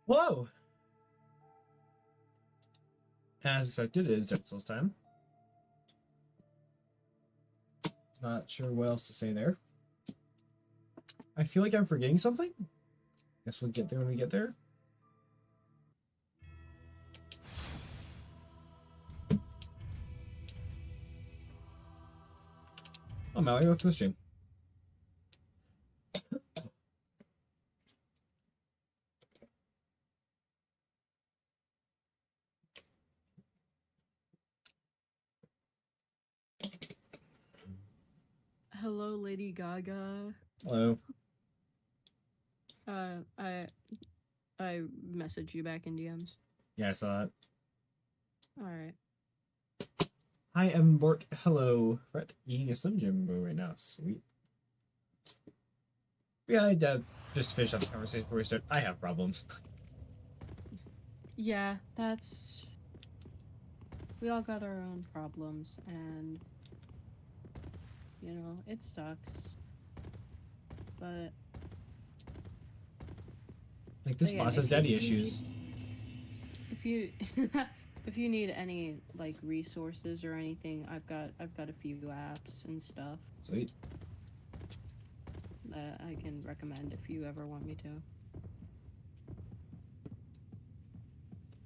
Whoa! As expected, it is Dark Souls time. Not sure what else to say there. I feel like I'm forgetting something. Guess we'll get there when we get there. Oh, Mallory, welcome to the stream. Hello, Lady Gaga. Hello. I messaged you back in DMs. Yeah, I saw that. All right. Hi, Evan Bort. Hello. Fred. Eating a Slim Jimbo right now. Sweet. Yeah, I just finished up the conversation before we start. I have problems. Yeah, that's... We all got our own problems, and... You know, it sucks. But... Like, this boss has daddy issues. If you... If you need any, like, resources or anything, I've got a few apps and stuff. Sweet. That I can recommend if you ever want me to.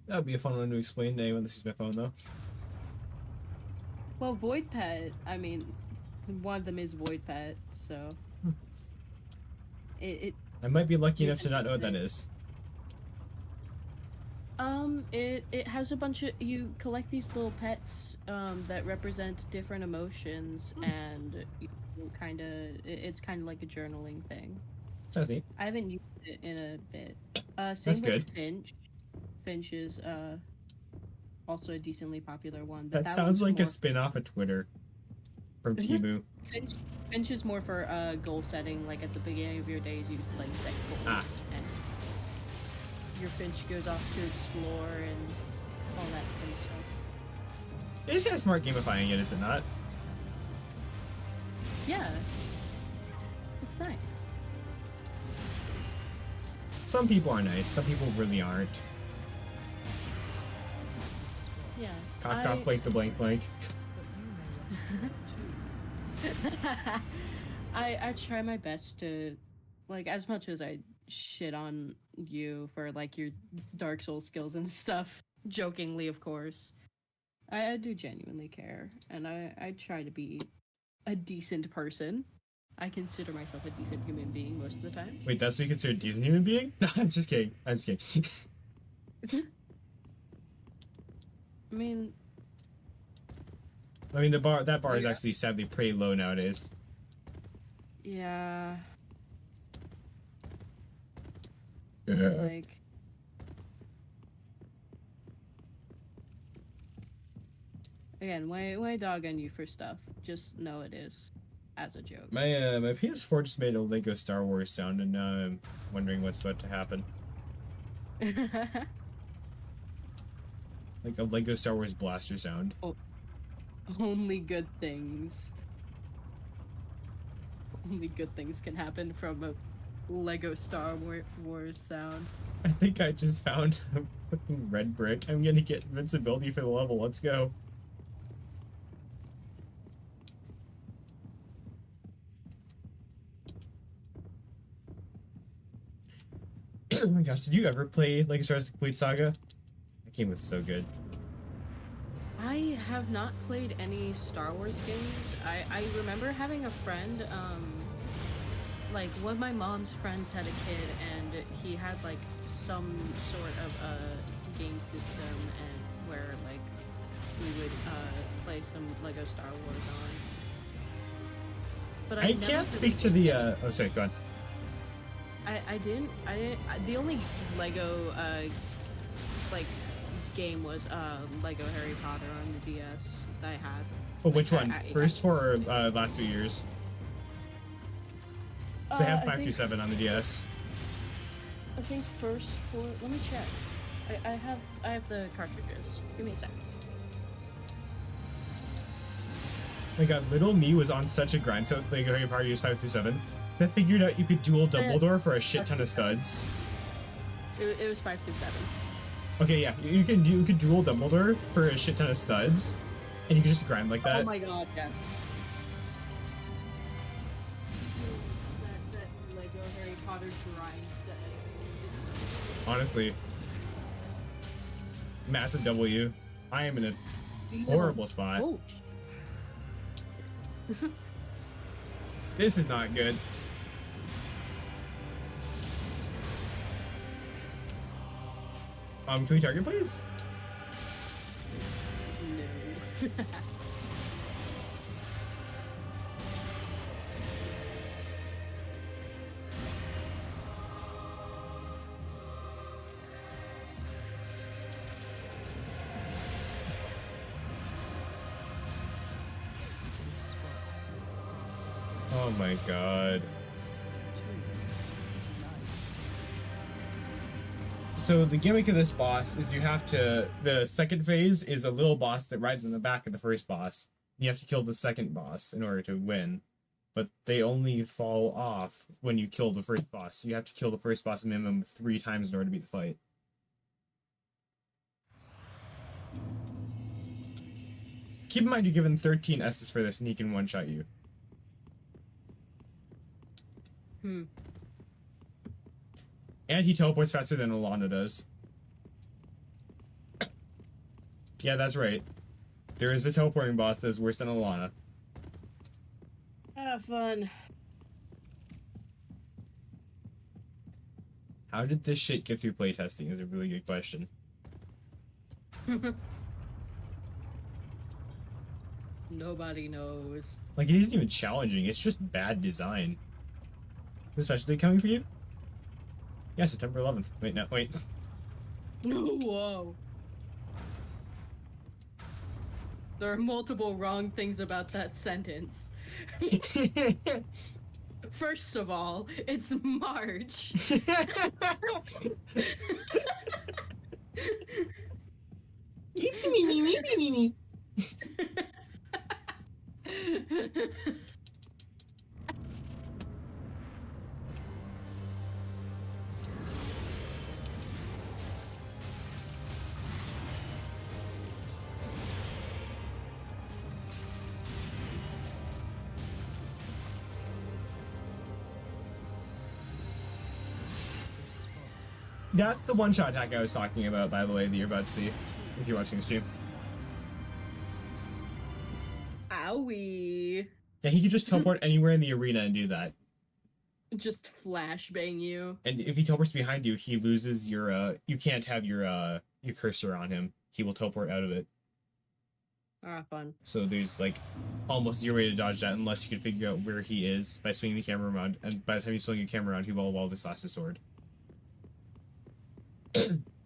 That would be a fun one to explain to anyone that sees my phone, though. Well, Void Pet, I mean, one of them is Void Pet, so... I might be lucky enough to not know what that is. It has a bunch of... You collect these little pets, that represent different emotions, and you kind of... It's kind of like a journaling thing. Sounds neat. I haven't used it in a bit. Same That's with good. Finch. Finch is, also a decently popular one. But that sounds like a spin-off of Twitter from Temu. Finch is more for goal setting. Like at the beginning of your days, you like set goals, and your Finch goes off to explore and all that kind of stuff. It is kind of smart gamifying it, is it not? Yeah, it's nice. Some people are nice. Some people really aren't. Yeah. Cough, blank the blank blank. I try my best to, like, as much as I shit on you for, like, your Dark Souls skills and stuff, jokingly, of course, I do genuinely care, and I try to be a decent person. I consider myself a decent human being most of the time. Wait, that's what you consider a decent human being? No, I'm just kidding. I'm just kidding. I mean, that bar is actually sadly pretty low nowadays. Yeah. Like, again, when I dog on you for stuff, just know it is as a joke. My PS4 just made a Lego Star Wars sound, and now I'm wondering what's about to happen. Like a Lego Star Wars blaster sound. Oh, only good things. Only good things can happen from a Lego Star Wars sound. I think I just found a fucking red brick. I'm gonna get invincibility for the level. Let's go. Oh my gosh, did you ever play Lego Star Wars: The Complete Saga? That game was so good. I have not played any Star Wars games. I remember having a friend, like, one of my mom's friends had a kid, and he had, like, some sort of a game system, and where, like, we would, play some Lego Star Wars on. But I can't speak to the, oh, sorry, go on. I didn't, the only Lego, like, game was, Lego Harry Potter on the DS that I had. Oh, which one? First four or last 2 years? So I have 5 through 7 on the DS. I think first four, let me check. I have the cartridges. Give me a sec. Oh my god, little me was on such a grind, so Lego Harry Potter used 5 through 7. That figured out you could dual Dumbledore for a shit ton of studs. It was 5 through 7. Okay, yeah, you can duel Dumbledore for a shit ton of studs, and you can just grind like that. Oh my god, yeah. That Lego Harry Potter grind set. Honestly, massive W. I am in a horrible spot. Oh. This is not good. Can we target, please? No. Oh my god. So the gimmick of this boss is you have to, the second phase is a little boss that rides on the back of the first boss. You have to kill the second boss in order to win. But they only fall off when you kill the first boss. You have to kill the first boss a minimum of 3 times in order to beat the fight. Keep in mind you're given 13 S's for this and he can one-shot you. And he teleports faster than Alana does. Yeah, that's right. There is a teleporting boss that's worse than Alana. Ah, fun. How did this shit get through playtesting is a really good question. Nobody knows. Like, it isn't even challenging, it's just bad design. Especially coming for you? Yeah, September 11th. Wait, no, wait. Whoa. There are multiple wrong things about that sentence. First of all, it's March. That's the one-shot attack I was talking about, by the way, that you're about to see if you're watching the stream. Owie. Yeah, he could just teleport anywhere in the arena and do that. Just flashbang you. And if he teleports behind you, he loses your, you can't have your cursor on him. He will teleport out of it. Ah, fun. So there's, like, almost zero way to dodge that unless you can figure out where he is by swinging the camera around. And by the time you swing your camera around, he will wall this last sword.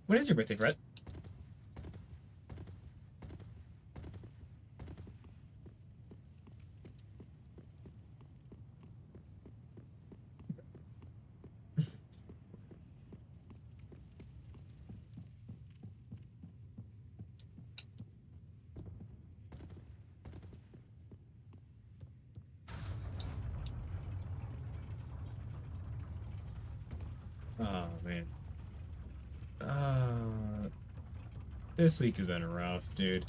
When is your birthday, Fred? Oh, man. This week has been rough, dude.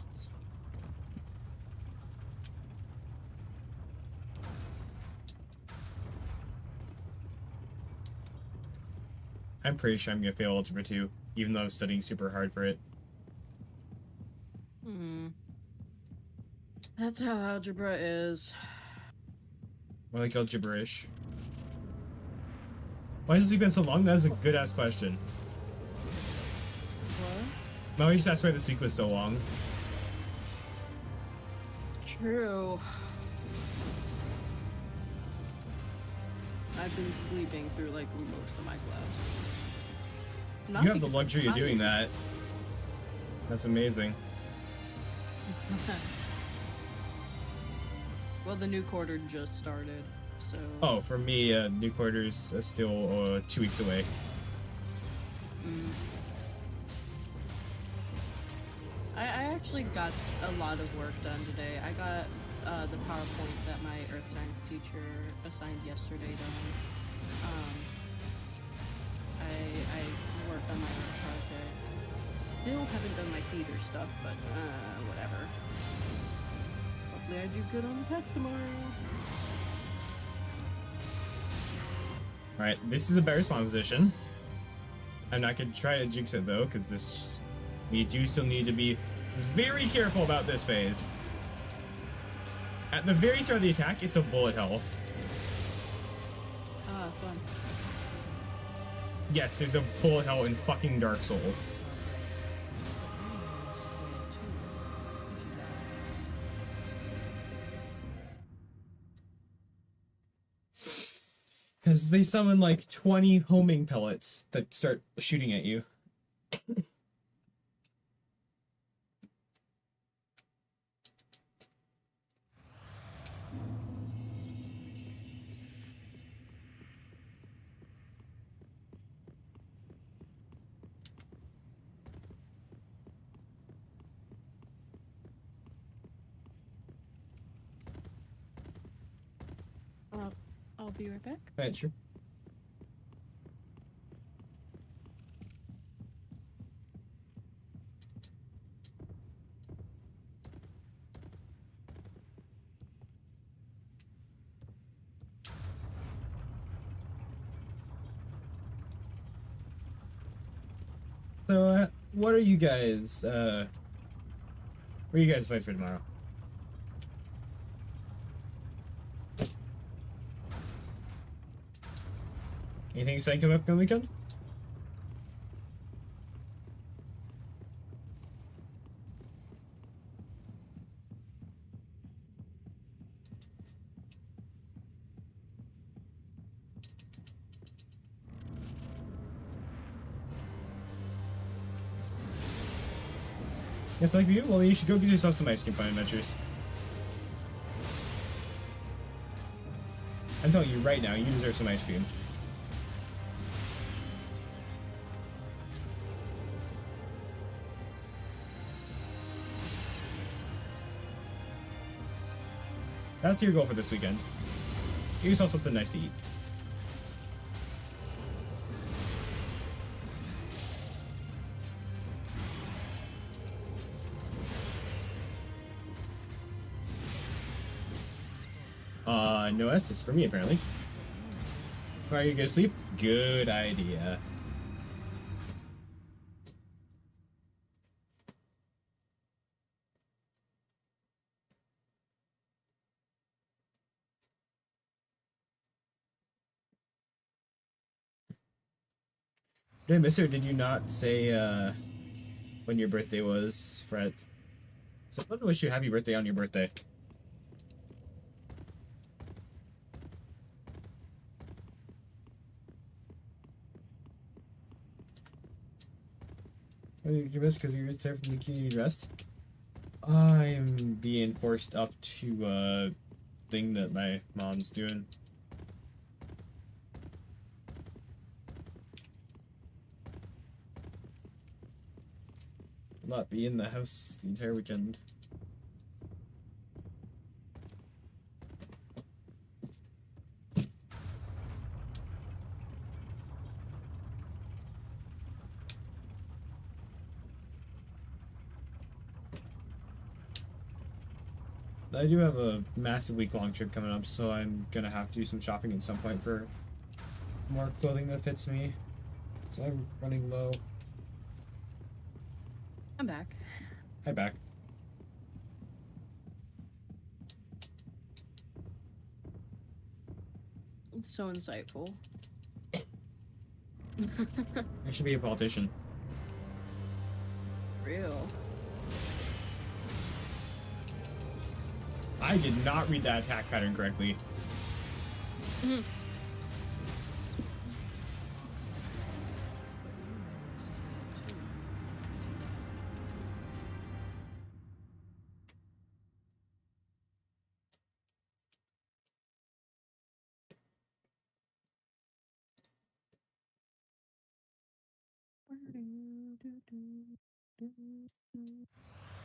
I'm pretty sure I'm gonna fail Algebra 2, even though I'm studying super hard for it. That's how algebra is. More like algebra-ish. Why has this week been so long? That is a good-ass question. What? Molly just asked why this week was so long. True. I've been sleeping through like most of my classes. You have the luxury of doing that. That's amazing. Well, the new quarter just started, so... Oh, for me, new quarter's still 2 weeks away. I actually got a lot of work done today. I got the PowerPoint that my Earth Science teacher assigned yesterday done. I worked on still haven't done my theater stuff, but whatever. Hopefully I do good on the test tomorrow. Alright, this is a better spawn position. I'm not going to try to jinx it though, because this... We do still need to be very careful about this phase. At the very start of the attack, it's a bullet hell. Ah, fun. Yes, there's a bullet hell in fucking Dark Souls. Because they summon like 20 homing pellets that start shooting at you. I'll be right back. Alright, sure. So, what are you guys, what are you guys playing for tomorrow? Anything exciting coming up on the weekend? Yes, like you? Well, you should go get yourself some ice cream fun adventures. I'm telling you right now, you deserve some ice cream. That's your goal for this weekend. Get yourself something nice to eat. No Estus for me, apparently. Are you gonna sleep? Good idea. Did I miss it, or did you not say, when your birthday was, Fred? So I wish you happy birthday on your birthday. You missed because you retired from the community rest? I'm being forced up to a thing that my mom's doing. I'll not be in the house the entire weekend. I do have a massive week-long trip coming up, so I'm gonna have to do some shopping at some point for more clothing that fits me. So I'm running low. I'm back. Hi, back. It's so insightful. I should be a politician. Real. I did not read that attack pattern correctly.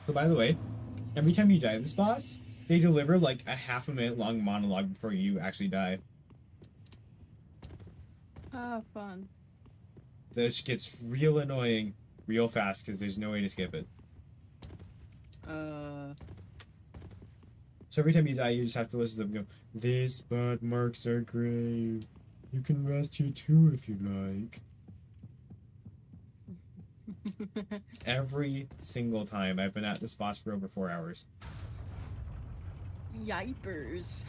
So by the way, every time you die this boss, they deliver like a half-a-minute long monologue before you actually die. Ah, fun. This gets real annoying. real fast because there's no way to skip it. So every time you die, you just have to listen to them go, "These spot marks are grave. You can rest here too if you like." Every single time. I've been at this boss for over 4 hours. Yipers.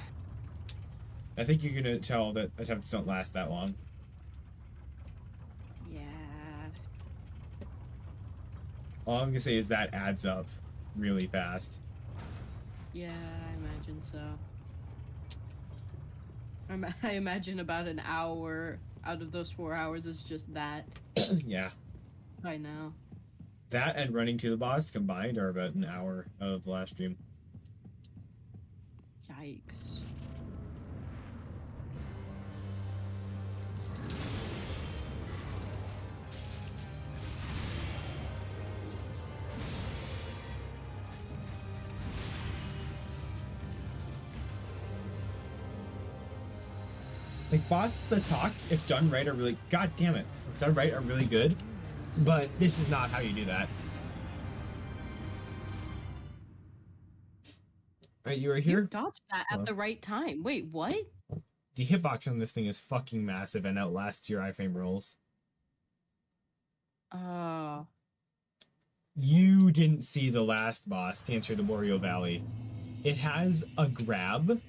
I think you're gonna tell that attempts don't last that long. Yeah. All I'm gonna say is that adds up really fast. Yeah, I imagine so. I imagine about an hour out of those 4 hours is just that. Yeah. I know. That and running to the boss combined are about an hour of the last stream. Yikes. Like, bosses that talk, if done right, are really... God damn it. If done right, are really good. But this is not how you do that. Alright, you were here? You dodged that at the right time. Wait, what? The hitbox on this thing is fucking massive and outlasts your iframe rolls. You didn't see the last boss to enter the Wario Valley. It has a grab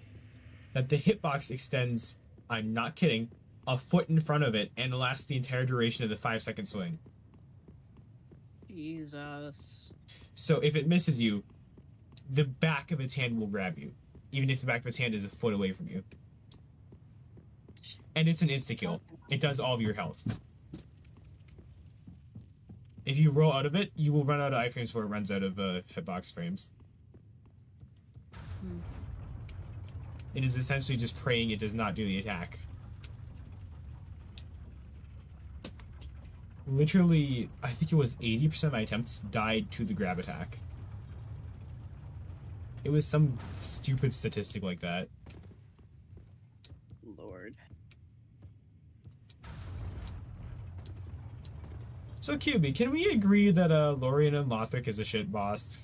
that the hitbox extends, I'm not kidding, a foot in front of it and lasts the entire duration of the 5-second swing. Jesus. So if it misses you, the back of its hand will grab you, even if the back of its hand is a foot away from you. And it's an insta-kill. It does all of your health. If you roll out of it, you will run out of iframes before it runs out of hitbox frames. It is essentially just praying it does not do the attack. Literally, I think it was 80% of my attempts died to the grab attack. It was some stupid statistic like that. Lord. So, QB, can we agree that Lorien and Lothric is a shit boss?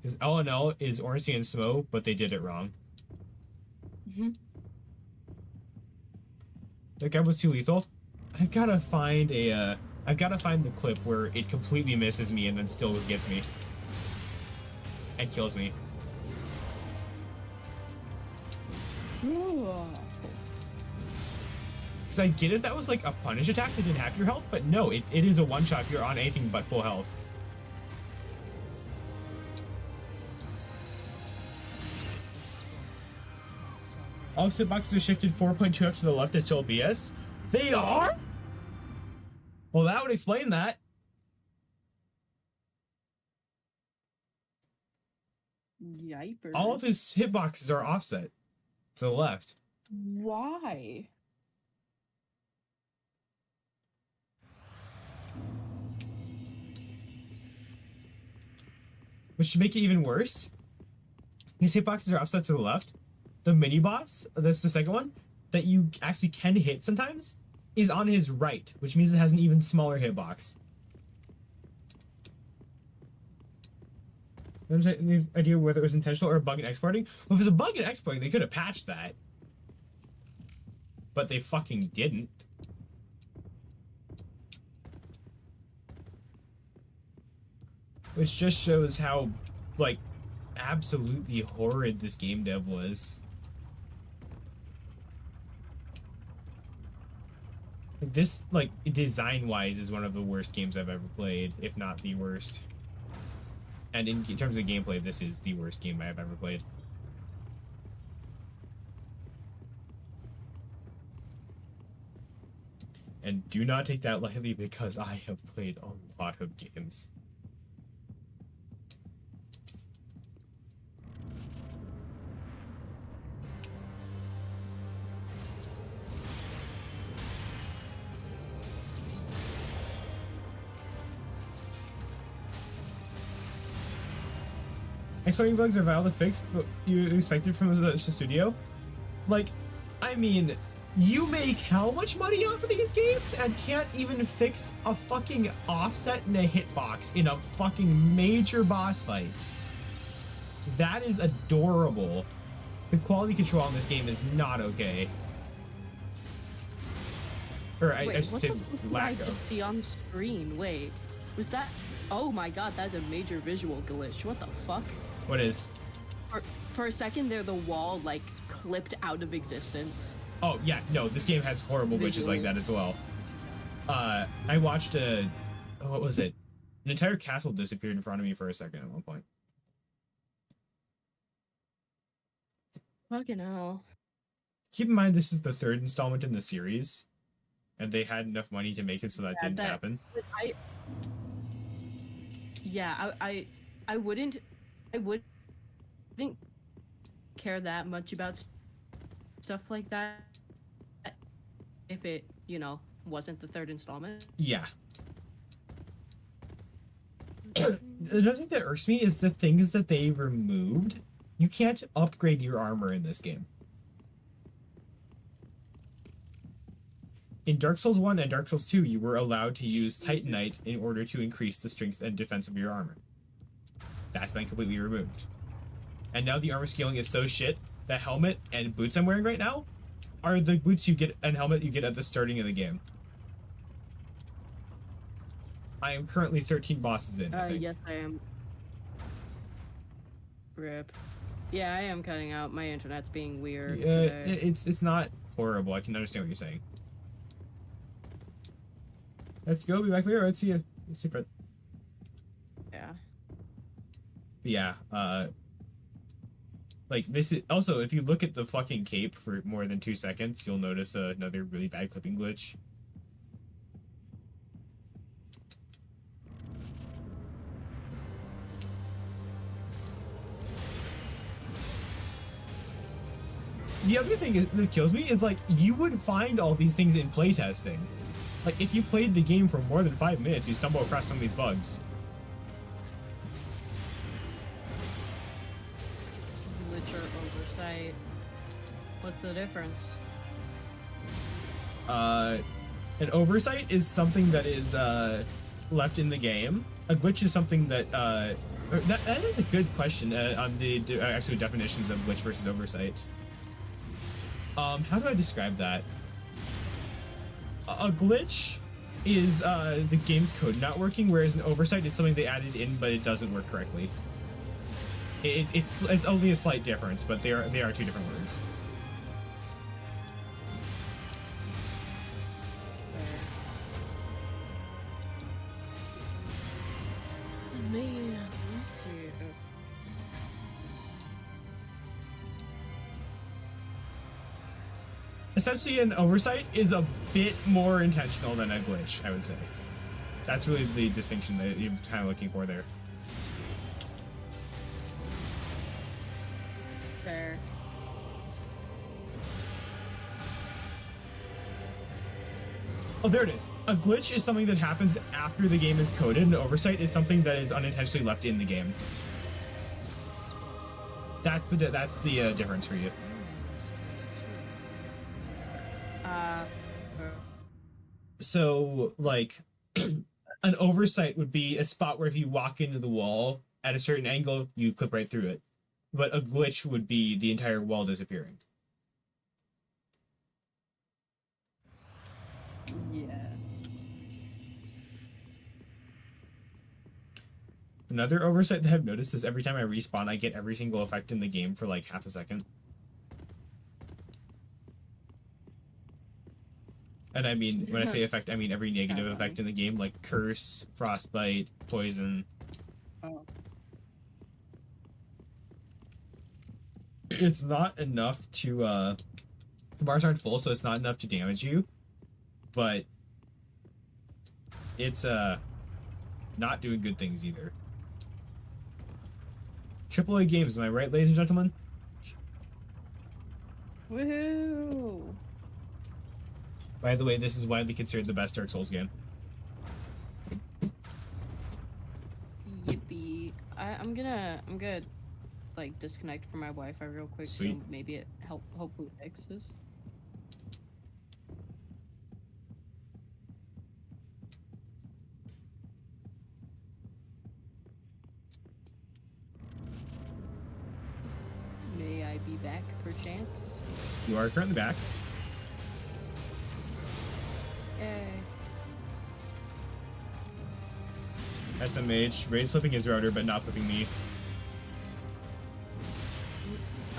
Because LNL is Ornstein and Smo, but they did it wrong. That guy was too lethal. I've gotta find the clip where it completely misses me and then still gets me. And kills me. Because I get if that was like a punish attack that didn't have your health, but no, it is a one-shot if you're on anything but full health. All hitboxes are shifted 4.2 up to the left until BS. They are? Well, that would explain that. Yipers. All of his hitboxes are offset to the left. Why? Which should make it even worse. His hitboxes are offset to the left. The mini boss, that's the second one, that you actually can hit sometimes, is on his right, which means it has an even smaller hitbox. Any idea whether it was intentional or a bug in exporting? Well, if it was a bug in exporting, they could have patched that. But they fucking didn't. Which just shows how, like, absolutely horrid this game dev was. This, like, design-wise is one of the worst games I've ever played, if not the worst. And in terms of gameplay, this is the worst game I have ever played. And do not take that lightly because I have played a lot of games. Exporting bugs are valid fix, but you expect it from the studio? Like, I mean, You make how much money off of these games and can't even fix a fucking offset and a hitbox in a fucking major boss fight? That is adorable. The quality control on this game is not okay. Or I Wait, should what say the fuck did I lack just of. see on screen? Wait, was that? Oh my god, that's a major visual glitch. What the fuck? What is? For a second there, the wall like clipped out of existence. Oh yeah, no, this game has horrible glitches like that as well. I watched what was it? An entire castle disappeared in front of me for a second at one point. Fucking hell. Keep in mind this is the third installment in the series, and they had enough money to make it so that didn't happen. I wouldn't care that much about stuff like that if it, you know, wasn't the third installment. Yeah. Another thing that irks me is the things that they removed. You can't upgrade your armor in this game. In Dark Souls 1 and Dark Souls 2, you were allowed to use Titanite in order to increase the strength and defense of your armor. That's been completely removed. And now the armor scaling is so shit that helmet and boots I'm wearing right now are the boots you get and helmet you get at the starting of the game. I am currently 13 bosses in. Yes, I am. Rip. Yeah, I am cutting out. My internet's being weird. It's not horrible. I can understand what you're saying. I have to go. Be back later. I'd see you. See you, Fred. Yeah. Yeah. Like this is also, if you look at the fucking cape for more than 2 seconds, you'll notice another really bad clipping glitch. The other thing that kills me is like you would find all these things in playtesting. Like if you played the game for more than 5 minutes, you stumble across some of these bugs. Glitch or oversight. What's the difference? An oversight is something that is left in the game. A glitch is something that that is a good question on the actual definitions of glitch versus oversight. How do I describe that? A glitch is the game's code not working, whereas an oversight is something they added in, but it doesn't work correctly. It's only a slight difference, but they are two different words. Man, let's see. Essentially, an oversight is a bit more intentional than a glitch, I would say. That's really the distinction that you're kind of looking for there. Fair. Oh, there it is. A glitch is something that happens after the game is coded. An oversight is something that is unintentionally left in the game. That's the difference for you. So, like, an oversight would be a spot where if you walk into the wall at a certain angle, you clip right through it. But a glitch would be the entire wall disappearing. Yeah. Another oversight that I've noticed is every time I respawn, I get every single effect in the game for like half a second. And I mean, when I say effect, I mean every negative effect in the game, like curse, frostbite, poison. Oh. It's not enough to, the bars aren't full, so it's not enough to damage you. But it's, not doing good things either. AAA games, am I right, ladies and gentlemen? Woohoo! By the way, this is widely considered the best Dark Souls game. Yippee! I'm gonna like disconnect from my Wi-Fi real quick, Sweet. so maybe it hopefully fixes. perchance. You are currently back. Yay. SMH, Raid's flipping his router, but not flipping me.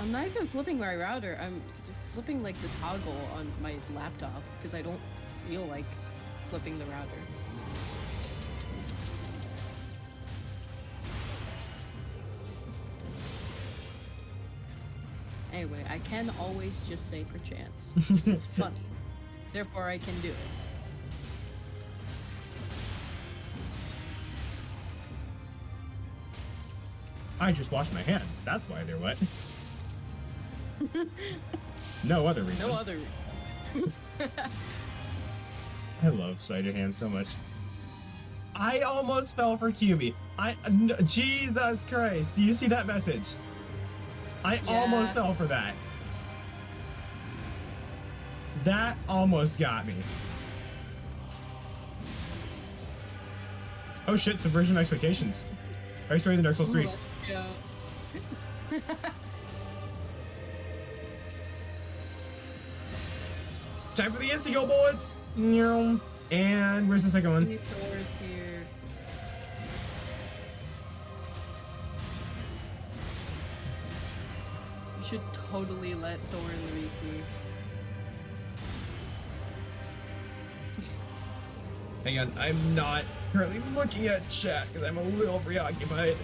I'm not even flipping my router. I'm flipping like the toggle on my laptop because I don't feel like flipping the router. Anyway, I can always just say perchance. It's funny. Therefore, I can do it. I just washed my hands. That's why they're wet. No other reason. No other. I love Spider Ham so much. I almost fell for QB. Jesus Christ. Do you see that message? I almost fell for that. That almost got me. Oh shit, subversion of expectations. Better story than Dark Souls 3. Let's go. Time for the insta-kill bullets! And where's the second one? These doors here. You should totally let Thorin receive. Hang on, I'm not currently looking at chat because I'm a little preoccupied.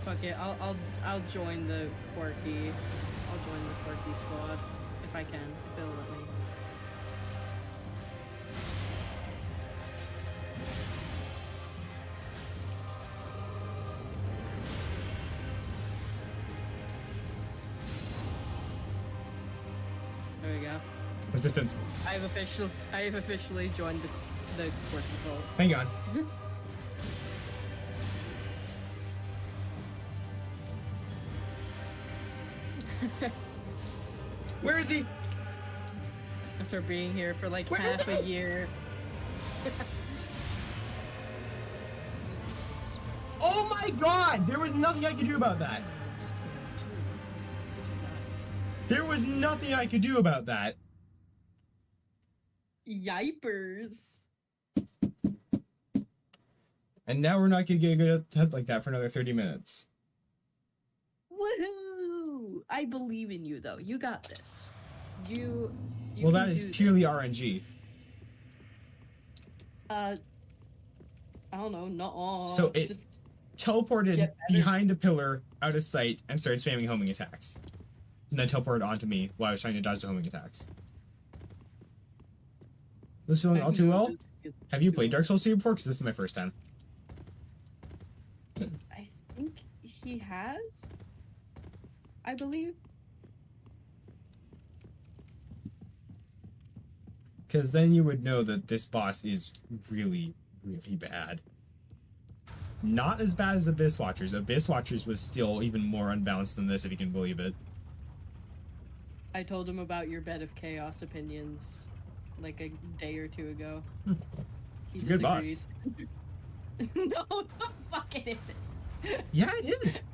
Fuck it, I'll join the quirky. I'll join the quirky squad if I can. If it'll let me. There we go. Resistance. I have officially joined the quirky cult. Hang on. Where is he? After being here for like Where half the- a year. Oh my god! There was nothing I could do about that. There was nothing I could do about that. Yipers. And now we're not gonna get a good head like that for another 30 minutes. Woohoo! I believe in you though. You got this. You Well, can that is do purely RNG. this. I don't know, not all. So it just teleported Get better. behind a pillar, out of sight, and started spamming homing attacks. And then teleported onto me while I was trying to dodge the homing attacks. Was feeling I all too knew well? this- Have you played Dark Souls 2 before? Because this is my first time. I think he has. I believe. Because then you would know that this boss is really, really bad. Not as bad as Abyss Watchers. Abyss Watchers was still even more unbalanced than this, if you can believe it. I told him about your Bed of Chaos opinions like a day or two ago. He It's a good boss. disagrees. No, the fuck it isn't. Yeah, it is.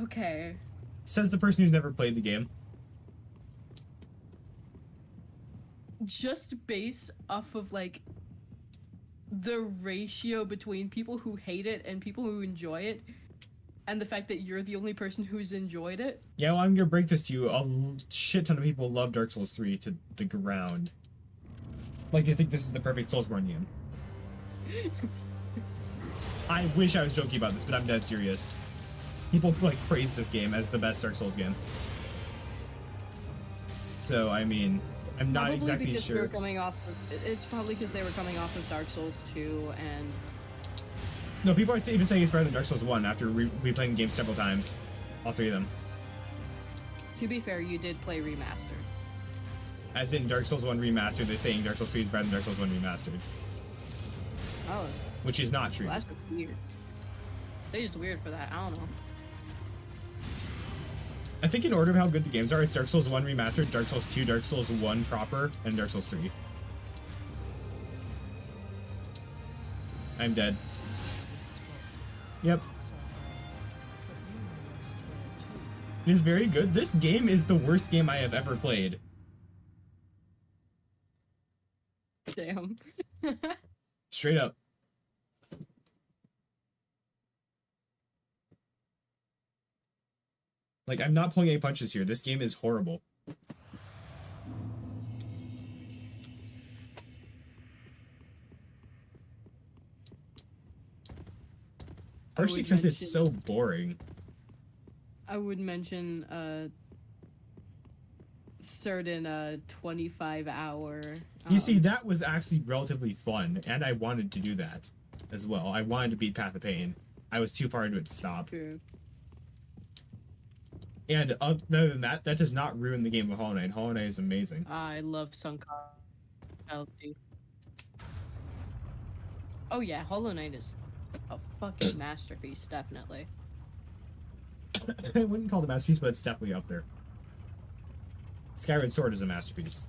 Okay. Says the person who's never played the game. Just based off of like the ratio between people who hate it and people who enjoy it, and the fact that you're the only person who's enjoyed it. Yeah, well, I'm gonna break this to you. A shit ton of people love Dark Souls 3 to the ground. Like, they think this is the perfect Soulsborne game. I wish I was joking about this, but I'm dead serious. People, like, praise this game as the best Dark Souls game. So, I mean, I'm not Probably exactly because sure. they were coming off of, it's probably because they were coming off of Dark Souls 2 and No, people are even saying it's better than Dark Souls 1 after replaying the game several times. All three of them. to be fair, you did play Remastered. As in Dark Souls 1 Remastered, they're saying Dark Souls 3 is better than Dark Souls 1 Remastered. Oh, Which is not true. well, that's just weird. They're just weird for that. I don't know. I think in order of how good the games are, it's Dark Souls 1 Remastered, Dark Souls 2, Dark Souls 1 proper, and Dark Souls 3. I'm dead. Yep. It is very good. This game is the worst game I have ever played. Damn. Straight up. Like, I'm not pulling any punches here. This game is horrible. Partially because it's so boring. I would mention certain 25-hour. You see, that was actually relatively fun, and I wanted to do that as well. I wanted to beat Path of Pain. I was too far into it to stop. True. And other than that, that does not ruin the game of Hollow Knight. Hollow Knight is amazing. I love Suncar LT. Oh yeah, Hollow Knight is a fucking masterpiece, definitely. I wouldn't call it a masterpiece, but it's definitely up there. Skyward Sword is a masterpiece.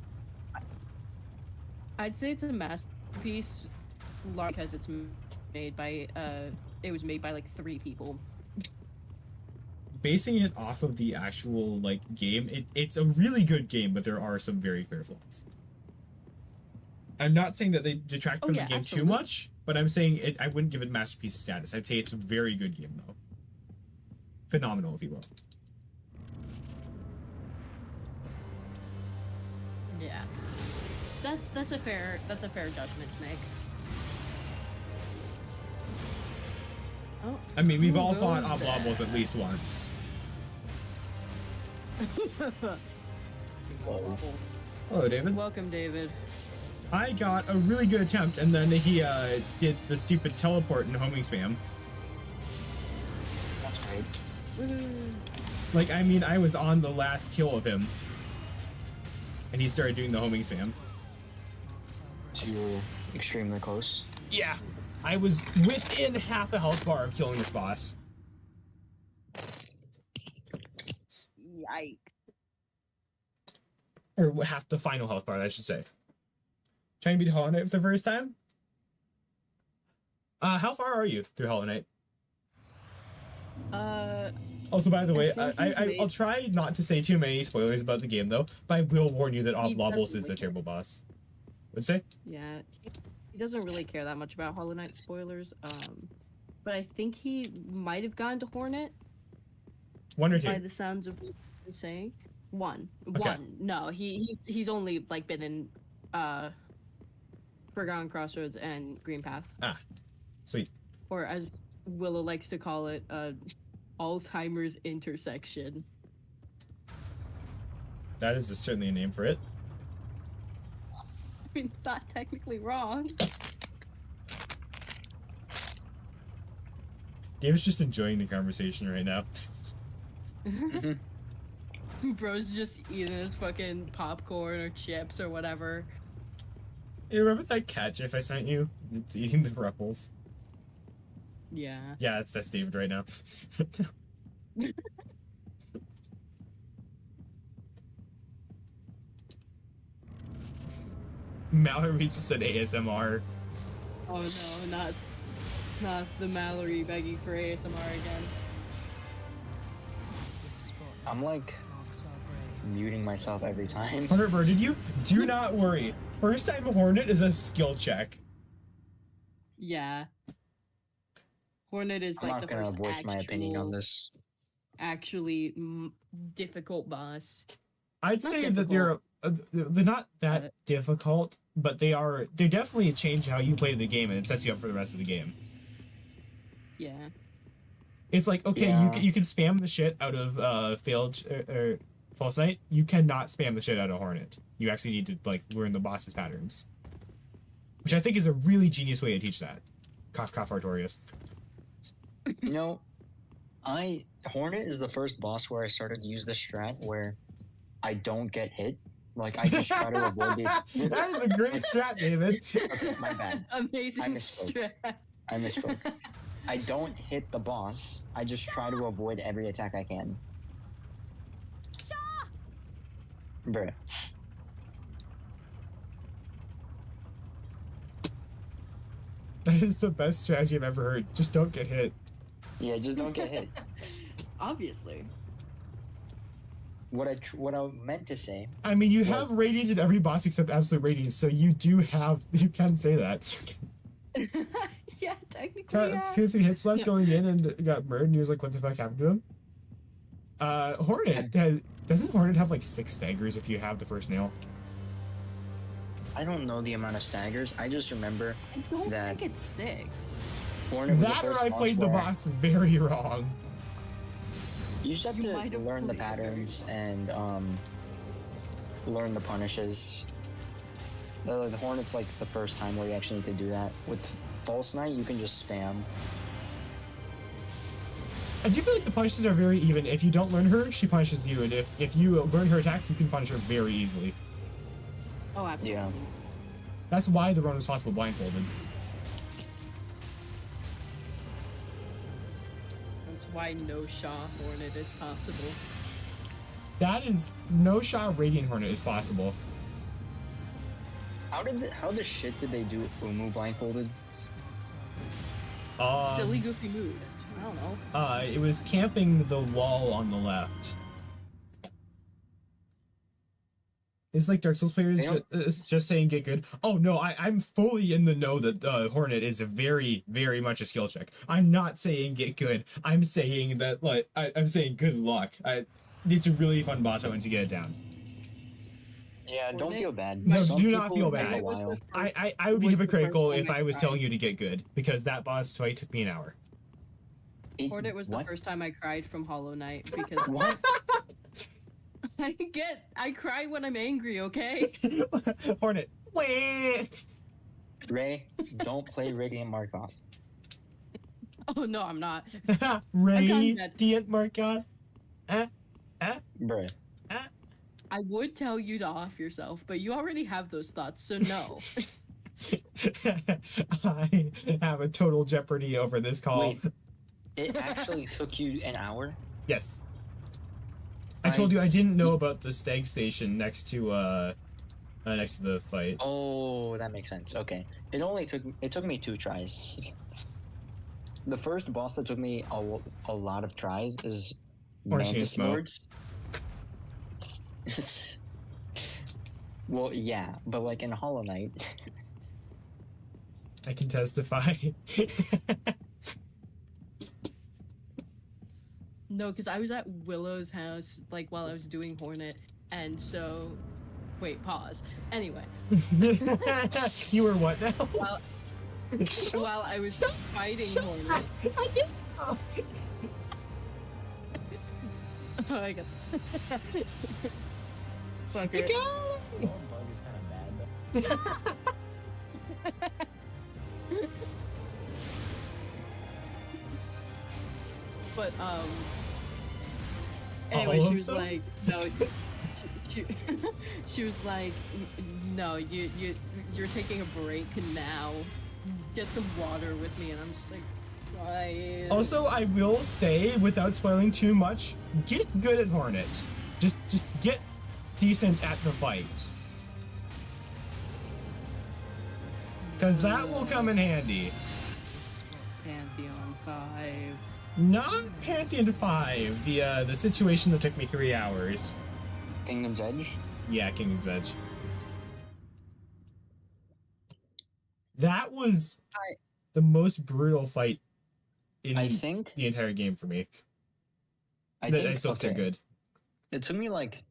I'd say it's a masterpiece because it's made by it was made by like 3 people. Basing it off of the actual like game, it's a really good game, but there are some very clear flaws. I'm not saying that they detract from the game too much, but I'm saying I wouldn't give it masterpiece status. I'd say it's a very good game though. Phenomenal, if you will. Yeah, that's a fair judgment to make. Oh, I mean, we've all fought Oblobbles at least once. Hello, David. Welcome, David. I got a really good attempt, and then he did the stupid teleport and homing spam. That's right. Like, I mean, I was on the last kill of him, and he started doing the homing spam. So you were extremely close. Yeah, I was within half a health bar of killing this boss. Yikes. Or half the final health bar, I should say. Trying to beat Hollow Knight for the first time? How far are you through Hollow Knight? Also, by the way, I'll try not to say too many spoilers about the game, though, but I will warn you that Oblobbles is a terrible boss. Would say? Yeah, he doesn't really care that much about Hollow Knight spoilers, but I think he might have gone to Hornet. 1 or 2? By the sounds of what you're saying. 1. Okay. 1. No, he's only, like, been in, Forgotten Crossroads and Green Path. Ah, sweet. Or as Willow likes to call it, Alzheimer's intersection. That is certainly a name for it. I mean, not technically wrong. Dave's just enjoying the conversation right now. Bro's just eating his fucking popcorn or chips or whatever. You remember that cat gif I sent you? It's eating the ruffles. Yeah. Yeah, that's David right now. Mallory just said ASMR. Oh no, not the Mallory begging for ASMR again. I'm like muting myself every time. Hunter birded you? Do not worry. First time Hornet is a skill check. Yeah. Hornet is I'm like not the gonna first voice my opinion on this. actually difficult boss. I'd Not say that they're not that difficult, but they definitely change how you play the game, and it sets you up for the rest of the game. Yeah. It's like, okay, Yeah. you can spam the shit out of failed or false night. You cannot spam the shit out of Hornet. You actually need to like learn the boss's patterns, which I think is a really genius way to teach that. Cough cough Artorias. You know, Hornet is the first boss where I started to use the strat where I don't get hit. Like I just try to avoid it. That is a great strat, David. Okay, my bad. Amazing I misspoke. I misspoke. I don't hit the boss. I just try to avoid every attack I can. Bruh. That is the best strategy I've ever heard. Just don't get hit. Yeah, just don't get hit. Obviously. What I meant to say. I mean, you Was- have Radiant in every boss except Absolute Radiance, so you can say that. Yeah, technically. Got Yeah. 2 or 3 hits left going in and got murdered, and he was like, what the fuck happened to him? Doesn't Hornet have like 6 staggers if you have the first nail? I don't know the amount of staggers. I just remember I don't that- think it's 6. Hornet was the That or first I boss played the where boss very wrong. You just have You to might have learn the played it very patterns and learn the punishes. The Hornet's like the first time where you actually need to do that. With False Knight, you can just spam. I do feel like the punishes are very even. If you don't learn her, she punishes you, and if you learn her attacks, you can punish her very easily. Oh, absolutely. Yeah. That's why the run was possible blindfolded. That's why no Shaw Hornet is possible. That is no shot Radiant Hornet is possible. How the shit did they do Umu blindfolded? Silly goofy mood. I don't know. It was camping the wall on the left. It's like Dark Souls players They don't- just saying get good. Oh no, I'm fully in the know that Hornet is a very, very much a skill check. I'm not saying get good. I'm saying that like I'm saying good luck. It's a really fun boss once you get it down. Yeah, don't Hornet? feel bad. No, Some do not people feel take bad. a while. I would be was the hypocritical first if time I I was cried. telling you to get good because that boss fight took me an hour. Hornet was the What? first time I cried from Hollow Knight because What? I cry when I'm angry, okay? Hornet. Wah! Ray, don't play Radiant Markov. Oh no, I'm not. Radiant Markoth. Bruh. I would tell you to off yourself, but you already have those thoughts, so no. I have a total jeopardy over this call. Wait. It actually took you an hour? Yes. I told you I didn't know about the stag station next to the fight. Oh, that makes sense. Okay. It took me 2 tries. The first boss that took me a lot of tries is Ornstein Mantis Smoke. Lords. Well, yeah, but like in Hollow Knight, I can testify. No, because I was at Willow's house, like, while I was doing Hornet, and so... Wait, pause. Anyway, You were what now? while, while I was fighting Hornet... I did. Oh. Oh, I got... Fuck it. bug is kind of bad. But, All anyway, of she was them? like, no... She, she was like, no, you're taking a break now. Get some water with me, and I'm just like, why? Also, I will say, without spoiling too much, get good at Hornet. Just get decent at the fight. Because that will come in handy. Pantheon 5. Not Pantheon 5, the situation that took me 3 hours. Kingdom's Edge? Yeah, Kingdom's Edge. That was the most brutal fight in I think the entire game for me. I That think I still did good. It took me like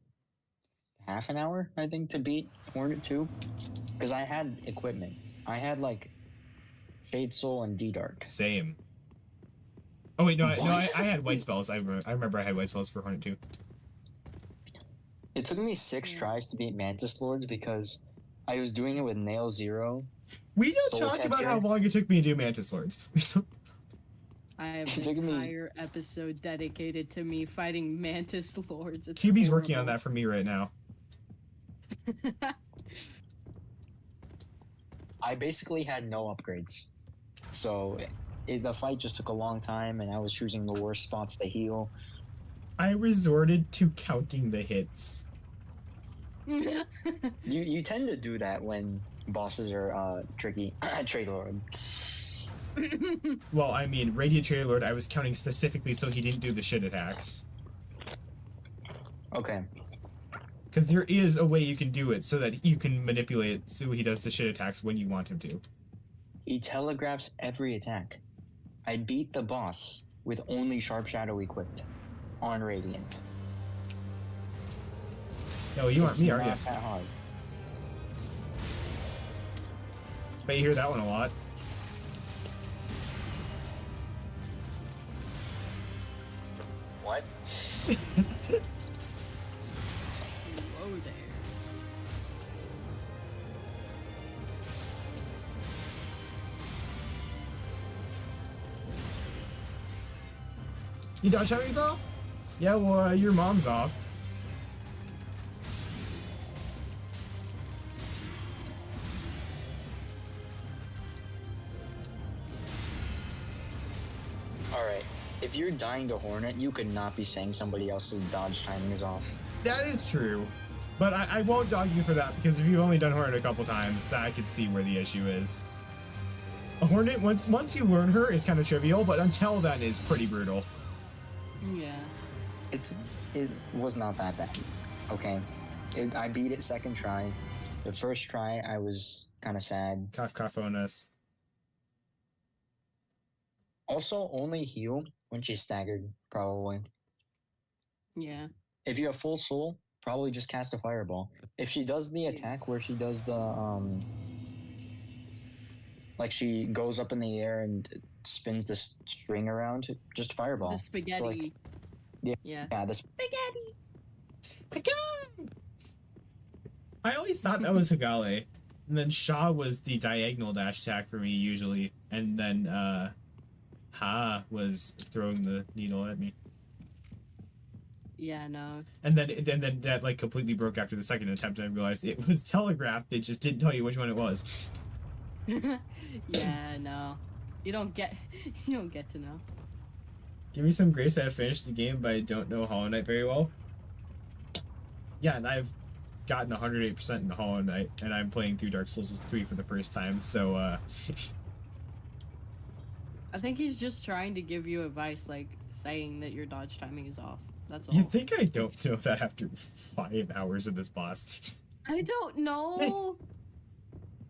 half an hour, I think, to beat Hornet 2. Because I had equipment. I had like Shade Soul and D-Dark. Same. Oh wait, no, I What? had white spells. I remember I had white spells for Hornet 2. It took me 6 tries to beat Mantis Lords because I was doing it with Nail Zero. We don't Soul talk about Catcher? how long it took me to do Mantis Lords. We don't. I have It an took me- entire episode dedicated to me fighting Mantis Lords. It's QB's working on horrible. that for me right now. I basically had no upgrades. So the fight just took a long time, and I was choosing the worst spots to heal. I resorted to counting the hits. You tend to do that when bosses are tricky. Trailord. Well, I mean, Radiant Trader Lord, I was counting specifically so he didn't do the shit attacks. Okay. Because there is a way you can do it so that you can manipulate it so he does the shit attacks when you want him to. He telegraphs every attack. I beat the boss with only Sharp Shadow equipped on Radiant. No, you aren't me, are you? Not that hard. Bet you hear that one a lot. What? Whoa there. You dodge timing's off? Yeah, well, your mom's off. Alright. If you're dying to Hornet, you could not be saying somebody else's dodge timing is off. That is true. But I won't dog you for that, because if you've only done Hornet a couple times, that I could see where the issue is. A Hornet, once you learn her, is kind of trivial, but until then, it's pretty brutal. Yeah. It was not that bad. Okay. I beat it second try. The first try, I was kind of sad. Cough, cough, onus. Also, only heal when she's staggered, probably. Yeah. If you have full soul, probably just cast a fireball. If she does the attack where she does the like she goes up in the air and spins this string around, just fireball. The spaghetti. Like, Yeah. yeah, this Spaghetti. I always thought that was Hagale. And then Shaw was the diagonal dash attack for me, usually. And then, Ha was throwing the needle at me. Yeah, no. And then that, like, completely broke after the second attempt, and I realized it was telegraphed, they just didn't tell you which one it was. Yeah, no. You don't get to know. Give me some grace, I have finished the game, but I don't know Hollow Knight very well. Yeah, and I've gotten 108% in Hollow Knight, and I'm playing through Dark Souls 3 for the first time, so, I think he's just trying to give you advice, like saying that your dodge timing is off. That's all. You think I don't know that after 5 hours of this boss? I don't know.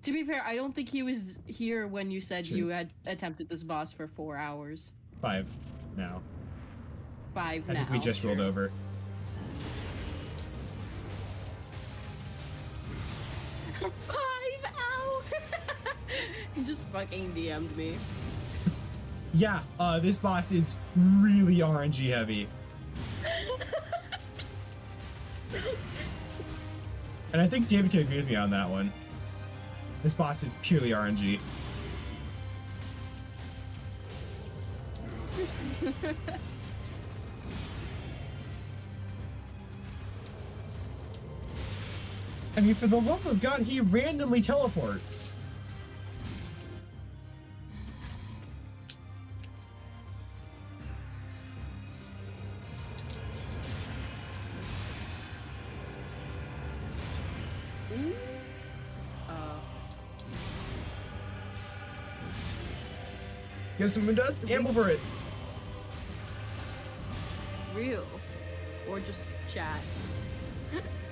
To be fair, I don't think he was here when you said True. you had attempted this boss for 4 hours. 5 now. 5 I now. think we just rolled over. 5 hours! He just fucking DM'd me. Yeah, this boss is really RNG heavy. And I think David can agree with me on that one. This boss is purely RNG. I mean, for the love of God, he randomly teleports. Get some Moondust, amble for it. Real. Or just chat.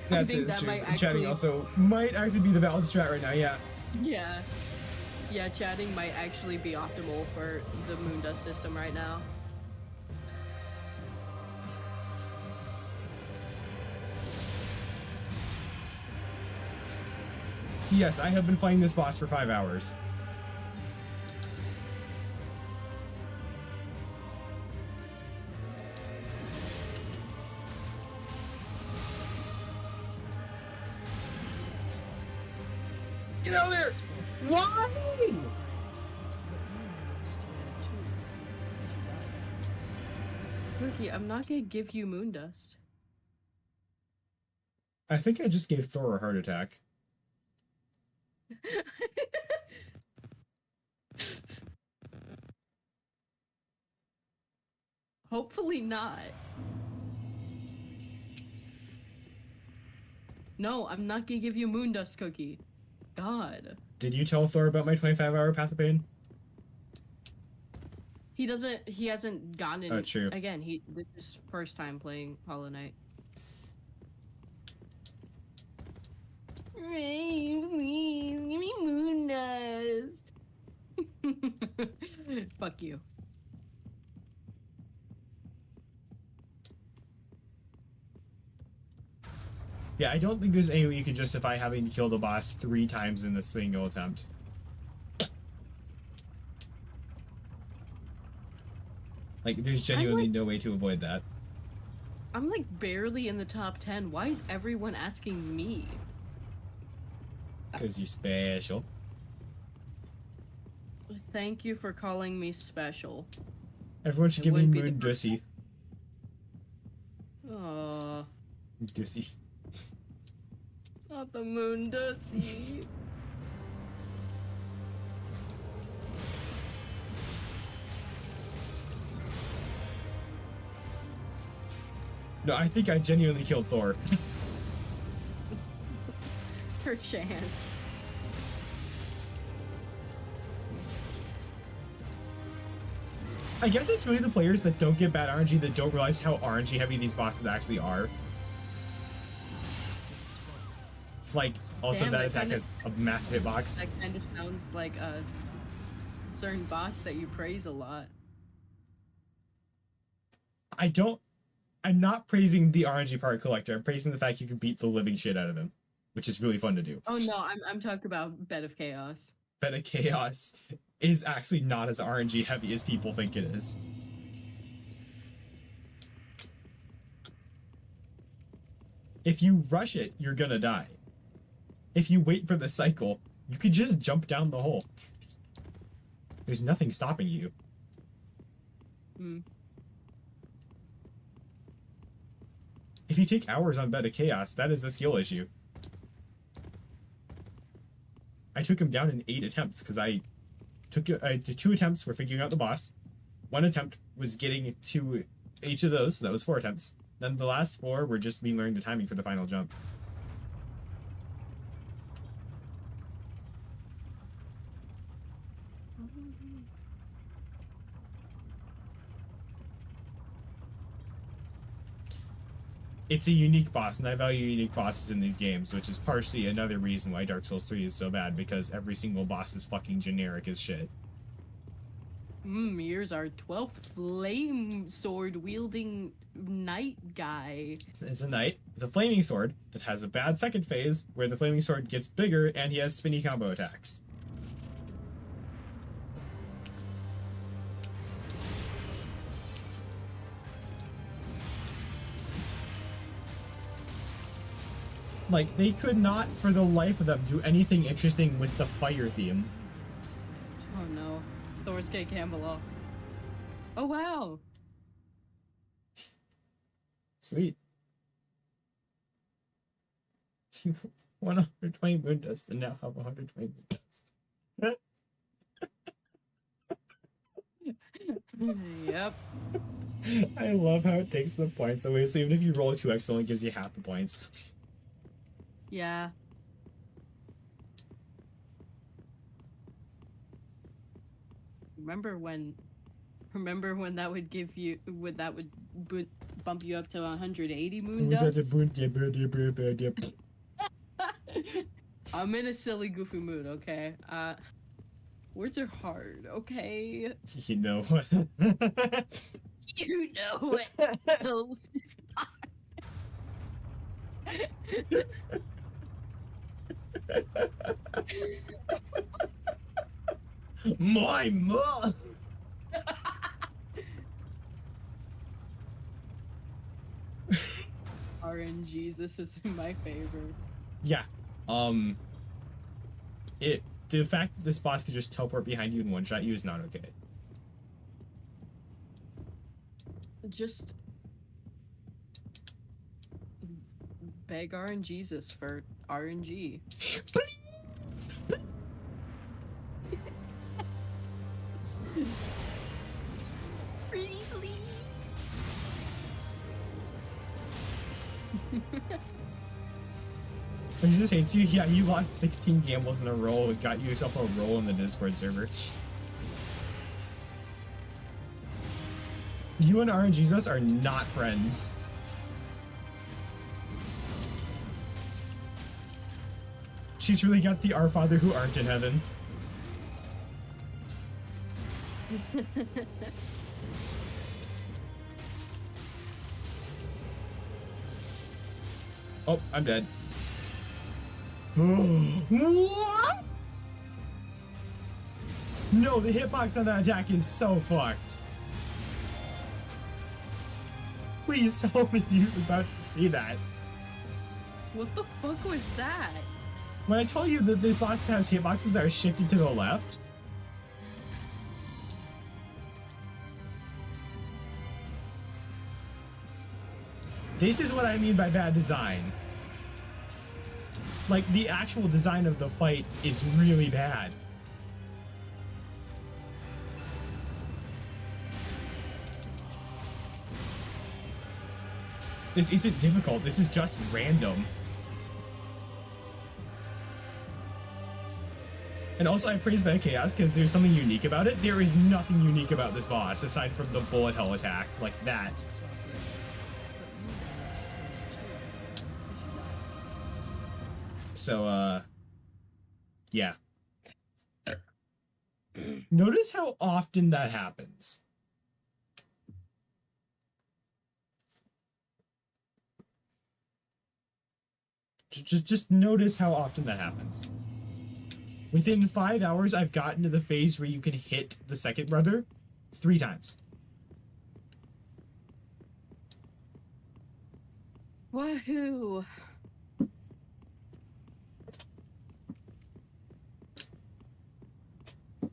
That's think it, it's that true. might actually- Chatting also might actually be the valid strat right now, yeah. Yeah. Yeah, chatting might actually be optimal for the Moondust system right now. So yes, I have been fighting this boss for 5 hours. Get out of there! Why? Ruthie, I'm not gonna give you Moondust. I think I just gave Thor a heart attack. Hopefully not. No, I'm not gonna give you a moon dust cookie. God. Did you tell Thor about my 25-hour Path of Pain? He hasn't gotten it. Oh, true. Again, this is his first time playing Hollow Knight. Ray, please, give me moon dust. Fuck you. Yeah, I don't think there's any way you can justify having to kill the boss 3 times in a single attempt. Like, there's genuinely no way to avoid that. I'm like barely in the top 10. Why is everyone asking me? Because you're special. Thank you for calling me special. Everyone should It give me wouldn't be Moon the first- Dussy. Aww, Dussy. not the moon dusty. No, I think I genuinely killed Thor. Her chance. I guess it's really the players that don't get bad RNG that don't realize how RNG heavy these bosses actually are. Like, also Damn, that that attack kinda- has a massive hitbox. That kind of sounds like a certain boss that you praise a lot. I'm not praising the RNG part collector. I'm praising the fact you can beat the living shit out of him, which is really fun to do. Oh no, I'm talking about Bed of Chaos. Bed of Chaos is actually not as RNG heavy as people think it is. If you rush it, you're gonna die. If you wait for the cycle, you could just jump down the hole. There's nothing stopping you. Hmm. If you take hours on Bed of Chaos, that is a skill issue. I took him down in 8 attempts because I did 2 attempts for figuring out the boss. 1 attempt was getting to each of those, so that was 4 attempts. Then the last 4 were just me learning the timing for the final jump. It's a unique boss, and I value unique bosses in these games, which is partially another reason why Dark Souls 3 is so bad, because every single boss is fucking generic as shit. Here's our 12th flame sword wielding knight guy. It's a knight with a flaming sword that has a bad second phase, where the flaming sword gets bigger and he has spinny combo attacks. Like, they could not, for the life of them, do anything interesting with the fire theme. Oh no. Thor's Gate Camelot. Oh wow. Sweet. 120 moon dust and now have 120 moon dust. Yep. I love how it takes the points away, so even if you roll a 2x, it only gives you half the points. Yeah. Remember when that would give you bump you up to 180 moon dust? I'm in a silly goofy mood, okay? Words are hard, okay? You know what? You know what else is hard. My mom. RNGs, this is my favorite. Yeah. The fact that this boss can just teleport behind you and one-shot you is not okay. Just beg RNGesus for RNG. Pretty please. I was just saying to you, yeah, you lost 16 gambles in a row and got yourself a roll in the Discord server. You and RNGesus are not friends. She's really got the Our Father who aren't in heaven. Oh, I'm dead. What? No, the hitbox on that attack is so fucked. Please tell me you're about to see that. What the fuck was that? When I told you that this boss has hitboxes that are shifted to the left, this is what I mean by bad design. Like, the actual design of the fight is really bad. This isn't difficult, this is just random. And also, I praise Bad Chaos because there's something unique about it. There is nothing unique about this boss aside from the bullet hell attack, like that. So, yeah. Notice how often that happens. Just notice how often that happens. Within 5 hours, I've gotten to the phase where you can hit the second brother 3 times. Wahoo!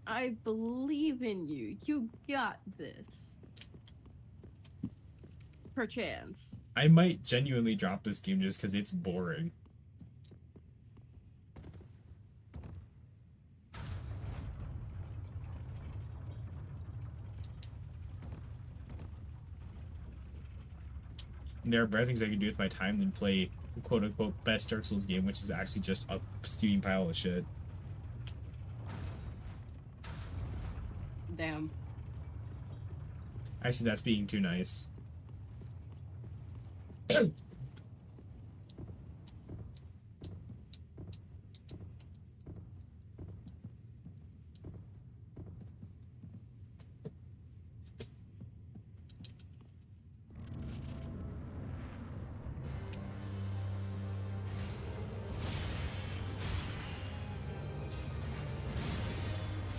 I believe in you. You got this. Perchance. I might genuinely drop this game just because it's boring. There are better things I can do with my time than play the quote-unquote best Dark Souls game, which is actually just a steaming pile of shit. Damn. Actually, that's being too nice.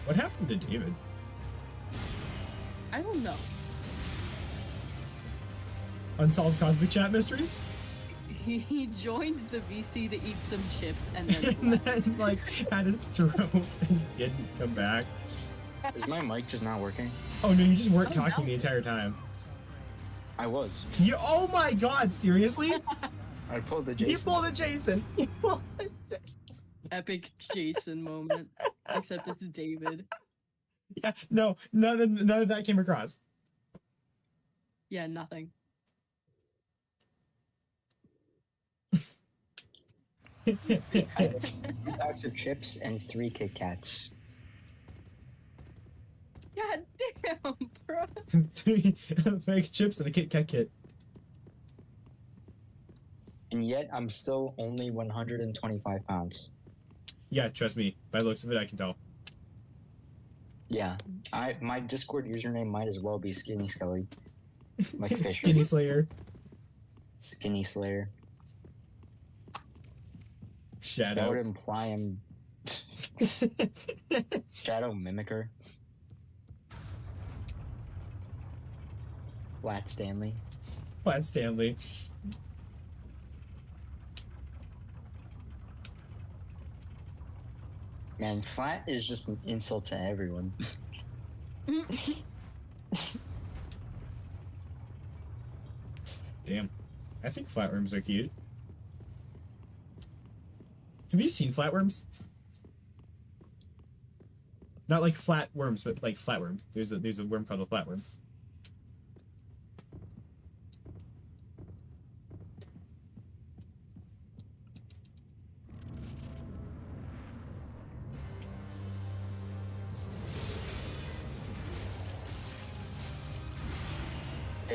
What happened to David? I don't know. Unsolved Cosmic Chat mystery? He joined the VC to eat some chips and then And left. then, like, had a stroke and didn't come back. Is my mic just not working? Oh no, you just weren't Oh, talking no. the entire time. I was. You, oh my god, seriously? I pulled the You Jason. pulled a Jason. You pulled a Jason. Epic Jason moment. Except it's David. Yeah, no, none of that came across. Yeah, nothing. I had 2 bags of chips and 3 Kit Kats. God damn, bro. 3 fake chips and a Kit Kat kit. And yet I'm still only 125 pounds. Yeah, trust me. By the looks of it, I can tell. Yeah. My Discord username might as well be Skinny Skelly. Like Fisher. Skinny Slayer. Skinny Slayer. That Shadow. would imply I'm Shadow Mimicker. Flat Stanley. Flat Stanley. Man, flat is just an insult to everyone. Damn. I think flatworms are cute. Have you seen flatworms? Not like flatworms, but like flatworm. There's a worm called a flatworm.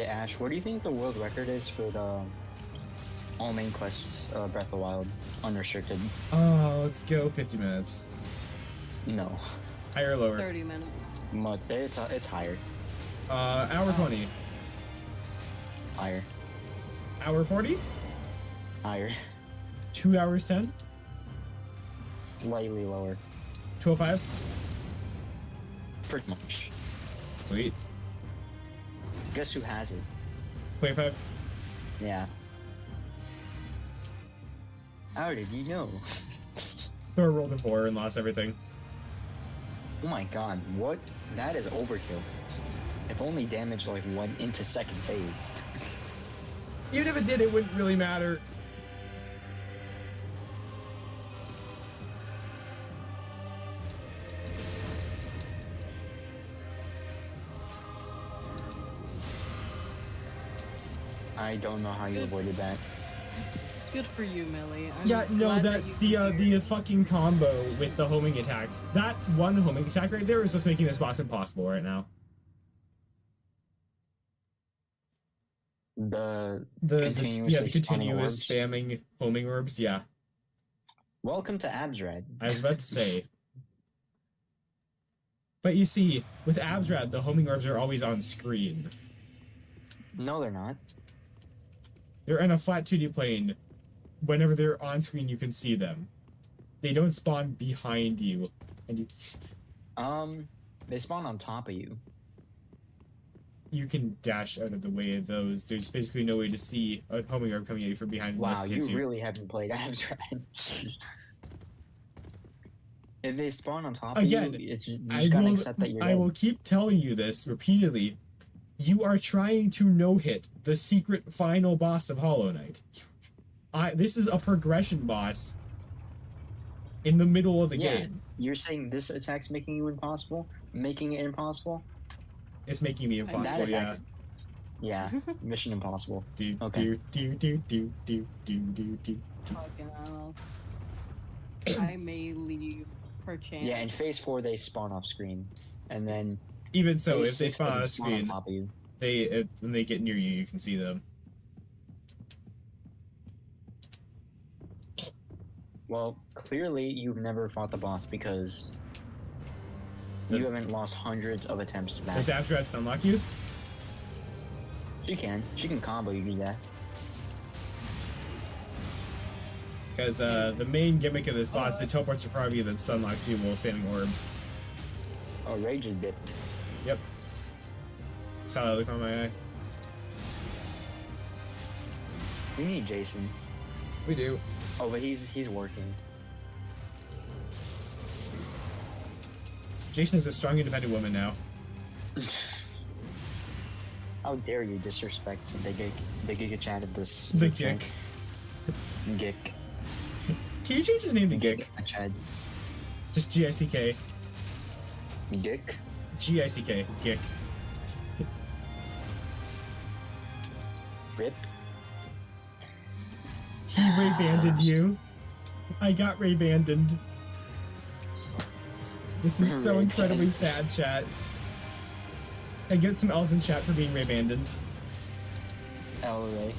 Hey Ash, what do you think the world record is for the all main quests Breath of the Wild unrestricted? Let's go 50 minutes. No, Higher or lower? 30 minutes. it's higher. Hour 20. Higher. Hour 40? Higher. 2 hours 10? Slightly lower. 205? Pretty much. Sweet. Guess who has it? 25? Yeah. How did you know? Thor rolled a 4 and lost everything. Oh my god, what? That is overkill. If only damage like went into second phase. Even if it did, it wouldn't really matter. I don't know how you avoided that. Good for you, Millie. I'm Yeah, no, glad that you can hear. the fucking combo with the homing attacks. That one homing attack right there is what's making this boss impossible right now. The The continuously spawning continuous orbs. spamming homing orbs. Yeah, Welcome to Absrad. I was about to say. But you see, with Absrad, the homing orbs are always on screen. No, they're not. They're in a flat 2D plane. Whenever they're on screen, you can see them. They don't spawn behind you, and They spawn on top of you. you can dash out of the way of those. There's basically no way to see a homing orb coming at you from behind. Wow, unless it you hits really haven't played Absrad. If they spawn on top Again, of you, it's you I just gotta will, accept that you're I dead. will keep telling you this repeatedly. You are trying to no-hit the secret final boss of Hollow Knight. This is a progression boss in the middle of the Yeah. game. You're saying this attack's making you impossible? Making it impossible? It's making me That impossible, yeah. attack's- Yeah, Mission Impossible. Do, Okay. do. Fucking hell. I may leave per chance. Yeah, in Phase 4 they spawn off screen. And then Even so, Phase if they 6, spawn on on screen, top of you. when they get near you, you can see them. Well, clearly you've never fought the boss because you Does- haven't lost hundreds of attempts to Does that. Absrad stunlock you? She can. She can combo you to death. Because the main gimmick of this boss, it teleports in front of you, then stunlocks you while spamming orbs. Oh, Rage is dipped. Yep. Saw that look on my eye. We need Jason. We do. Oh, but he's working. Jason is a strong, independent woman now. How dare you disrespect the Giga Chat of this? The channel. Gick. Gick. Can you change his name to Gick? Chad. Just G-I-C-K. Gick. G-I-C-K. Gick. Rip. He Ray-banded you. I got Ray-banded. This is so incredibly sad, chat. I get some L's in chat for being Ray-banded. L Ray.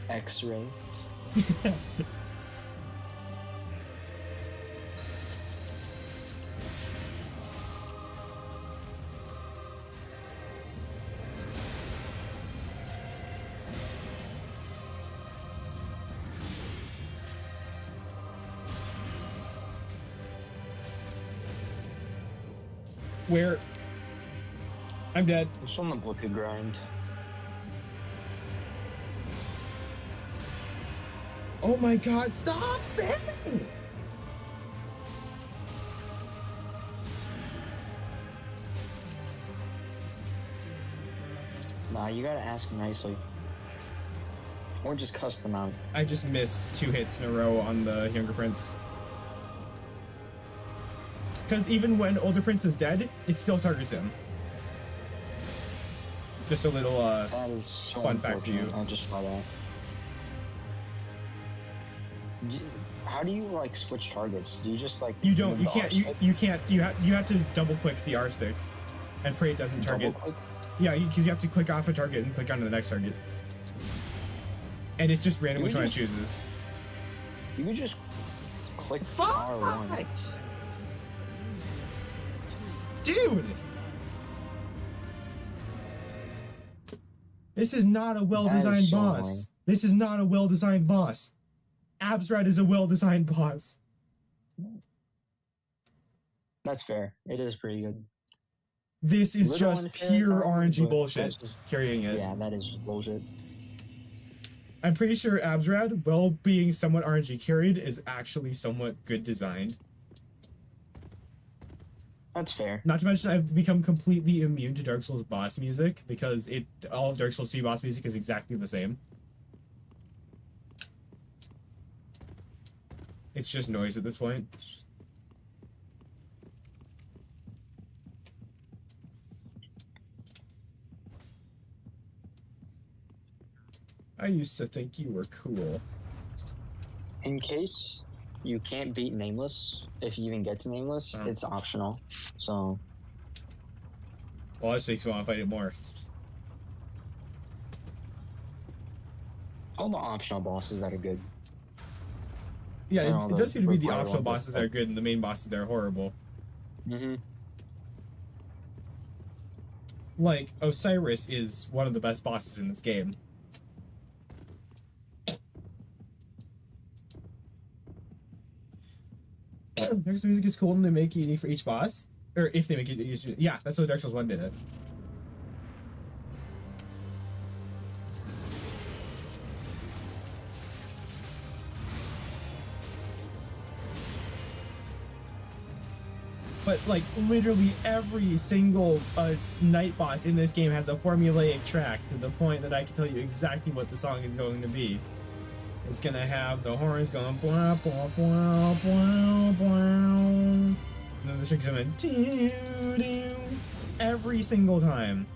X-ray. Where? I'm dead. This one look like a grind. Oh my god, stop spamming! Nah, you gotta ask nicely. Or just cuss them out. I just missed 2 hits in a row on the Younger Prince. Because even when Older Prince is dead, it still targets him. Just a little, That is so Fun fact for you. unfortunate. I just saw that. D- How do you like switch targets? Do you just like You don't. move You the can't. R stick, You can't. You have to double click the R stick, and pray it doesn't double target. click? Yeah, because you have to click off a target and click onto the next target, and it's just random You which one it just- chooses. You could just click Fuck! R1. Dude! This is not a well-designed so boss. annoying. This is not a well-designed boss. Absrad is a well-designed boss. That's fair. It is pretty good. This is Little just unfair pure at times, RNG but bullshit that's just- carrying it. Yeah, that is just bullshit. I'm pretty sure Absrad, while being somewhat RNG carried, is actually somewhat good designed. That's fair. Not to mention, I've become completely immune to Dark Souls boss music because all of Dark Souls 2 boss music is exactly the same. It's just noise at this point. I used to think you were cool. In case you can't beat Nameless, if you even get to Nameless, Oh. it's optional. So, Well, this makes me want to fight it more. all the optional bosses that are good. Yeah, And all it the does seem to be the required optional ones that bosses that are good and the main bosses that are horrible. Mm-hmm. Like, Osiris is one of the best bosses in this game. Dark Souls music is cool and they make it unique for each boss. Or if they make it yeah, that's what Dark Souls 1 did it. But like literally every single night boss in this game has a formulaic track to the point that I can tell you exactly what the song is going to be. It's gonna have the horns going blah blah blah blah blah, and then the strings come in doo doo every single time.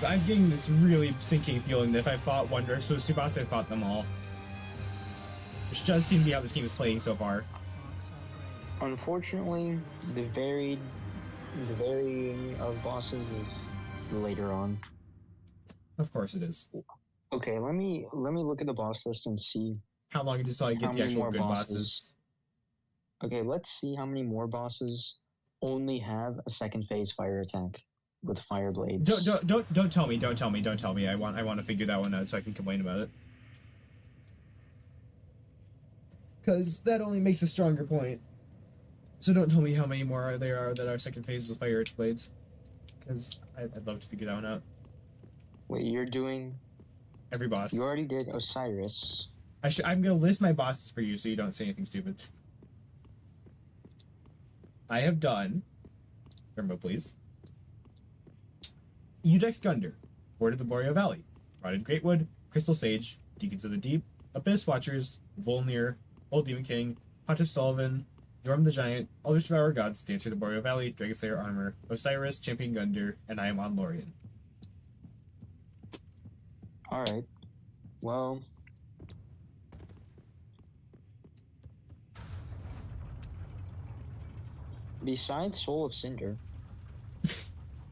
I'm getting this really sinking feeling that if I fought one Dark Souls 2 boss, I fought them all. Which does seem to be how this game is playing so far. Unfortunately, the varying of bosses is later on. Of course it is. Okay, let me look at the boss list and see. How long it is till I How get the many actual more good bosses? bosses? Okay, let's see how many more bosses only have a second phase fire attack with fire blades. Don't tell me. I want to figure that one out so I can complain about it. Because that only makes a stronger point. So don't tell me how many more there are that are second phases of fire blades. Because I'd love to figure that one out. Wait, you're doing? Every boss. You already did Osiris. I'm gonna list my bosses for you so you don't say anything stupid. I have done. Remember, please. Udex Gunder, Ward of the Boreal Valley, Rotted Greatwood, Crystal Sage, Deacons of the Deep, Abyss Watchers, Volnir, Old Demon King, Pontiff Sullivan, Norm the Giant, Eldritch Devour Gods, Dancer of the Boreal Valley, Dragon Slayer Armor, Osiris, Champion Gunder, and I am on Lorien. Alright. Well. Besides Soul of Cinder,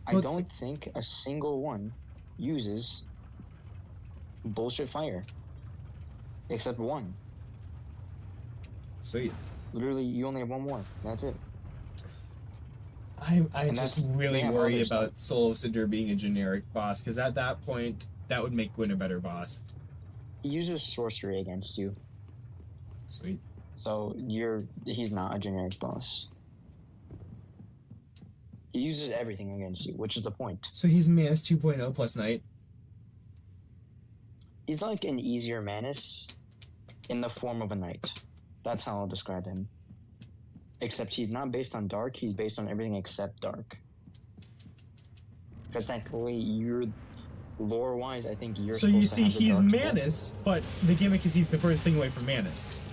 I Well, don't think a single one uses bullshit fire. Except one. Sweet. Literally, you only have one more. That's it. I'm And just that's- really they have worried other stuff. about Soul of Cinder being a generic boss, because at that point, that would make Gwyn a better boss. He uses sorcery against you, Sweet. so he's not a generic boss. He uses everything against you, which is the point. So he's Manus 2.0 plus Knight. He's like an easier Manus in the form of a knight. That's how I'll describe him. Except he's not based on dark, he's based on everything except dark. Because technically, lore-wise, I think you're So you supposed to see, have the he's Dark Soul. Manus, but the gimmick is he's the furthest thing away from Manus.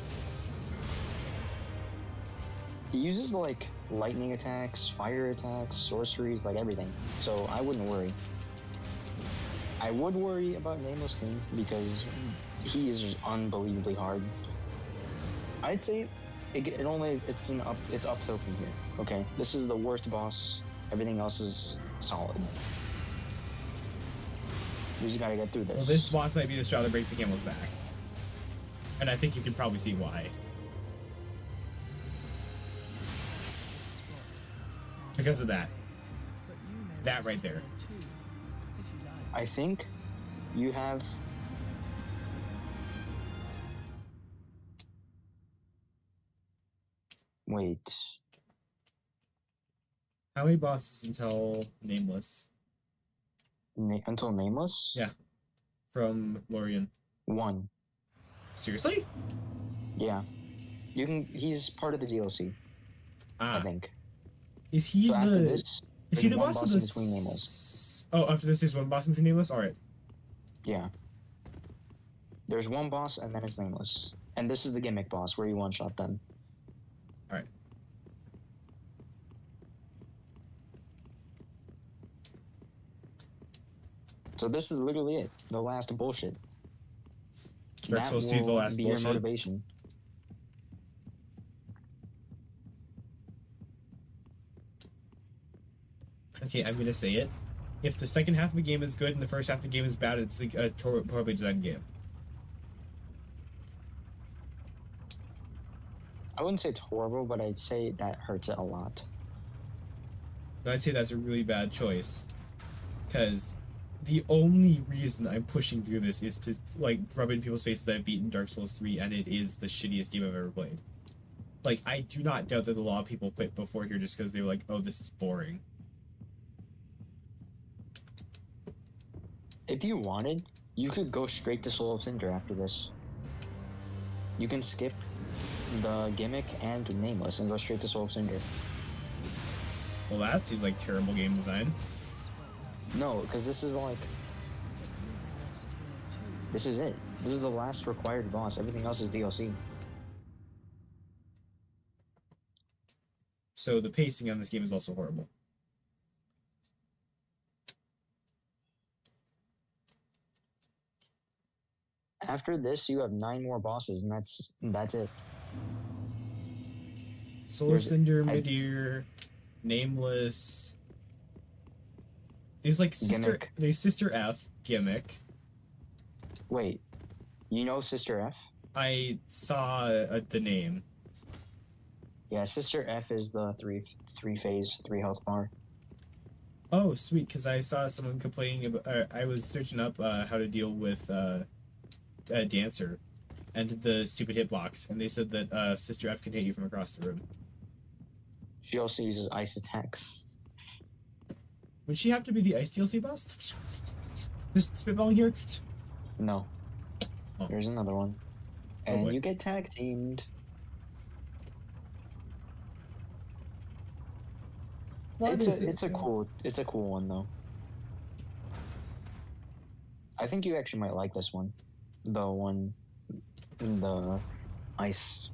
He uses like lightning attacks, fire attacks, sorceries, like everything. So I wouldn't worry. I would worry about Nameless King because he is just unbelievably hard. I'd say it's uphill from here. Okay, this is the worst boss. Everything else is solid. We just gotta get through this. Well, this boss might be the straw that breaks the camel's back, and I think you can probably see why. Because of that. That right there. I think you have. Wait. How many bosses until Nameless? Until Nameless? Yeah. From Lorien. 1. Seriously? Yeah. You can. He's part of the DLC, I Ah. think. Is he So after the this, is he there's the one boss of boss the in between Nameless. Oh, after this is one boss in between Nameless? Alright. Yeah. There's one boss and then it's Nameless. And this is the gimmick boss where you one-shot them. Alright. So this is literally it. The last bullshit. Dark That Souls 2, the will last be bullshit. your motivation. Okay, I'm gonna say it. If the second half of the game is good and the first half of the game is bad, it's like a poorly designed game. I wouldn't say it's horrible, but I'd say that hurts it a lot. But I'd say that's a really bad choice. Because the only reason I'm pushing through this is to, like, rub in people's faces that I've beaten Dark Souls 3 and it is the shittiest game I've ever played. Like, I do not doubt that a lot of people quit before here just because they were like, oh, this is boring. If you wanted, you could go straight to Soul of Cinder after this. You can skip the gimmick and Nameless and go straight to Soul of Cinder. Well, that seems like terrible game design. No, because this is like... This is it. This is the last required boss. Everything else is DLC. So the pacing on this game is also horrible. After this, you have 9 more bosses, and that's it. Soul of There's- Cinder, I- Midir, Nameless. There's like Gimmick. There's Sister F, Gimmick. Wait, you know Sister F? I saw the name. Yeah, Sister F is the three phase, 3 health bar. Oh, sweet, because I saw someone complaining about. I was searching up how to deal with Dancer and the stupid hitbox, and they said that Sister F can hit you from across the room. She also uses ice attacks. Would she have to be the Ice DLC boss? Just spitballing here? No. Oh. There's another one. Oh, And boy. you get tag teamed. It's a cool one though. I think you actually might like this one. The one in the ice.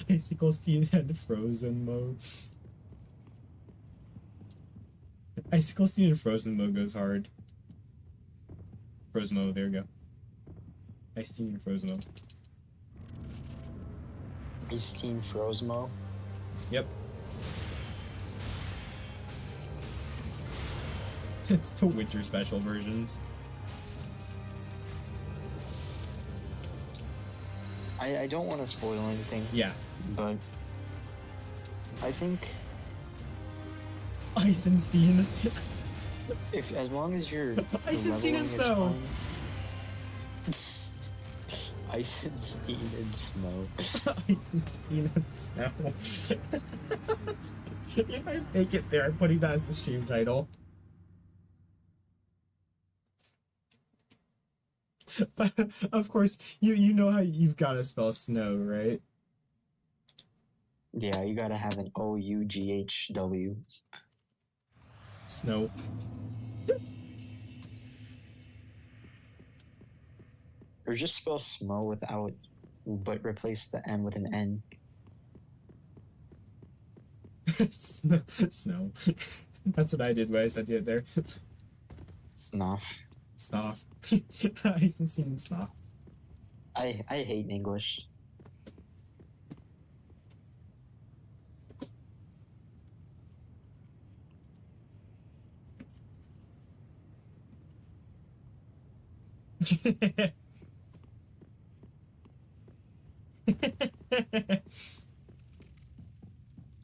Icicle Steam and Frozen mode. Icicle Steam and Frozen mode goes hard. Frozen mode, there we go. Ice Team and Frozen mode. Ice Team Frozmo. Yep. It's the winter special versions. I don't want to spoil anything, Yeah. but I think Eisenstein. if as long as you're Eisenstein leveling and is Snow. fine- Eisenstein and Snow. Eisenstein and Snow. If I make it there, I'm putting that as the stream title. But of course, you know how you've got to spell snow, right? Yeah, you gotta have an OUGHW. Snow. Or just spell smo without, but replace the M with an N. Snow. That's what I did when I said it there. Snoff. Snoff. I haven't seen Snoff. I hate English.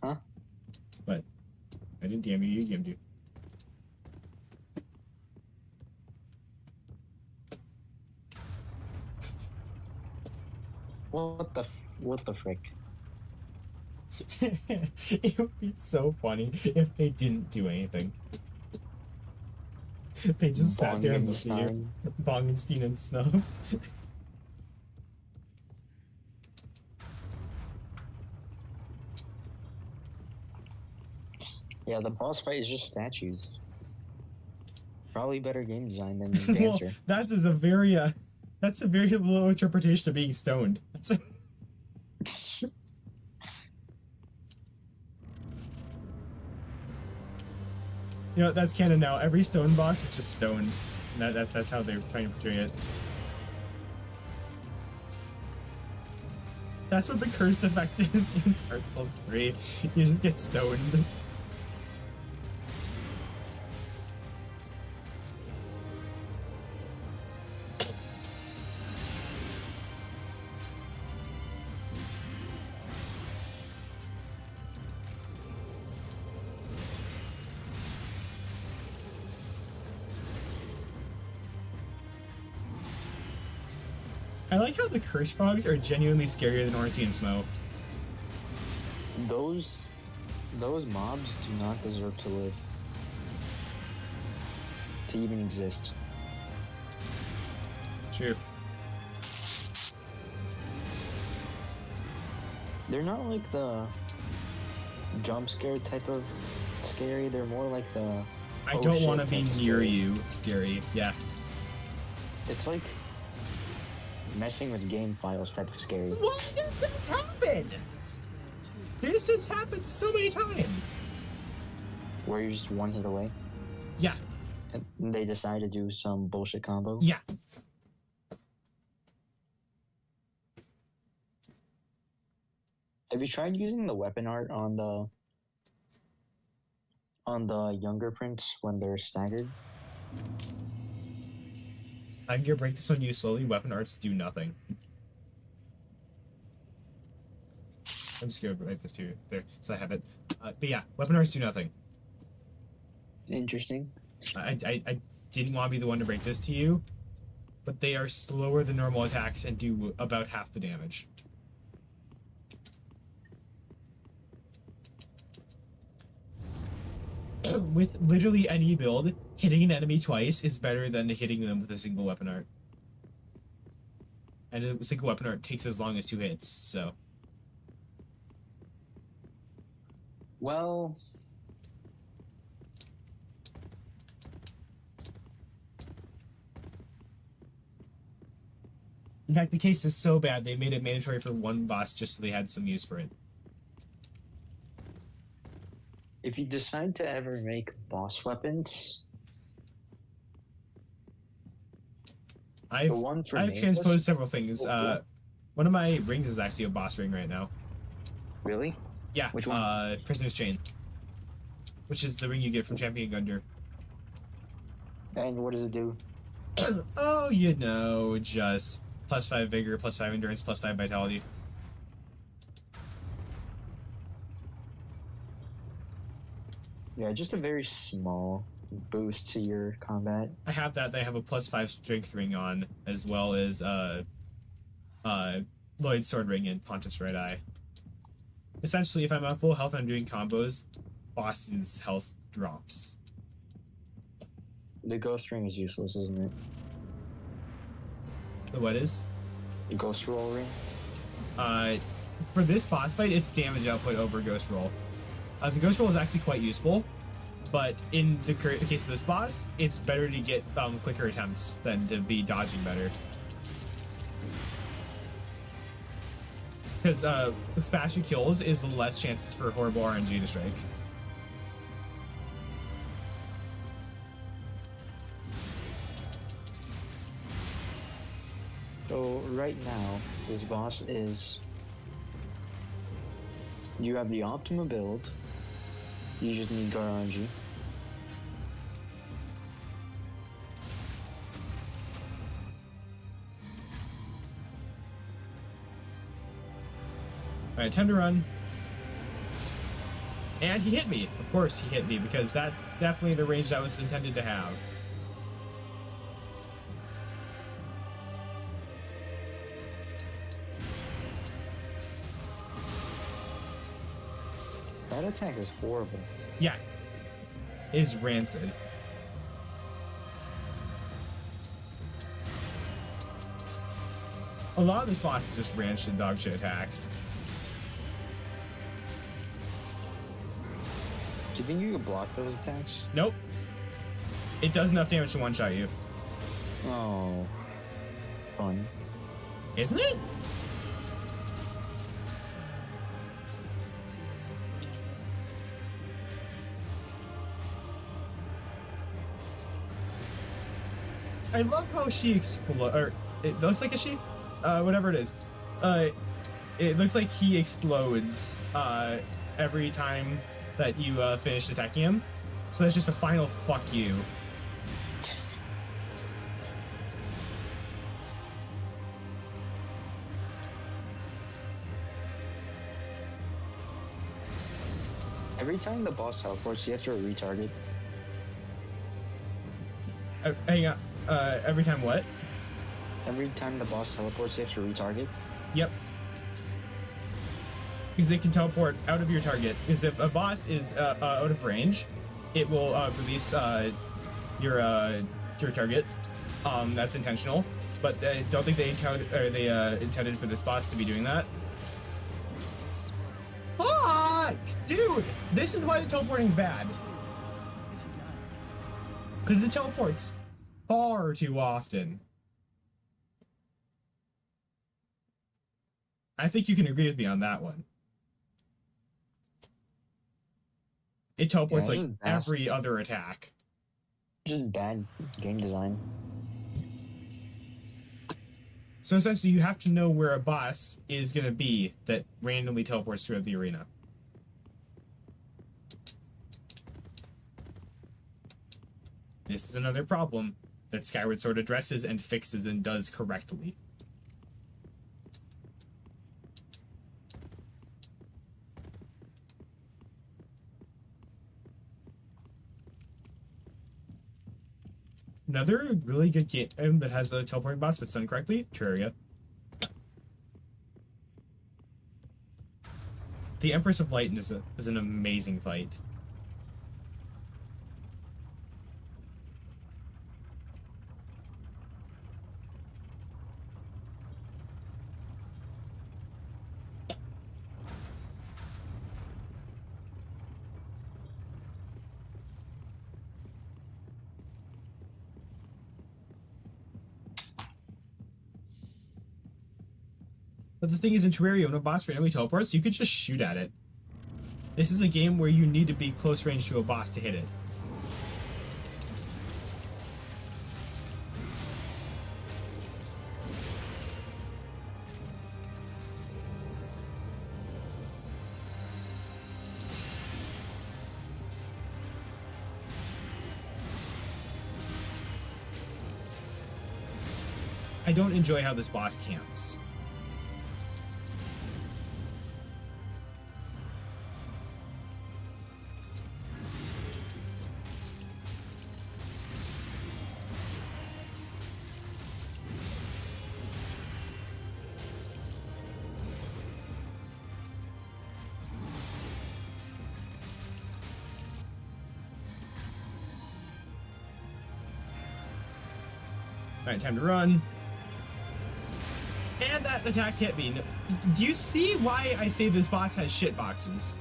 Huh? What? I didn't DM you, you DM'd you. What the frick? It would be so funny if they didn't do anything. They just sat there and looked at you. Bongenstein and Snuff. Yeah, the boss fight is just statues. Probably better game design than Well, Dancer. that's a very low interpretation of being stoned. That's you know, that's canon now. Every stone boss is just stoned. And that's how they're trying to portray it. That's what the cursed effect is in Dark Souls 3. You just get stoned. I like how the curse frogs are genuinely scarier than Ornstein and Smo. Those mobs do not deserve to live. To even exist. Sure. They're not like the jump scare type of scary, they're more like the I oh don't shit want to be type of near scary. you, scary. Yeah. It's like messing with game files type of scary. Why did this happen? This has happened so many times. Where you're just one hit away. Yeah. And they decide to do some bullshit combo. Yeah. Have you tried using the weapon art on the younger prints when they're staggered? I'm gonna break this on you slowly. Weapon arts do nothing. I'm just gonna write this to you there, so I have it. But yeah, weapon arts do nothing. Interesting. I didn't want to be the one to break this to you, but they are slower than normal attacks and do about half the damage. With literally any build, hitting an enemy twice is better than hitting them with a single weapon art. And a single weapon art takes as long as 2 hits, so. Well, In fact, the case is so bad they made it mandatory for one boss just so they had some use for it. if you decide to ever make boss weapons, I've the one for I've Nameless- transposed several things. Oh, One of my rings is actually a boss ring right now. Really? Yeah. Which one? Prisoner's Chain. Which is the ring you get from Champion Gundyr. And what does it do? Oh, you know, just +5 vigor, +5 endurance, +5 vitality. Yeah, just a very small boost to your combat. I have that. I have a +5 strength ring on, as well as Lloyd's sword ring and Pontus Red Eye. Essentially, if I'm at full health and I'm doing combos, boss's health drops. The ghost ring is useless, isn't it? The what is? The ghost roll ring? For this boss fight, it's damage output over ghost roll. The ghost roll is actually quite useful, but in the case of this boss, it's better to get quicker attempts than to be dodging better. Because the faster kills is less chances for horrible RNG to strike. So right now, this boss is... You have the optimal build. You just need guard RNG. Alright, time to run. And he hit me. Of course he hit me, because that's definitely the range that was intended to have. That attack is horrible. Yeah. It is rancid. A lot of this boss is just rancid dog shit attacks. Do you think you could block those attacks? Nope. It does enough damage to one-shot you. Oh. Fun. Isn't it? I love how she explodes, or it looks like a she? Whatever it is. It looks like he explodes every time that you finish attacking him. So that's just a final fuck you. Every time the boss teleports, you have to retarget. Hang on. Every time what? Every time the boss teleports, you have to retarget. Yep. Because it can teleport out of your target. Because if a boss is out of range, it will release your target. That's intentional, but I don't think they intended for this boss to be doing that. Fuck, dude! This is why the teleporting's bad. Because it teleports far too often. I think you can agree with me on that one. It teleports like every other attack. Just bad game design. So essentially, you have to know where a boss is going to be that randomly teleports throughout the arena. This is another problem that Skyward Sword addresses and fixes and does correctly. Another really good game that has a teleporting boss that's done correctly, Terraria. The Empress of Light is an amazing fight. But the thing is, in Terraria, when a boss randomly teleports, you could just shoot at it. This is a game where you need to be close range to a boss to hit it. I don't enjoy how this boss camps. Alright, time to run. And that attack hit me. Do you see why I say this boss has shit boxes?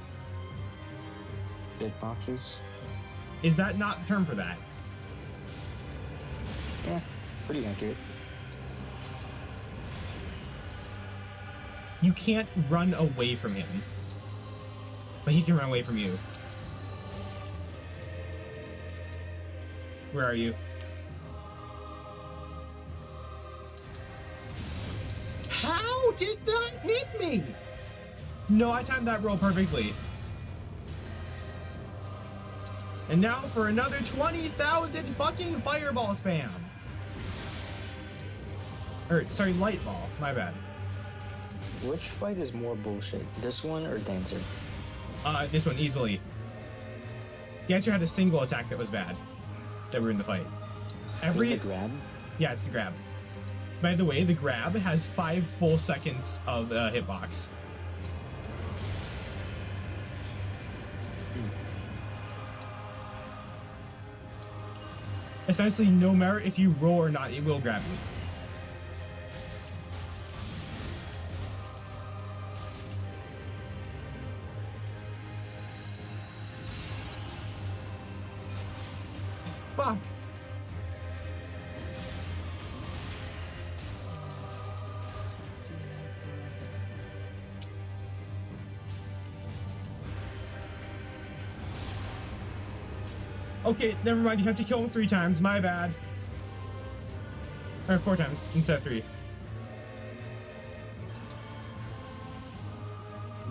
Shit boxes? Is that not the term for that? Yeah, pretty accurate. You can't run away from him. But he can run away from you. Where are you? How did that hit me? No, I timed that roll perfectly. And now for another 20,000 fucking fireball spam. Or, sorry, light ball. My bad. Which fight is more bullshit? This one or Dancer? This one easily. Dancer had a single attack that was bad. That ruined the fight. Is the grab? Yeah, it's the grab. By the way, the grab has 5 full seconds of hitbox. Essentially, no matter if you roll or not, it will grab you. Fuck. Okay, never mind. You have to kill him 3 times. My bad. Or 4 times instead of 3.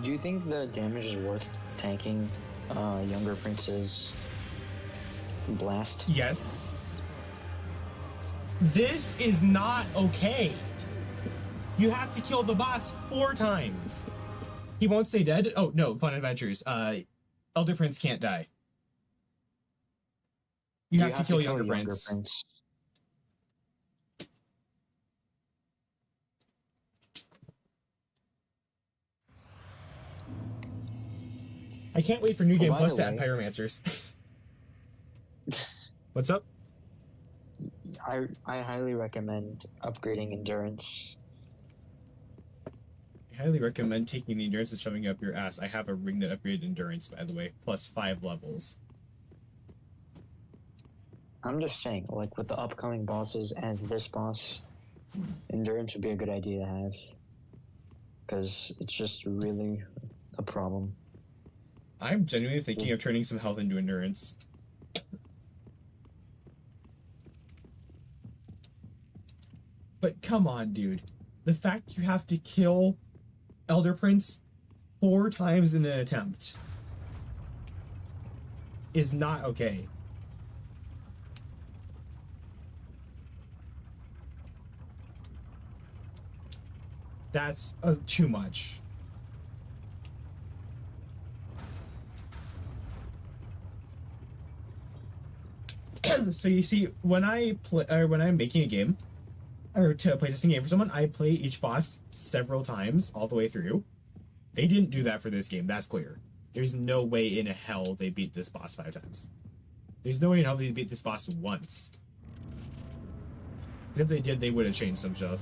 Do you think the damage is worth tanking Younger Prince's blast? Yes. This is not okay. You have to kill the boss 4 times. He won't stay dead. Oh no, Fun Adventures. Elder Prince can't die. You have to kill Younger Prince. I can't wait for New Game Plus to add Pyromancers. What's up? I highly recommend upgrading Endurance. I highly recommend taking the Endurance and shoving it up your ass. I have a ring that upgraded Endurance, by the way, plus 5 levels. I'm just saying, like, with the upcoming bosses and this boss, Endurance would be a good idea to have. Because it's just really a problem. I'm genuinely thinking of turning some health into Endurance. But come on, dude. The fact you have to kill Elder Prince 4 times in an attempt is not okay. That's too much. So you see, when I'm making a game, or to play testing game for someone, I play each boss several times all the way through. They didn't do that for this game, that's clear. There's no way in hell they beat this boss 5 times. There's no way in hell they beat this boss once. Because if they did, they would have changed some stuff.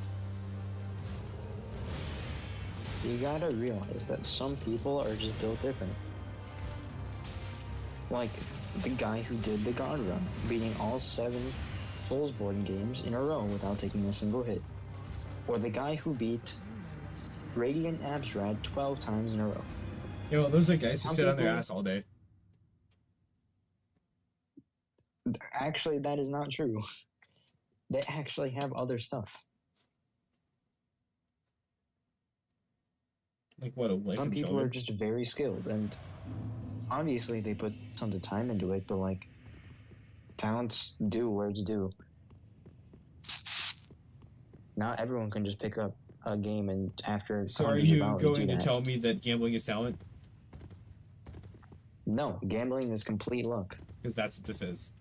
You gotta realize that some people are just built different. Like the guy who did the God Run, beating all 7 Soulsborne games in a row without taking a single hit. Or the guy who beat Radiant Abstrad 12 times in a row. You know, those are guys who sit on their ass all day. Actually, that is not true. They actually have other stuff. Like what, a life Some and people shoulder? are just very skilled, and obviously they put tons of time into it, but like, talents do where it's due. Not everyone can just pick up a game and after. So are you going to tell me that gambling is talent? No, gambling is complete luck. Because that's what this is.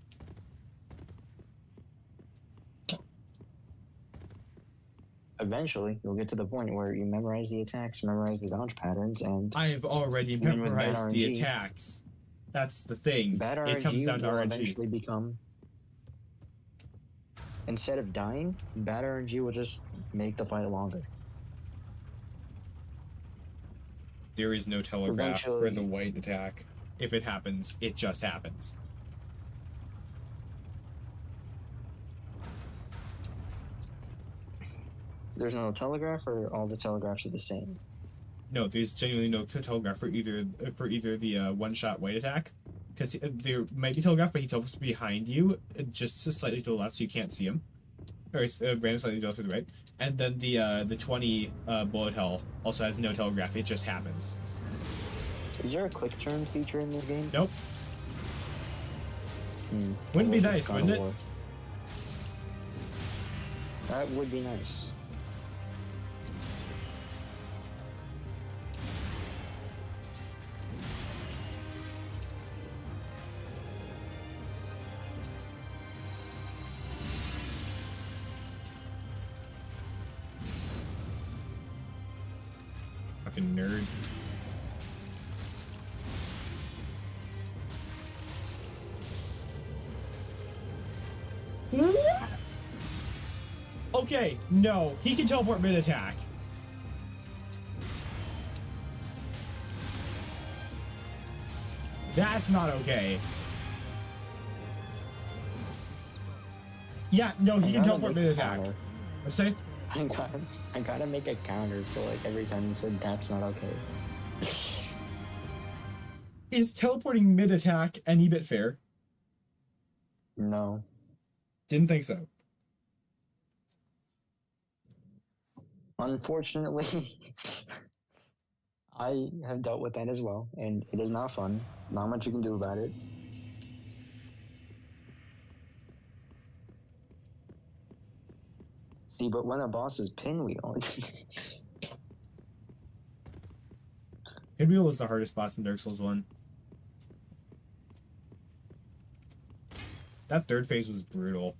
Eventually, you'll get to the point where you memorize the attacks, memorize the dodge patterns, and I've already even with bad memorized the RNG, attacks. That's the thing. bad It comes RNG down to will RNG. eventually become. Instead of dying, bad RNG will just make the fight longer. There is no telegraph for Eventually- the white attack. If it happens, it just happens. There's no telegraph, or all the telegraphs are the same? no, there's genuinely no telegraph for either the one-shot white attack, because there might be telegraph, but he teleports behind you, just slightly to the left, so you can't see him, or random slightly to the right. And then the 20 bullet hell also has no telegraph; it just happens. Is there a quick turn feature in this game? Nope. Wouldn't be nice, wouldn't it? That would be nice. Fucking nerd. What? Okay, no. He can teleport mid-attack. That's not okay. Yeah, no, he can teleport mid-attack. What's that? I gotta make a counter for like every time you said that's not okay. Is teleporting mid-attack any bit fair? No. Didn't think so. Unfortunately, I have dealt with that as well, and it is not fun. Not much you can do about it. See, but when a boss is pinwheel, Pinwheel was the hardest boss in Dark Souls 1. That third phase was brutal.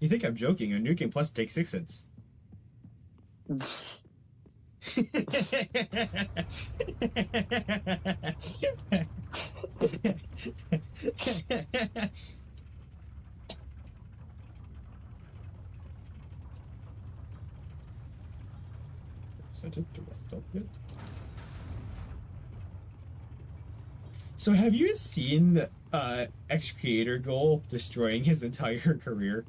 You think I'm joking? A Nuking Plus takes 6 hits. So have you seen ex-creator Goal destroying his entire career?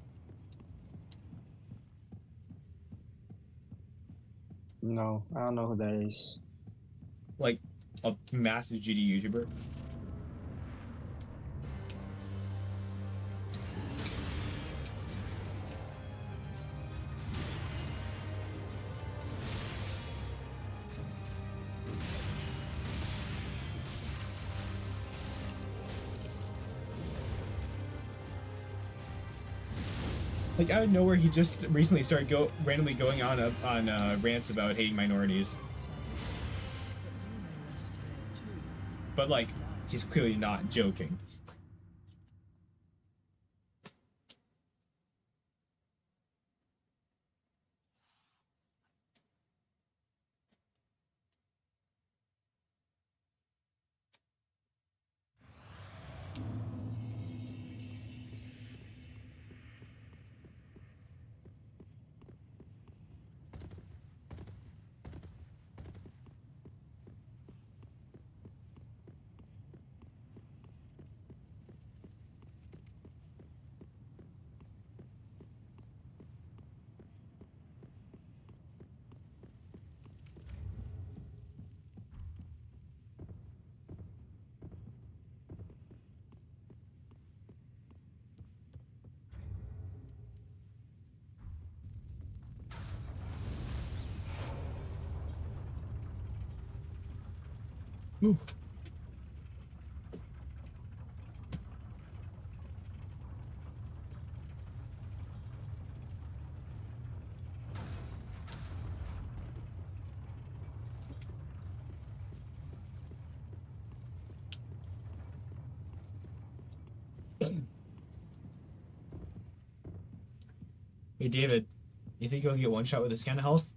No, I don't know who that is. Like a massive GD YouTuber? Like out of nowhere, he just recently started randomly going on rants about hating minorities. But like, he's clearly not joking. Ooh. Hey David, you think you'll get one shot with this kind of health?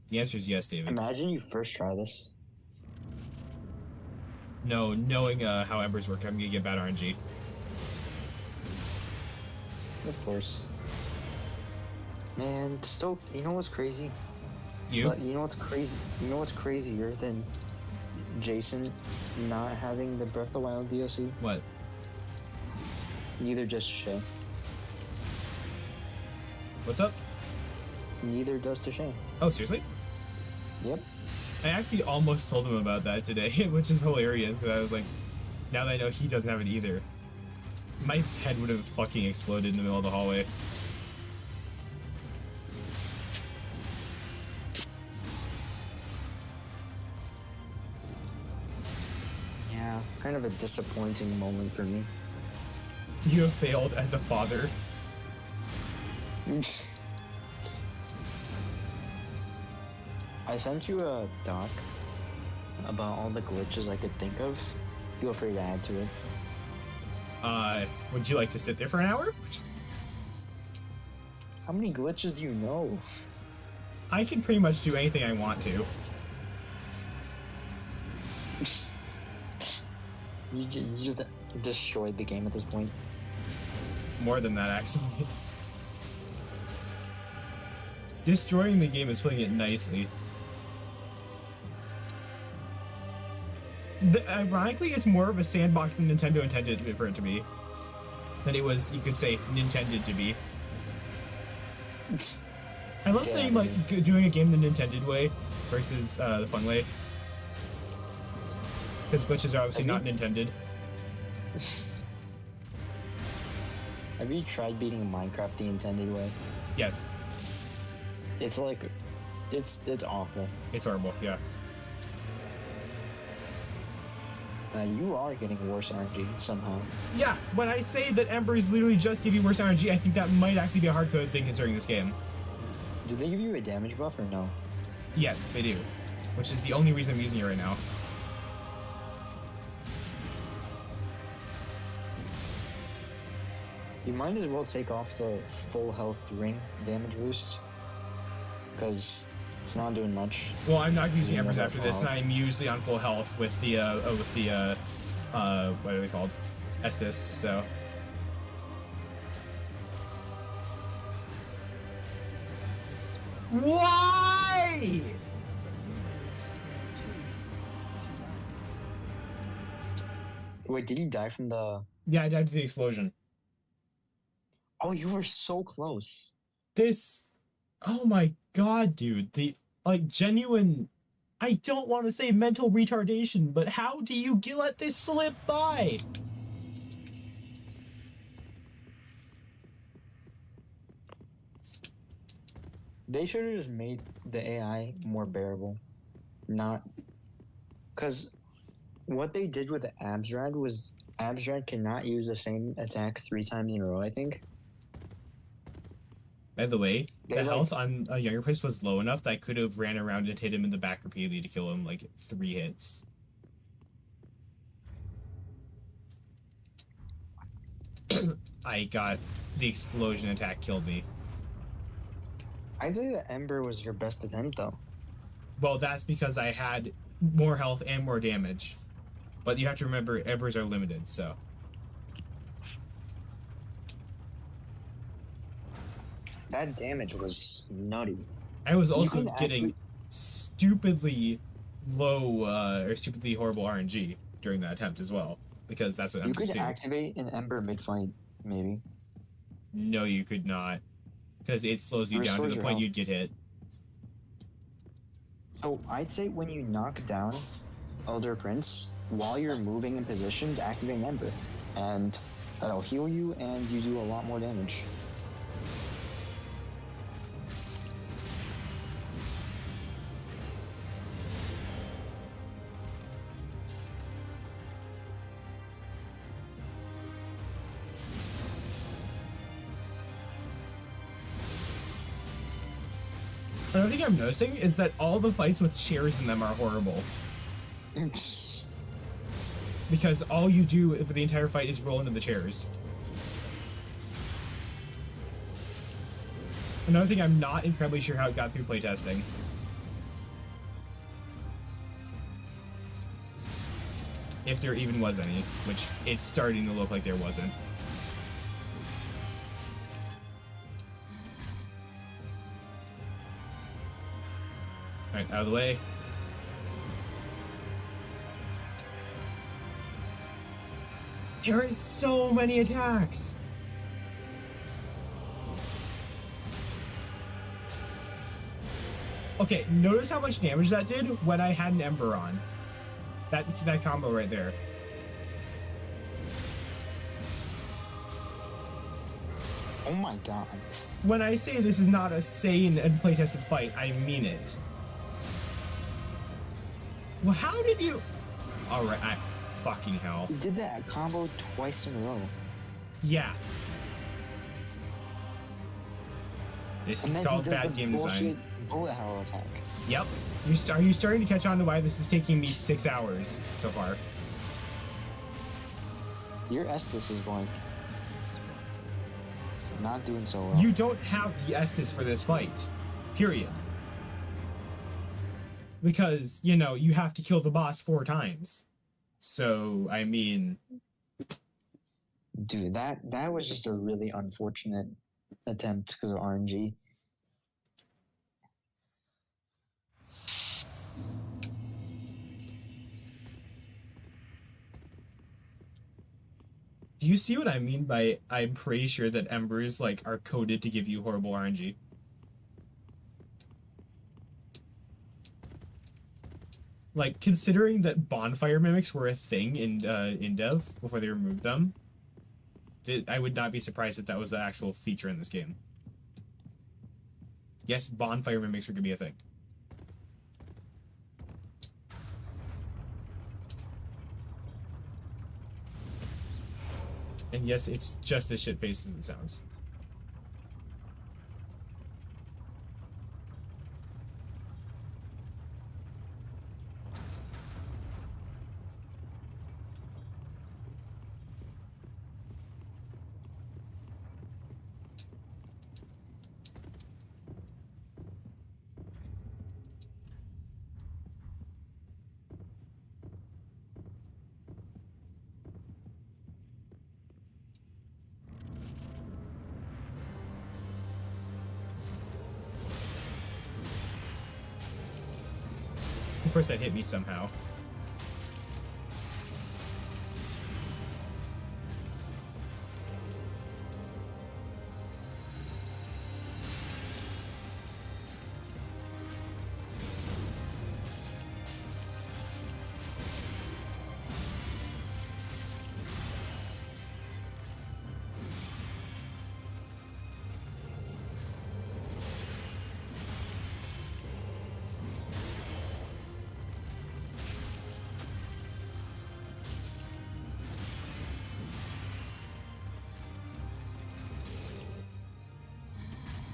The answer is yes, David. Imagine you first try this. No, knowing how Embers work, I'm gonna get bad RNG. Of course. Man, you know what's crazy? You? But you know what's crazy? You know what's crazier than Jason not having the Breath of the Wild DLC? What? Neither does Shay. What's up? Neither does Shay. Oh, seriously? Yep. I actually almost told him about that today, which is hilarious, because I was like, now that I know he doesn't have it either, my head would have fucking exploded in the middle of the hallway. Yeah, kind of a disappointing moment for me. You have failed as a father. I sent you a doc about all the glitches I could think of. Feel free to add to it. Would you like to sit there for an hour? How many glitches do you know? I can pretty much do anything I want to. You just destroyed the game at this point. More than that, actually. Destroying the game is putting it nicely. Ironically, it's more of a sandbox than Nintendo intended for it to be. Than it was, you could say, intended to be. I love saying, like, doing a game the Nintended way versus the fun way. Because glitches are obviously not intended. Have you tried beating Minecraft the intended way? Yes. It's like, it's awful. It's horrible, yeah. You are getting worse RNG somehow. Yeah, when I say that Embers literally just give you worse RNG, I think that might actually be a hard-coded thing considering this game. Do they give you a damage buff or no? Yes, they do. Which is the only reason I'm using it right now. You might as well take off the full health ring damage boost. Because it's not doing much. Well, I'm not using Yeah, Embers that's after this, and off. I'm usually on full health with the, what are they called? Estus, so. Why? Wait, did you die from the... Yeah, I died to the explosion. Oh, you were so close. This, oh my god, dude, the, like, genuine, I don't want to say mental retardation, but how do you let this slip by? They should have just made the AI more bearable. Not... Because what they did with the Absrad was Absrad cannot use the same attack 3 times in a row, I think. By the way, They, the like- health on a younger place was low enough that I could have ran around and hit him in the back repeatedly to kill him, like, 3 hits. I got the explosion attack killed me. I'd say that Ember was your best attempt, though. Well, that's because I had more health and more damage. But you have to remember, Embers are limited, so. That damage was nutty. I was You also can getting actually- stupidly low, or stupidly horrible RNG during that attempt as well. Because that's what You Embers could do. activate an Ember mid-fight, maybe. No, you could not. Because it slows you down to Restores the your point health. you'd get hit. So I'd say when you knock down Elder Prince, while you're moving in position, to activate an Ember. And that'll heal you, and you do a lot more damage. Another thing I'm noticing is that all the fights with chairs in them are horrible. Because all you do for the entire fight is roll into the chairs. Another thing I'm not incredibly sure how it got through playtesting. If there even was any, which it's starting to look like there wasn't. Alright, out of the way. There is so many attacks. Okay, notice how much damage that did when I had an Ember on. That combo right there. Oh my god. When I say this is not a sane and playtested fight, I mean it. Well, how did you... Alright, fucking hell. He did that combo twice in a row. Yeah. This And is then called he does bad the game bullshit design. bullet arrow attack. Yep. Are you starting to catch on to why this is taking me 6 hours so far? Your Estus is like not doing so well. You don't have the Estus for this fight. Period. Because, you know, you have to kill the boss 4 times. So, I mean... Dude, that was just a really unfortunate attempt because of RNG. Do you see what I mean by I'm pretty sure that Embers, like, are coded to give you horrible RNG? Like, considering that bonfire mimics were a thing in dev before they removed them, I would not be surprised if that was an actual feature in this game. Yes, bonfire mimics are gonna be a thing. And yes, it's just as shit-faced as it sounds. Of course, that hit me somehow.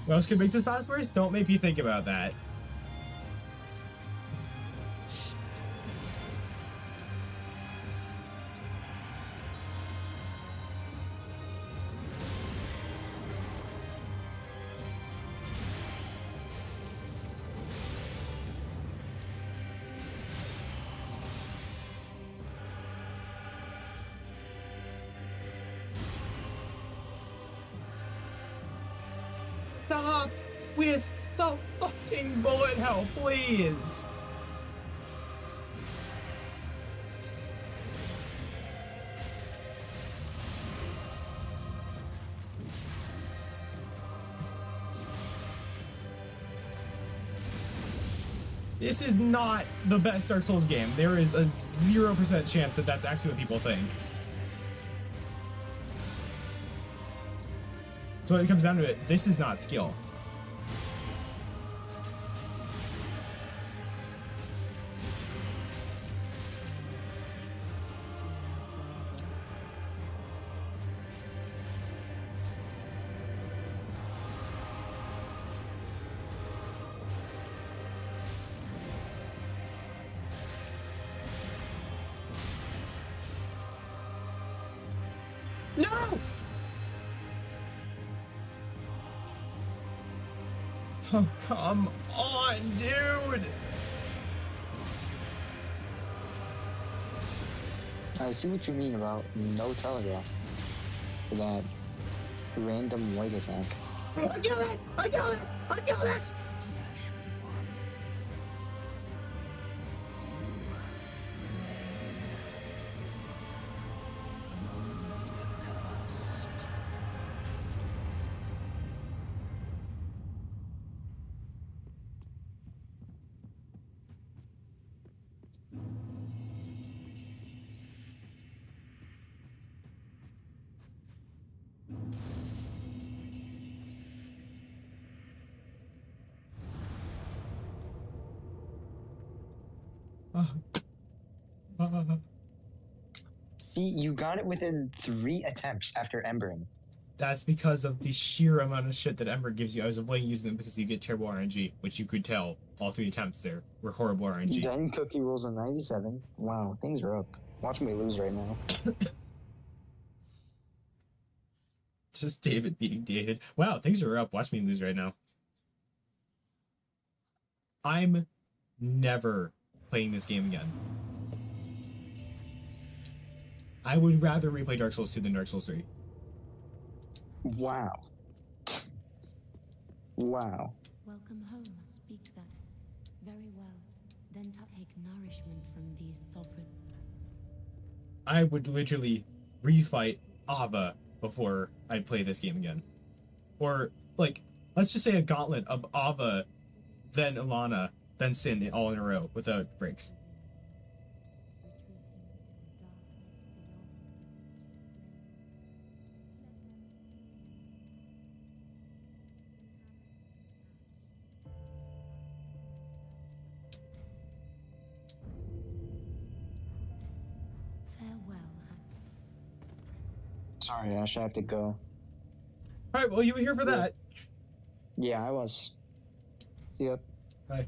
What else could make this boss worse? Don't make me think about that. Stop with the fucking bullet hell, please! This is not the best Dark Souls game. There is a 0% chance that that's actually what people think. So when it comes down to it, this is not skill. No! Oh, come on, dude! I see what you mean about no telegraph for that random white attack. I got it! I got it! I got it! See, you got it within 3 attempts after embering. That's because of the sheer amount of shit that Ember gives you. I was avoiding using them because you get terrible RNG, which you could tell all 3 attempts there were horrible RNG. Then Cookie rolls a 97. Wow, things are up. Watch me lose right now. Just David being David. Wow, things are up. Watch me lose right now. I'm never playing this game again. I would rather replay Dark Souls 2 than Dark Souls 3. Wow. Wow. Welcome home, speak then. Very well. Then take nourishment from these sovereign. I would literally refight Ava before I'd play this game again. Or, like, let's just say a gauntlet of Ava, then Ilana, then Sin all in a row without breaks. Farewell. Sorry, Ash, I have to go. Alright, well, you were here for that. Yeah, I was. Yep. Bye.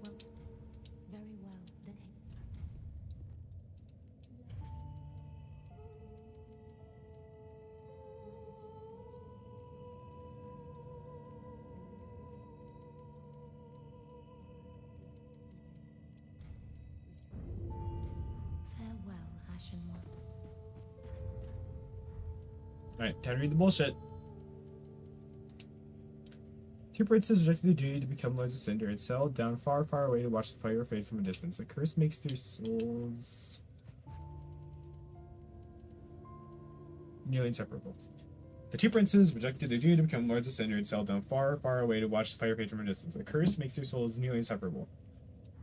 Well, very well. Then farewell, Ashen One. Alright, time to read the bullshit. 2 princes rejected the duty to become Lords of Cinder and settled down far, far away to watch the fire fade from a distance. A curse makes their souls nearly inseparable. The 2 princes rejected their duty to become Lords of Cinder and settled down far, far away to watch the fire fade from a distance. A curse makes their souls nearly inseparable.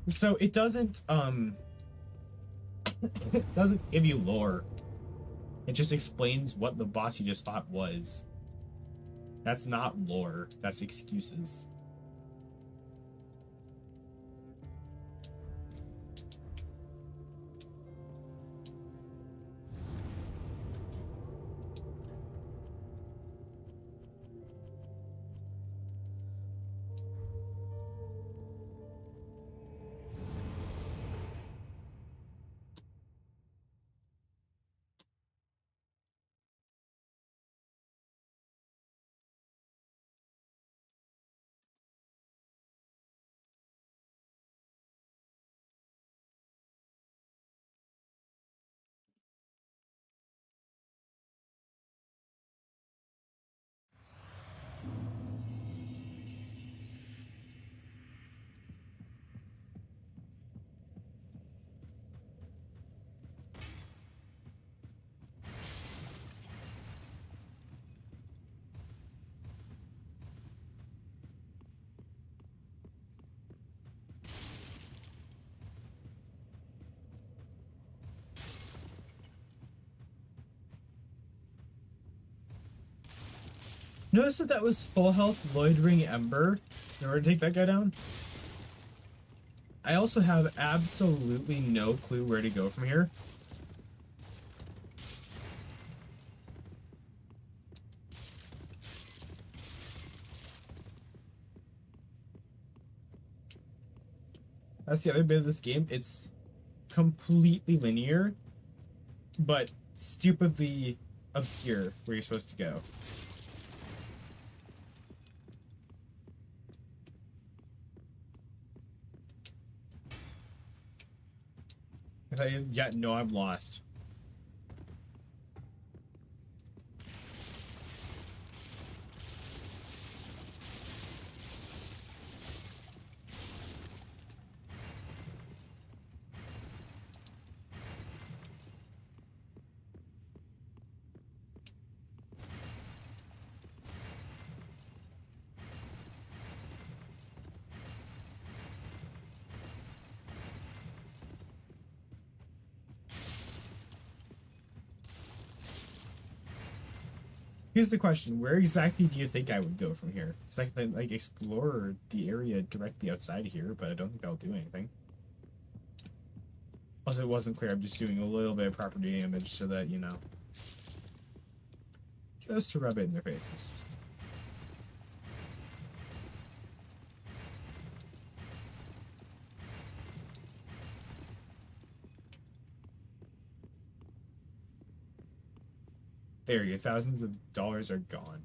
So it doesn't it doesn't give you lore. It just explains what the boss you just fought was. That's not lore. That's excuses. Notice that that was full health Loitering Ember in order to take that guy down. I also have absolutely no clue where to go from here. That's the other bit of this game. It's completely linear, but stupidly obscure where you're supposed to go. Yeah, no, I'm lost. Here's the question: where exactly do you think I would go from here? Because I can like explore the area directly outside of here, but I don't think that'll do anything. Also, it wasn't clear. I'm just doing a little bit of property damage so that you know, just to rub it in their faces. There you go. Thousands of dollars are gone.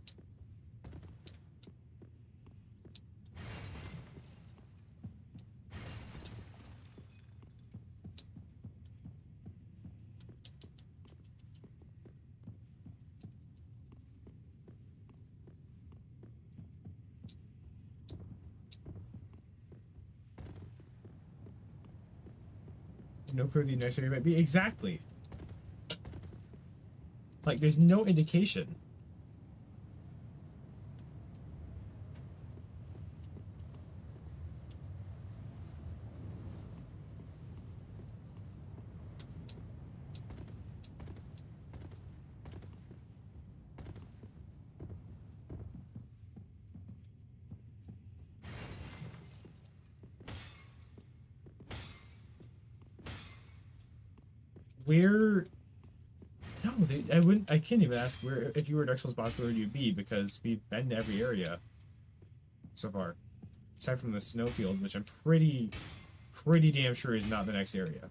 No clue the next area might be. Exactly. Like, there's no indication. Where? No, I wouldn't. I can't even ask where. If you were Dark Souls boss, where would you be? Because we've been to every area so far, aside from the snowfield, which I'm pretty damn sure is not the next area.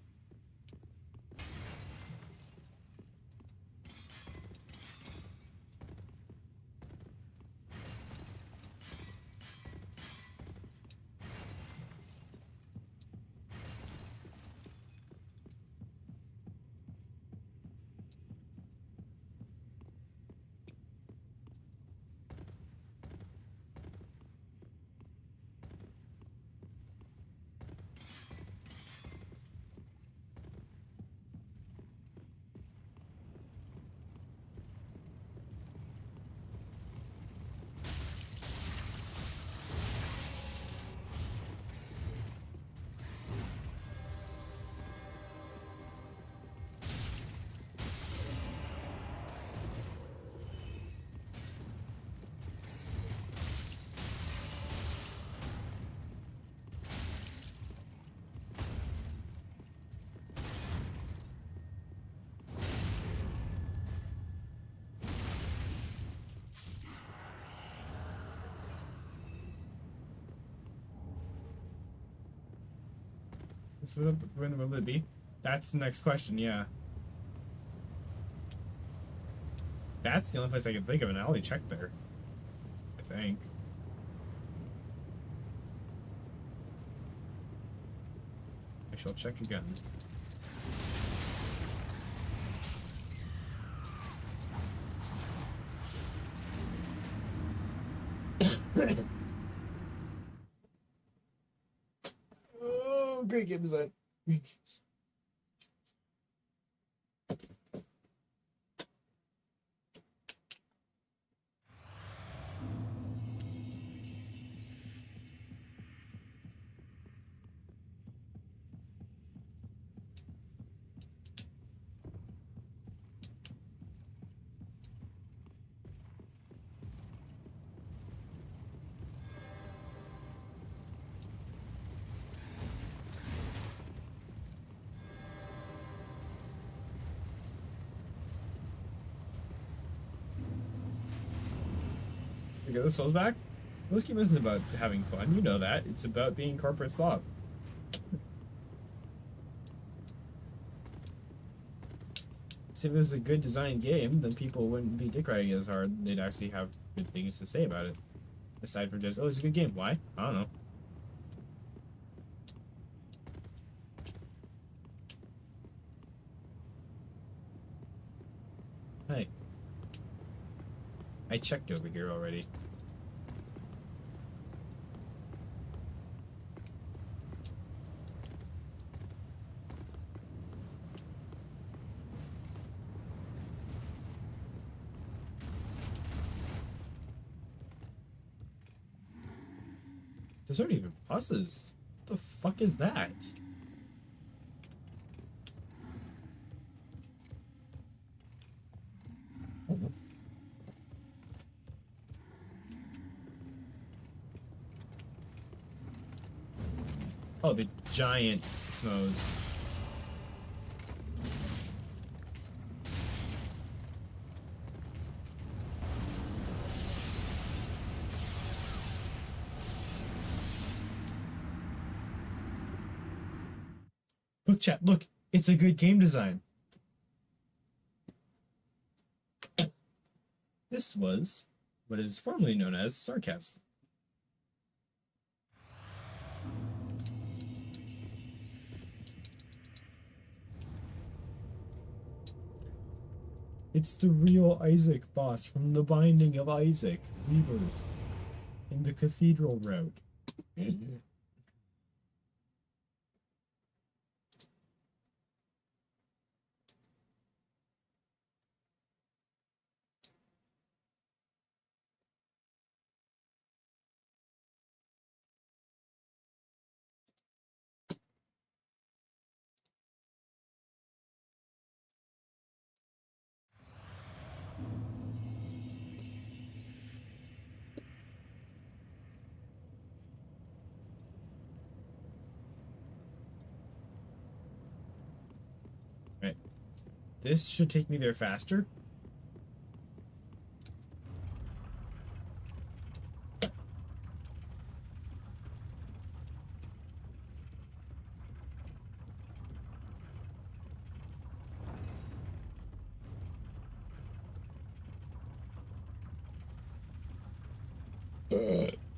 So when will it be? That's the next question, yeah. That's the only place I can think of, and I only checked there. I think. I shall check again. Oh, great game design. We get the souls back? This game isn't about having fun, you know that. It's about being corporate slob. So if it was a good designed game, then people wouldn't be dick riding as hard. They'd actually have good things to say about it. Aside from just, oh, it's a good game. Why? I don't know. Hey. I checked over here already. Those aren't even buses. What the fuck is that? Oh, the giant Smodes. Look, chat, look. It's a good game design. This was what is formerly known as sarcasm. It's the real Isaac boss from the Binding of Isaac, Rebirth, in the Cathedral Road. Right. This should take me there faster.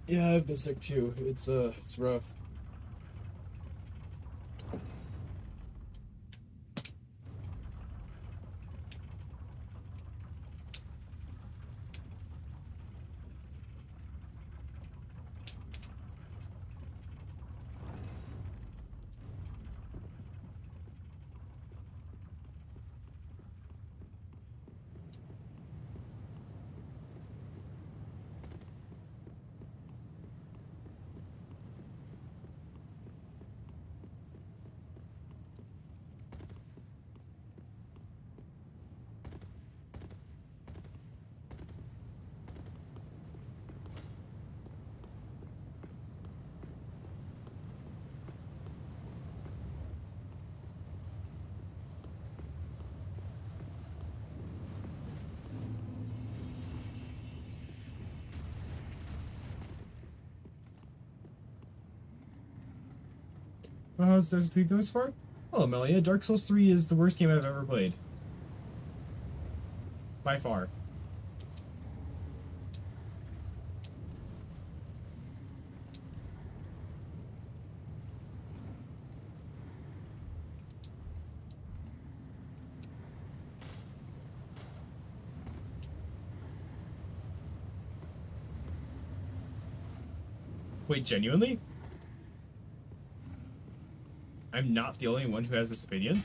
Yeah, I've been sick too. It's rough. How's Dark Souls 3 doing so far? Hello, Melia. Dark Souls 3 is the worst game I've ever played. By far. Wait, genuinely? I'm not the only one who has this opinion?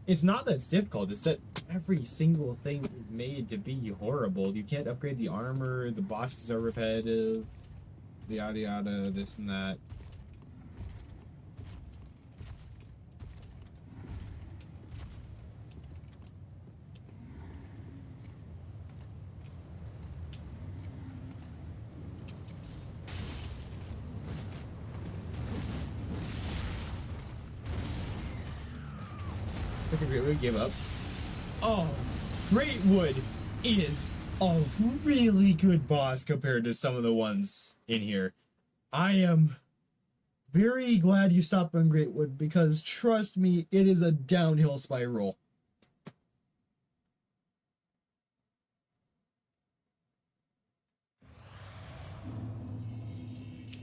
It's not that it's difficult, it's that every single thing is made to be horrible. You can't upgrade the armor, the bosses are repetitive, yada yada, this and that. Greatwood gave up. Oh, Greatwood is a really good boss compared to some of the ones in here. I am very glad you stopped on Greatwood because trust me, it is a downhill spiral.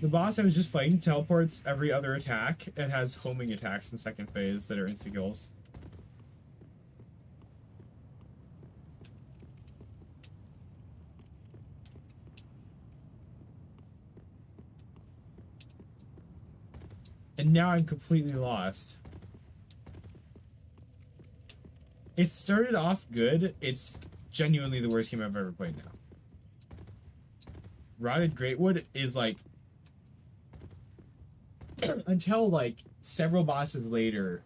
The boss I was just fighting teleports every other attack and has homing attacks in second phase that are insta kills. And now I'm completely lost. It started off good. It's genuinely the worst game I've ever played now. Rotted Greatwood is like... until like several bosses later,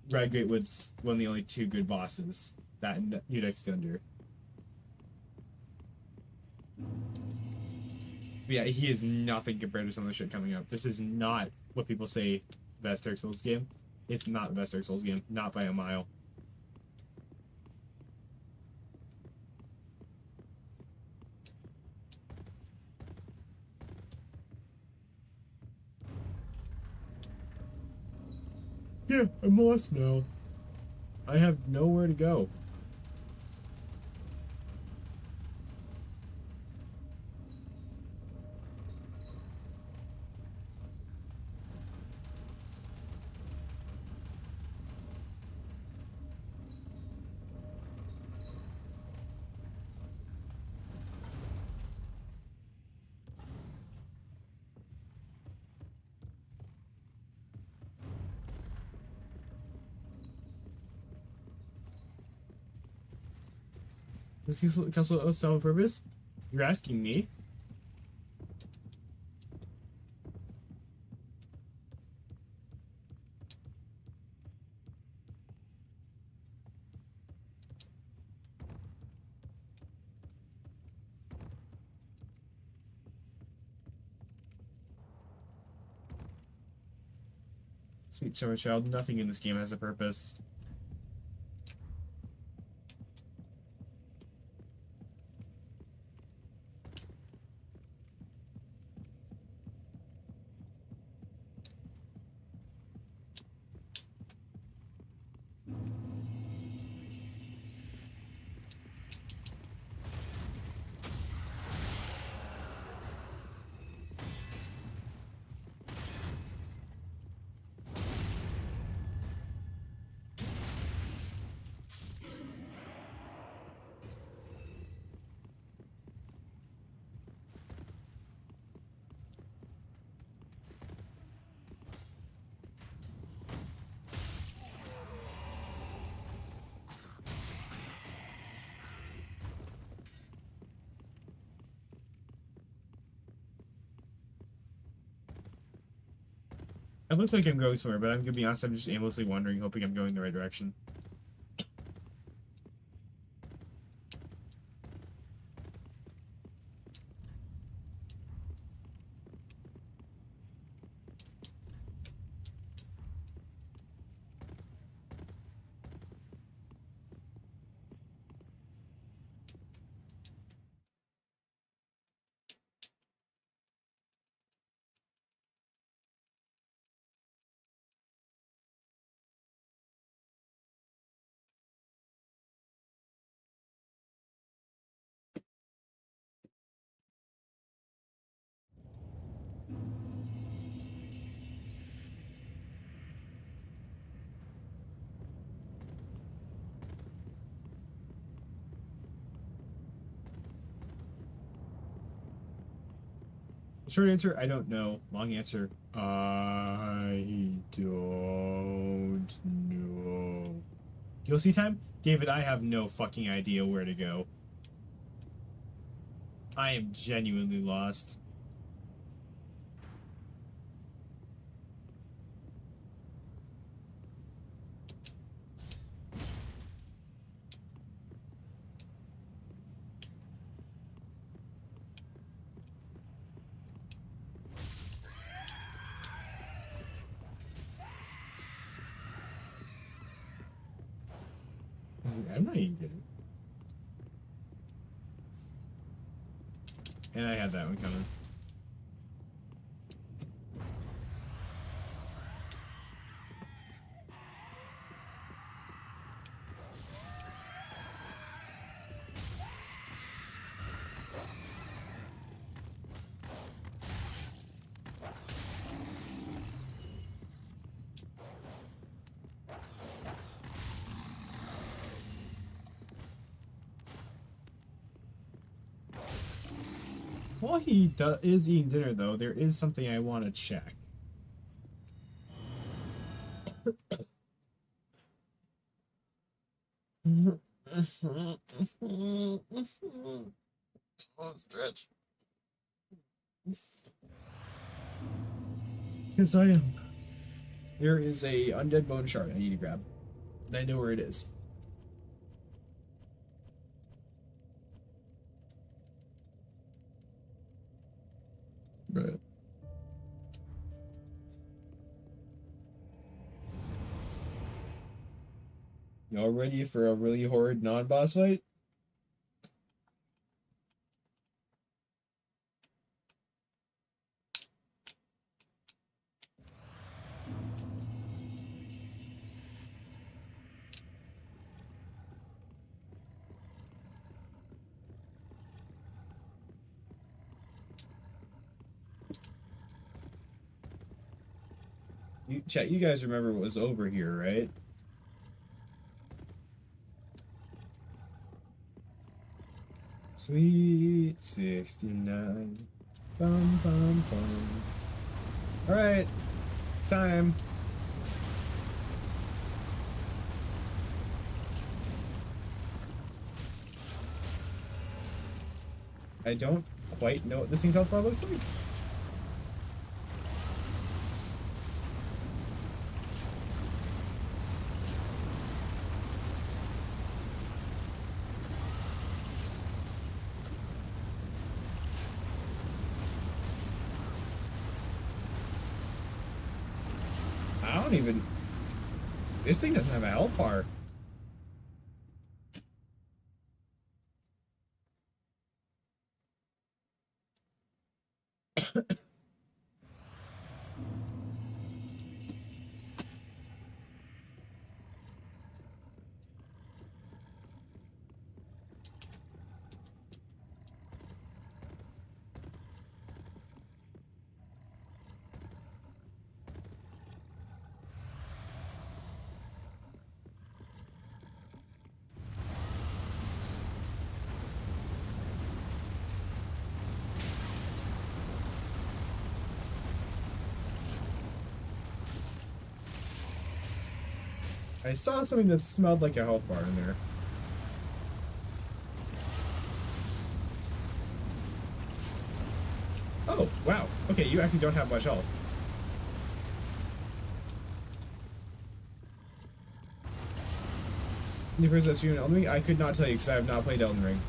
Red Greatwood's one of the only two good bosses. that Udex Gundyr. Yeah, he is nothing compared to some of the shit coming up. This is not what people say best Dark Souls game. It's not the best Dark Souls game, not by a mile. Yeah, I'm lost now. I have nowhere to go. Is Castle solve a purpose? You're asking me? Sweet summer child, nothing in this game has a purpose. It looks like I'm going somewhere, but I'm gonna be honest, I'm just aimlessly wandering, hoping I'm going in the right direction. Short answer, I don't know. Long answer, I don't know. DLC time? David, I have no fucking idea where to go. I am genuinely lost. I'm not even kidding. And I had that one coming. While he is eating dinner, though, there is something I want to check. Oh, stretch. Yes, I am. There is a undead bone shard I need to grab. And I know where it is. Y'all ready for a really horrid non-boss fight? Chat, you guys remember what was over here, right? Sweet 69. Bum, bum, bum. Alright, it's time. I don't quite know what this thing's health bar looks like. I don't even... This thing doesn't have a health bar. I saw something that smelled like a health bar in there. Oh, wow. Okay, you actually don't have much health. Any person that's you in Elden Ring? I could not tell you because I have not played Elden Ring.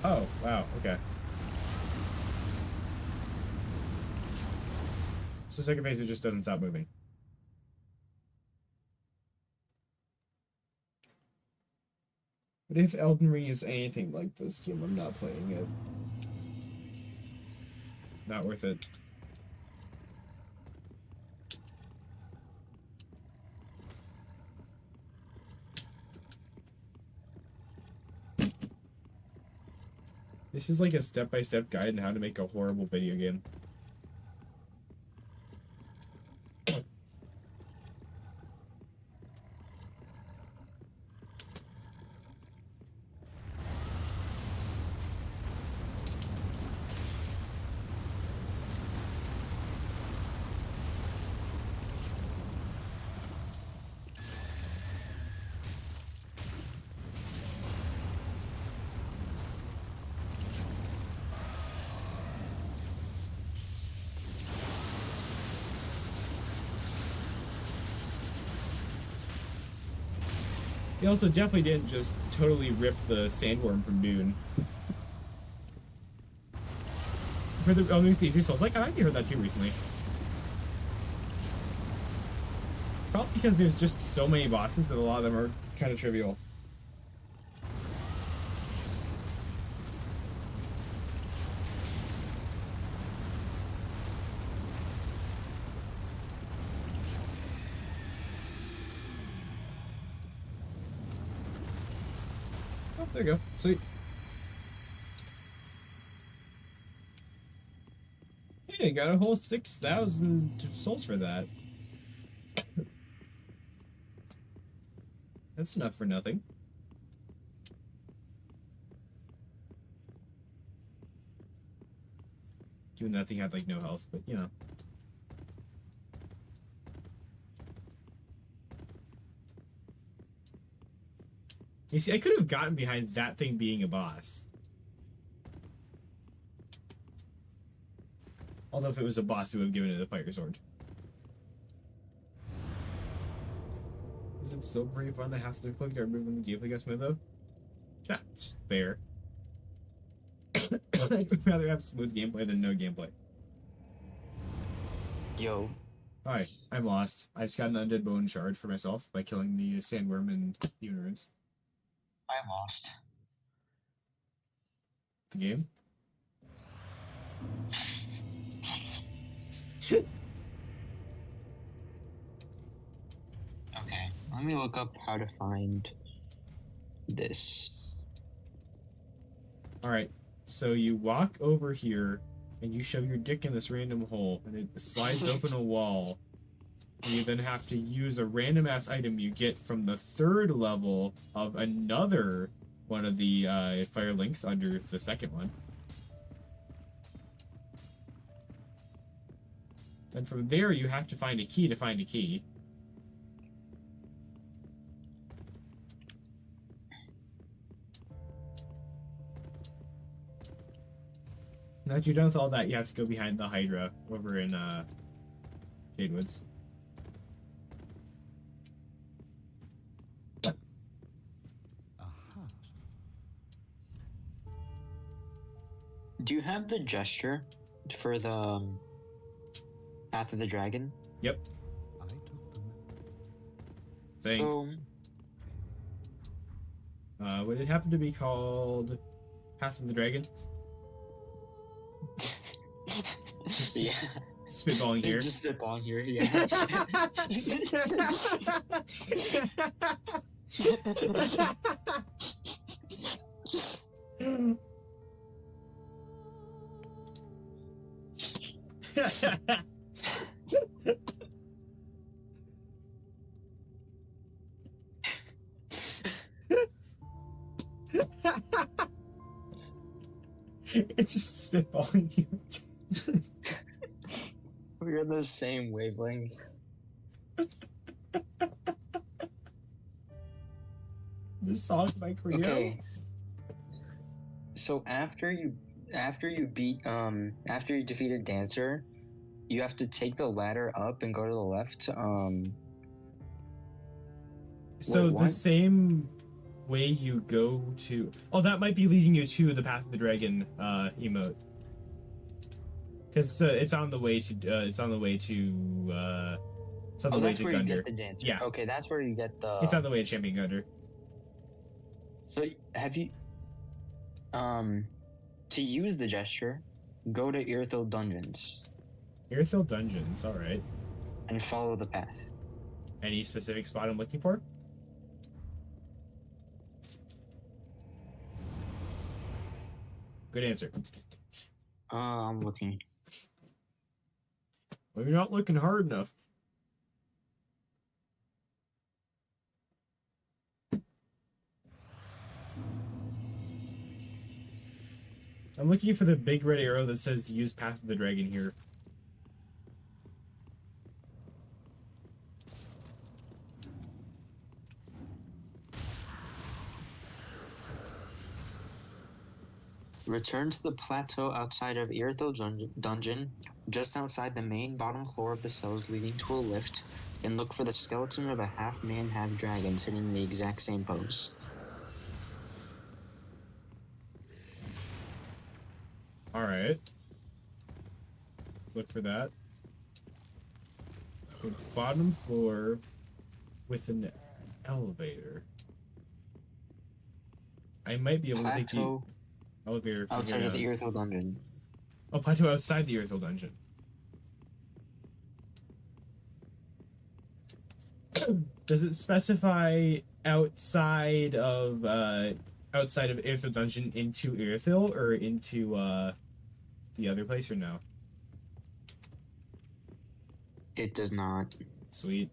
Oh, wow, okay. So second phase, it just doesn't stop moving. But if Elden Ring is anything like this game, I'm not playing it. Not worth it. This is like a step-by-step guide on how to make a horrible video game. He also definitely didn't just totally rip the sandworm from Dune. For the Elden Ring Easy Souls, like I actually heard that too recently. Probably because there's just so many bosses that a lot of them are kind of trivial. Oh, there you go. Sweet. Hey, got a whole 6,000 souls for that. That's enough for nothing. Doing that thing had like no health, but you know. You see, I could have gotten behind that thing being a boss. Although if it was a boss, it would have given it a fire sword. Is it still pretty fun to have to click or move in the gameplay gets smooth though? That's fair. I'd rather have smooth gameplay than no gameplay. Yo, Hi, I'm lost. I just got an undead bone shard for myself by killing the sandworm and demon runes. I lost. The game? Okay, let me look up how to find this. Alright, so you walk over here and you shove your dick in this random hole and it slides open a wall. And you then have to use a random ass item you get from the 3rd level of another one of the fire links under the 2nd one. And from there you have to find a key to find a key. Now that you're done with all that, you have to go behind the Hydra over in Shadewoods. Do you have the gesture for the Path of the Dragon? Yep. I took them. Thanks. So, Would it happen to be called Path of the Dragon? yeah. Spitballing here. Just spitballing here, yeah. It's just spitballing you. We're on the same wavelength. This song by Creo. Okay. So after you defeated Dancer, you have to take the ladder up and go to the left. So Wait, the what? same way you go to... Oh, that might be leading you to the Path of the Dragon emote. Because it's on the way to... it's on the way to... it's on the way that's to where you Gunder. get the Dancer. Yeah. Okay, that's where you get the. It's on the way to Champion Gunder. So have you? To use the gesture, go to Irithil Dungeons Airthil Dungeons, alright. and follow the path. Any specific spot I'm looking for? Good answer. I'm looking. Well, you're not looking hard enough. I'm looking for the big red arrow that says use Path of the Dragon here. Return to the plateau outside of Irithil Dungeon, just outside the main bottom floor of the cells leading to a lift, and look for the skeleton of a half-man, half-dragon sitting in the exact same pose. Alright. Look for that. So bottom floor with an elevator. I might be able to take the Plateau elevator from outside here of the down. Irithil Dungeon. Oh, plateau outside the Irithil Dungeon. Does it specify outside of Irithil Dungeon into Irithil or into the other place or no? It does not. Sweet.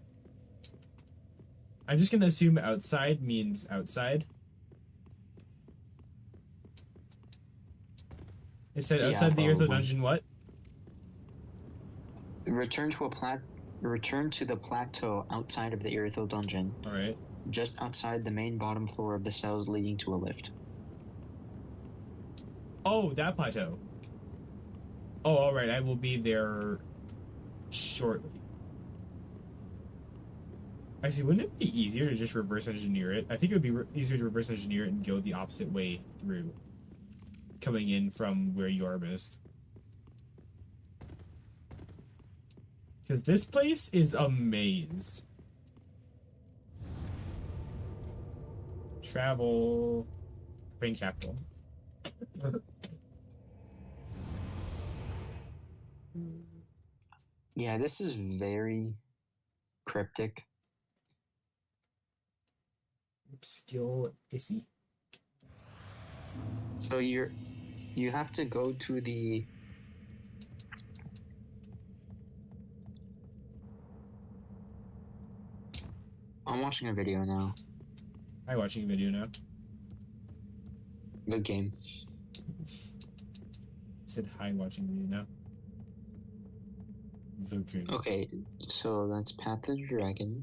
I'm just gonna assume outside means outside. It said Yeah, outside the Irithil probably. Dungeon what? Return to the plateau outside of the Irithil Dungeon, Alright. just outside the main bottom floor of the cells leading to a lift. Oh, that plateau. Oh, alright, I will be there shortly. Actually, wouldn't it be easier to just reverse engineer it? I think it would be easier to reverse engineer it and go the opposite way through, coming in from where you are most. Because this place is a maze. Travel. Profane capital. Yeah, this is very cryptic. Skill Issy. So you have to go to the I'm watching a video now. I'm watching a video now. Good game. Said hi watching a video now. The game. Okay, so that's Path of the Dragon.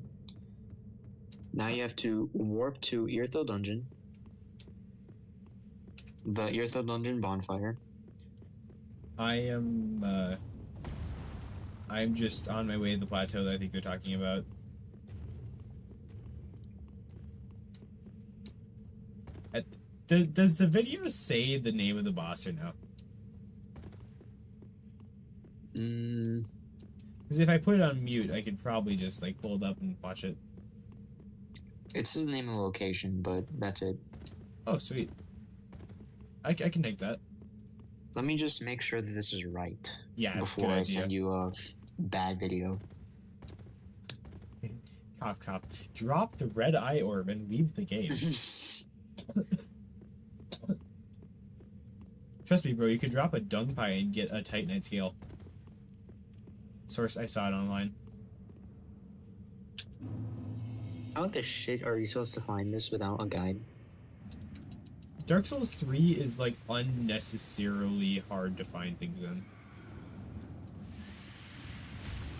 Now you have to warp to Earthel Dungeon. The Earthel Dungeon bonfire. I'm just on my way to the plateau that I think they're talking about. Does the video say the name of the boss or no? Because if I put it on mute, I could probably just like pull it up and watch it. It's his name and location, but that's it. Oh, sweet. I can take that. Let me just make sure that this is right Yeah, that's a before good I idea. send you a bad video. Cop, cop. Drop the red eye orb and leave the game. Trust me, bro, you could drop a dung pie and get a Titanite scale. Source, I saw it online. How the shit are you supposed to find this without a guide? Dark Souls 3 is like unnecessarily hard to find things in.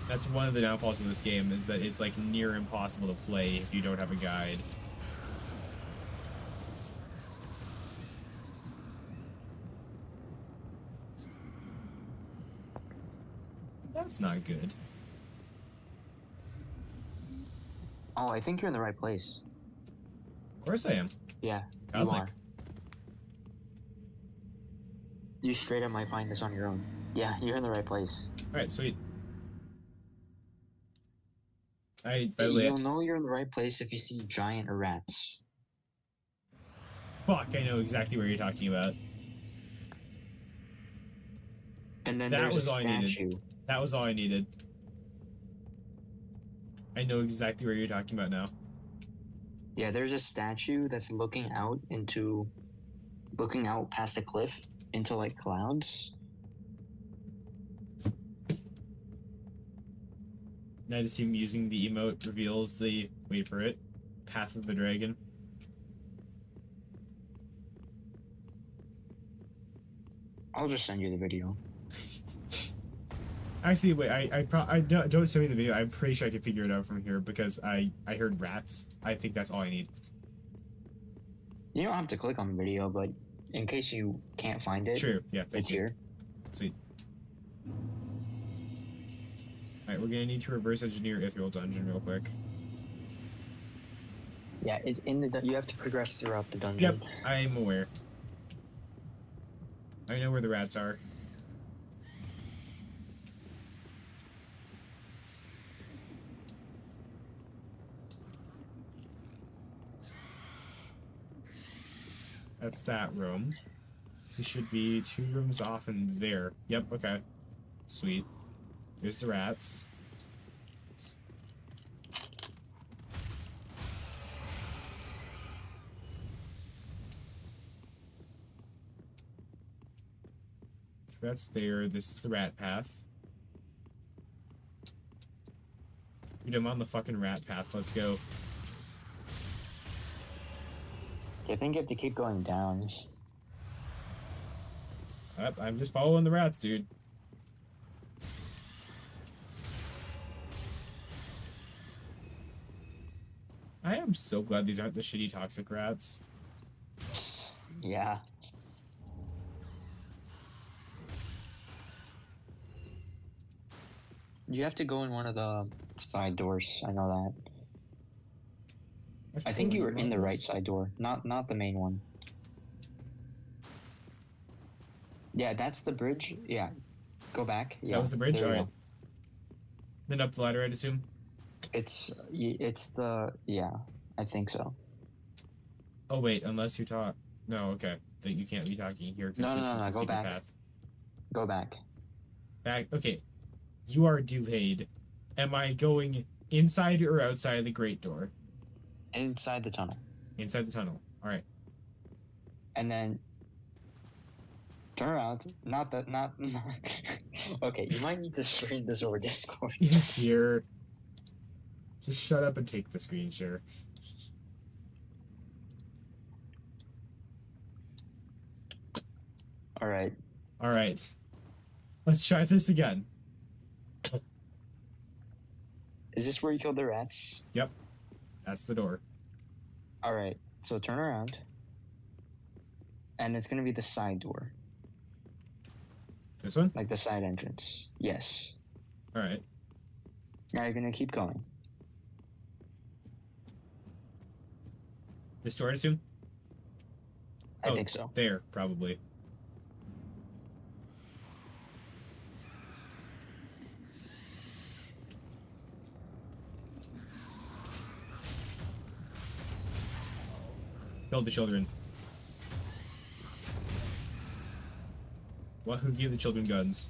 That's one of the downfalls of this game, is that it's like near impossible to play if you don't have a guide. That's not good. Oh, I think you're in the right place. Of course I am. Yeah, Cosmic. you are. You straight up might find this on your own. Yeah, you're in the right place. Alright, sweet. By the way, You'll know you're in the right place if you see giant rats. fuck, I know exactly what you're talking about. And then That there's was a all I needed. statue. That was all I needed. I know exactly what you're talking about now. Yeah, there's a statue that's looking out past a cliff into like clouds. And I just assume using the emote reveals the, wait for it, Path of the Dragon. I'll just send you the video. Actually, wait, I don't send me the video. I'm pretty sure I can figure it out from here because I heard rats. I think that's all I need. You don't have to click on the video, but in case you can't find it, True, yeah. thank it's you. here. Sweet. Alright, we're gonna need to reverse engineer Ethereal Dungeon real quick. Yeah, it's in the. You have to progress throughout the dungeon. Yep, I'm aware. I know where the rats are. That's that room. We should be 2 rooms off in there. Yep, okay. Sweet. There's the rats. That's there. This is the rat path. Dude, I'm on the fucking rat path. Let's go. I think you have to keep going down. Yep, I'm just following the rats, dude. I am so glad these aren't the shitty toxic rats. Yeah. You have to go in one of the side doors. I know that. I think you were in the right side door, not the main one. Yeah, that's the bridge. Yeah, go back. Yeah, That was the bridge? there you Alright. go. Then up the ladder, I'd assume. It's the yeah, I think so. Oh, wait, unless you talk. No, okay. Then you can't be talking here because No, this no, is no, the go secret back. path. Go back. Back. Okay. You are delayed. Am I going inside or outside of the great door? Inside the tunnel. Inside the tunnel. Alright. And then turn around. Not okay, you might need to stream this over Discord. Here. Just shut up and take the screen share. Alright. Alright. Let's try this again. Is this where you killed the rats? Yep. That's the door. Alright, so turn around. And it's gonna be the side door. This one? Like the side entrance. Yes. Alright. Now you're gonna keep going. This door, I assume? I Oh, think so. There, probably. Killed the children. What? Who gave the children guns?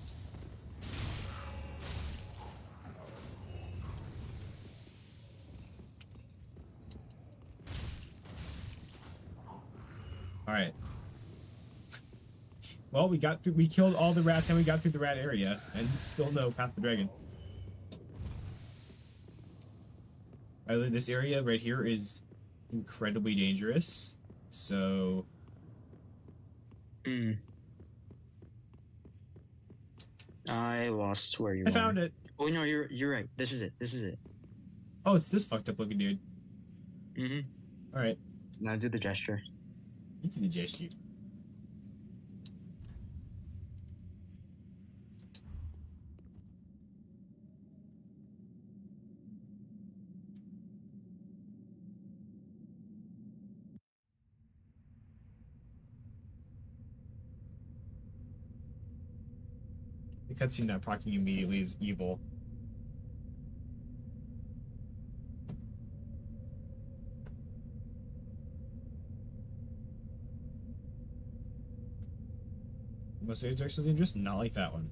Alright. Well, we killed all the rats and we got through the rat area, and still no Path of the Dragon. Either this area right here is incredibly dangerous, so... I lost where you I are. found it! Oh no, you're right. This is it. Oh, it's this fucked up looking dude. Mm-hmm. Alright. Now do the gesture. You can adjust you. The cutscene not proccing immediately is evil. Most of these are actually dangerous, not like that one.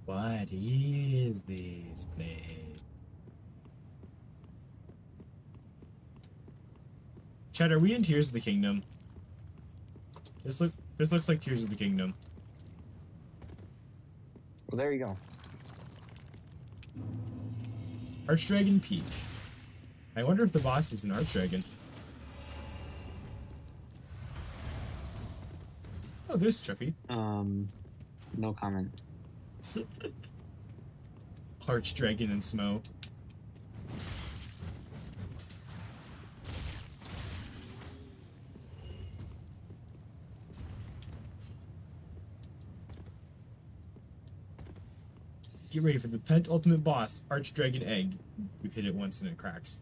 What is this place? Chad, are we in Tears of the Kingdom? This looks like Tears of the Kingdom. Well, there you go. Archdragon Peak. I wonder if the boss is an Archdragon. Oh, there's Trophy. No comment. Archdragon and Smo. Get ready for the penultimate boss, Archdragon Egg. We've hit it once and it cracks.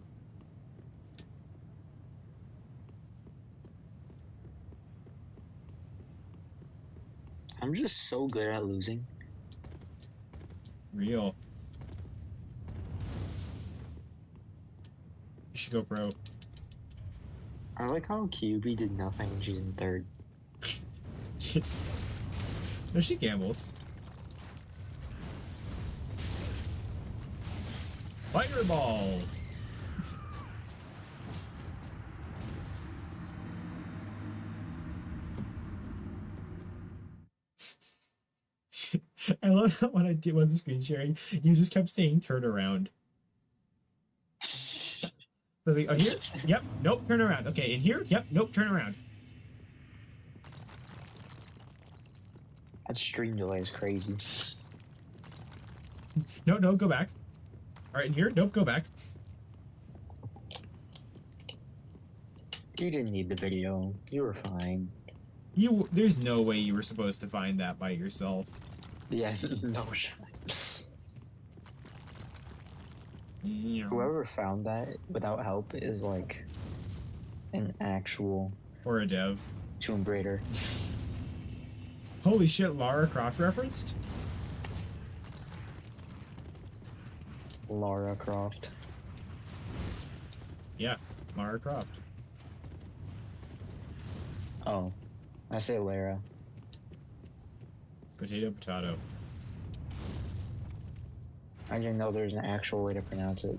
I'm just so good at losing. Real. You should go pro. I like how QB did nothing and she's in third. No, she gambles. Fireball. I love how when I did one screen sharing, you just kept saying turn around. So I was like, oh, here? Yep. Nope. Turn around. Okay. In here? Yep. Nope. Turn around. That stream delay is crazy. No, no. Go back. All right. In here? Nope. Go back. You didn't need the video. You were fine. There's no way you were supposed to find that by yourself. Yeah, no shot. Yeah. Whoever found that without help is like an actual Or a dev. Tomb Raider. Holy shit, Lara Croft referenced? Lara Croft. Yeah, Lara Croft. Oh, I say Lara. Potato, potato. I didn't know there's an actual way to pronounce it.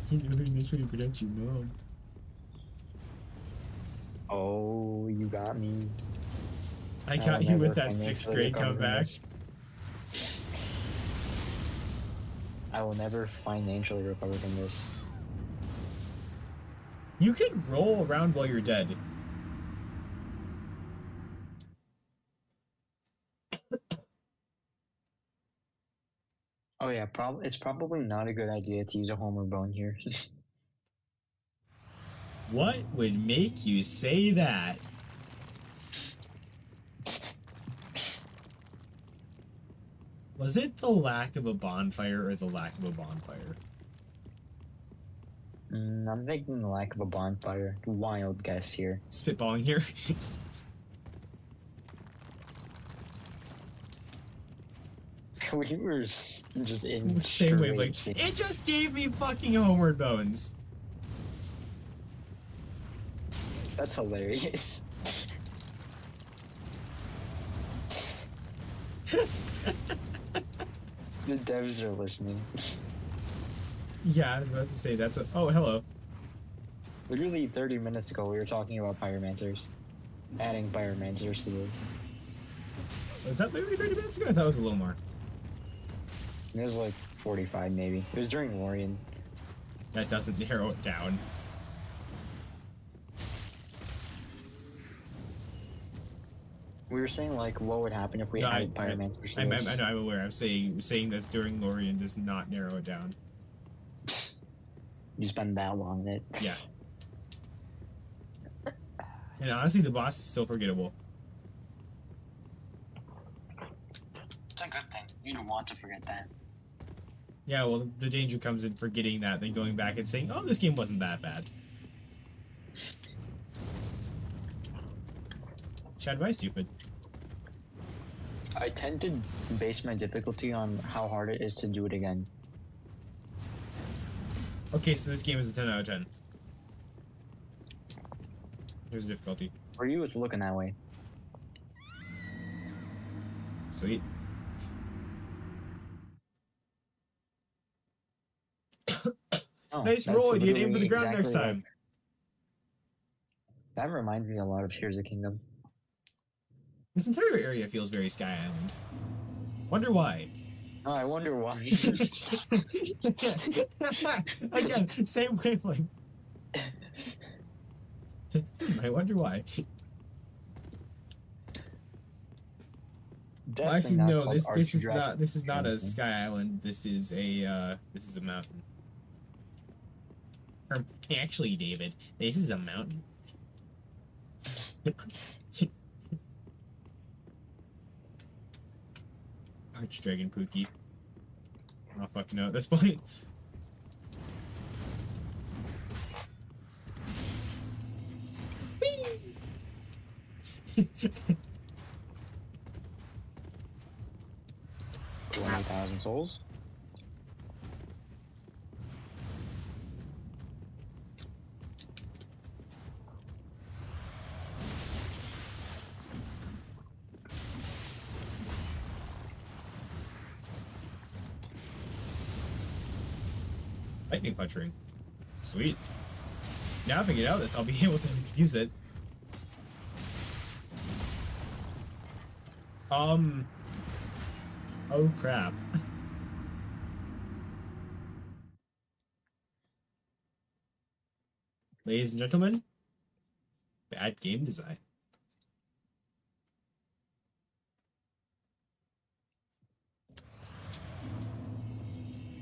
You know who makes you pronounce your mom. Oh, you got me. I I'll got you with never that 6th financially grade recover from comeback. this. I will never financially recover from this. You can roll around while you're dead. Oh yeah, it's probably not a good idea to use a Homer bone here. What would make you say that? Was it the lack of a bonfire or the lack of a bonfire? I'm thinking the lack of a bonfire. Wild guess here. Spitballing here. We were just in Same way, like, straight it just gave me fucking homeward bones. That's hilarious. The devs are listening. Yeah, I was about to say that's a. Oh, hello. Literally 30 minutes ago, we were talking about pyromancers. Adding pyromancers to this. Was that maybe 30 minutes ago? I thought it was a little more. It was like 45 maybe. It was during Lorien. That doesn't narrow it down. We were saying like what would happen if we No, added pyromancers to I this. know, I'm aware. I'm saying that's during Lorien does not narrow it down. You spend that long in it. Yeah. And honestly, the boss is still forgettable. It's a good thing. You don't want to forget that. Yeah, well, the danger comes in forgetting that, then going back and saying, oh, this game wasn't that bad. Chad, why stupid? I tend to base my difficulty on how hard it is to do it again. Okay, so this game is a 10 out of 10. Here's the difficulty. For you, it's looking that way. Sweet. Oh, Nice that's roll, you literally aim for the ground next exactly time. like- That reminds me a lot of Tears of Kingdom. This entire area feels very Sky Island. Wonder why. Oh, I wonder why. Again, same wavelength. I wonder why. Well, actually, Definitely no. called This Archie is Dragon. not. This is not a anything. Sky Island. This is a mountain. Or actually, David, this is a mountain. Archdragon Pookie. I don't fucking know at this point. Whee! 20,000 souls. Lightning Punch Ring. Sweet. Now if I get out of this, I'll be able to use it. Oh crap. Ladies and gentlemen, bad game design.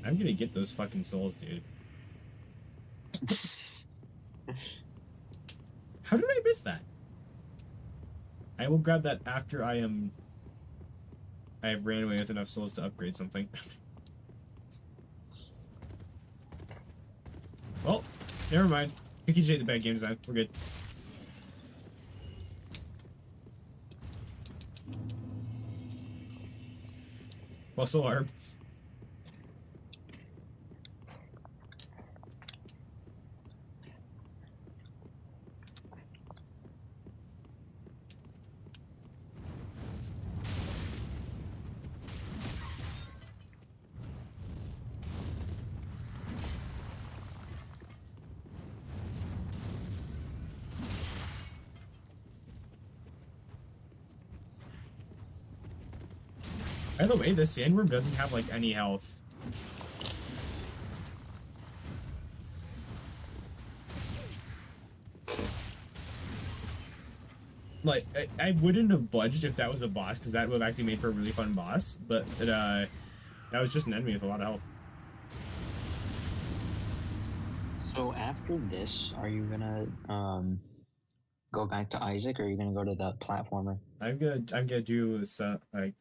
I'm gonna get those fucking souls, dude. How did I miss that? I will grab that after I have ran away with enough souls to upgrade something. Well, never mind. Cookie J the bad game design. We're good. False alarm. By the way, the sandworm doesn't have like any health. Like, I wouldn't have budged if that was a boss, because that would have actually made for a really fun boss, but that was just an enemy with a lot of health. So after this, are you gonna go back to Isaac, or are you gonna go to the platformer? I'm gonna do some like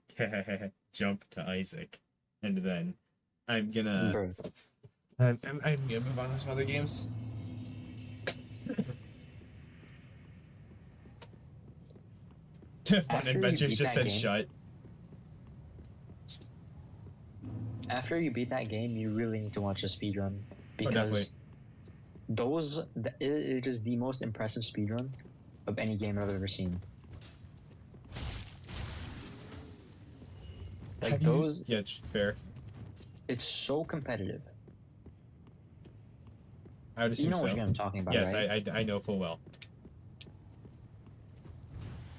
jump to Isaac, and then I'm gonna Bro. I'm gonna move on to some other games. Fun After you Adventures beat just that said game- shut. After you beat that game, you really need to watch a speedrun definitely. because it is the most impressive speedrun of any game I've ever seen. Like Have you- those, Yeah, it's fair. it's so competitive. I would assume You know so. what game I'm talking about, Yes, right? I know full well.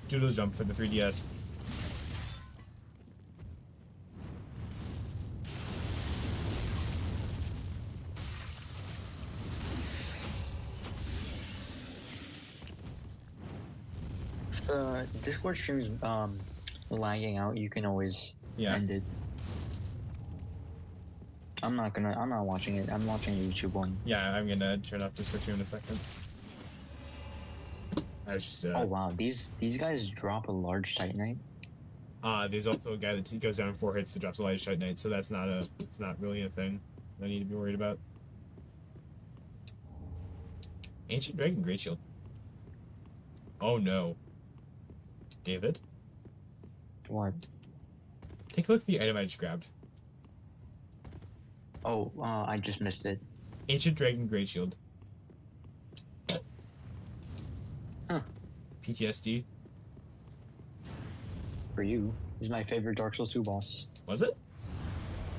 Doodle jump for the 3DS. If the Discord stream is lagging out, you can always Yeah. end it. I'm not watching it. I'm watching the YouTube one. Yeah, I'm gonna turn off this for you in a second. I was just Oh wow, these guys drop a large Titanite. there's also a guy that goes down 4 hits that drops a light Titanite, so it's not really a thing I need to be worried about. Ancient Dragon Great Shield. Oh no. David, What? take a look at the item I just grabbed. Oh, I just missed it. Ancient Dragon Great Shield. Huh. PTSD. For you, he's my favorite Dark Souls 2 boss. Was it?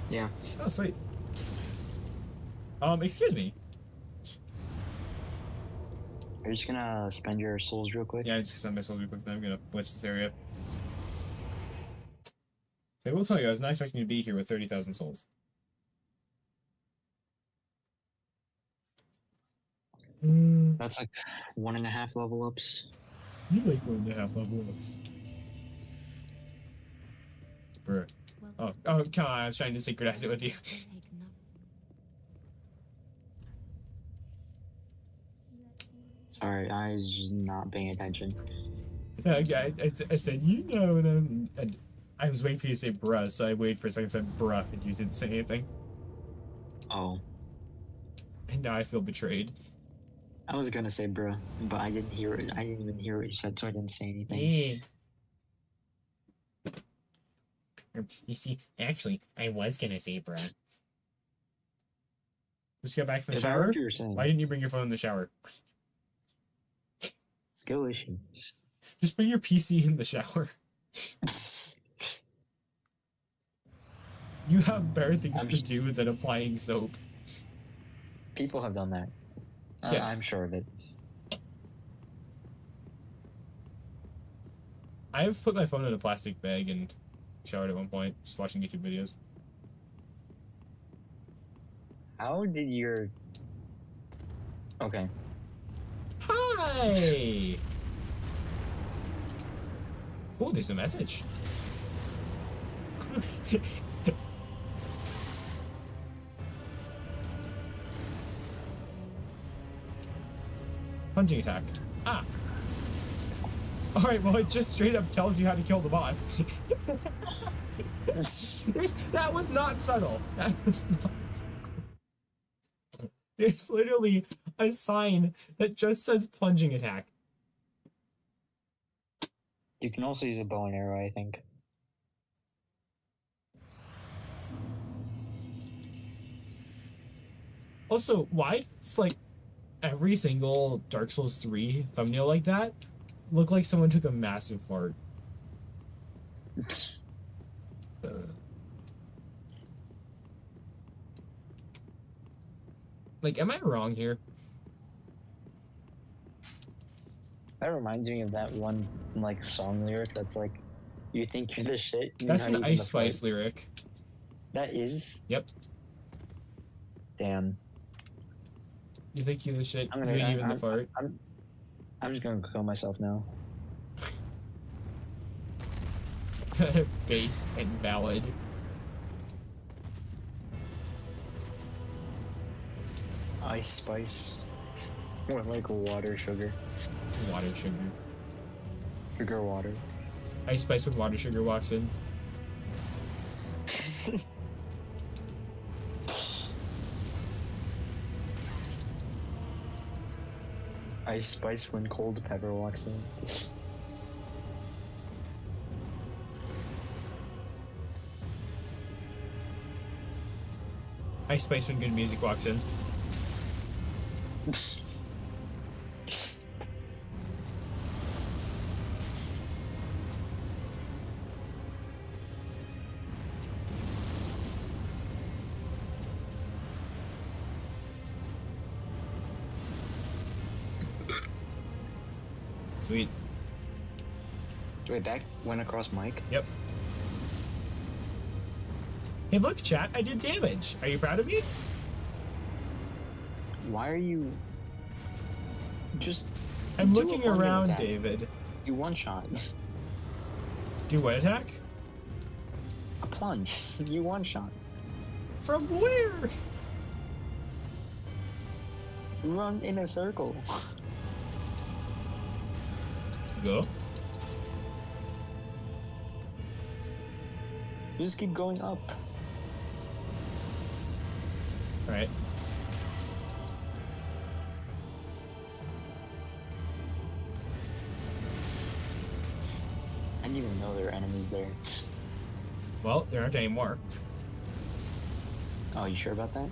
Yeah. Oh, sweet. Excuse me. Are you just gonna spend your souls real quick? Yeah, I just spent my souls real quick, then I'm gonna blitz this area. So I will tell you, I was not expecting to be here with 30,000 souls. That's like 1.5 level ups. You like 1.5 level ups. Bruh. Well, Oh, come on, I was trying to synchronize it with you. take no- Sorry, I was just not paying attention. I said, you know, and I was waiting for you to say bruh, so I waited for a second, said bruh, and you didn't say anything. Oh, And now I feel betrayed. I was gonna say bruh, but I didn't hear it. I didn't even hear what you said, so I didn't say anything. You see, actually, I was gonna say bruh. Just got back from the If I shower? heard what you were saying, Why didn't you bring your phone in the shower? skill issue. Just bring your PC in the shower. You have better things I'm to sh- do than applying soap. People have done that. Yes. I'm sure of it. I've put my phone in a plastic bag and showered at one point, just watching YouTube videos. How did your... Okay. Hi! Oh, there's a message. Punching attack. Ah. Alright, well, it just straight up tells you how to kill the boss. That was not subtle. That was not subtle. There's literally a sign that just says plunging attack. You can also use a bow and arrow, I think. Also, why does, like, every single Dark Souls 3 thumbnail like that look like someone took a massive fart? Like, am I wrong here? That reminds me of that one, like, song lyric that's like, you think you're the shit? You're That's not an even Ice the Spice fart." lyric. That is? Yep. Damn. You think you're the shit? I'm You gonna- ain't even the fart. I'm just gonna kill myself now. Based and valid. Ice Spice. Or like water, sugar. Water sugar. Sugar water. Ice Spice when water sugar walks in. Ice Spice when cold pepper walks in. Ice Spice when good music walks in. Sweet. Wait, that went across Mike? Yep. Hey, look, chat, I did damage. Are you proud of me? Why are you... Just... I'm do a looking plunging around, attack. David. You one-shot. Do what attack? A plunge. You one-shot. From where? Run in a circle. Go. Just keep going up. Alright. I didn't even know there were enemies there. Well, there aren't any more. Oh, you sure about that?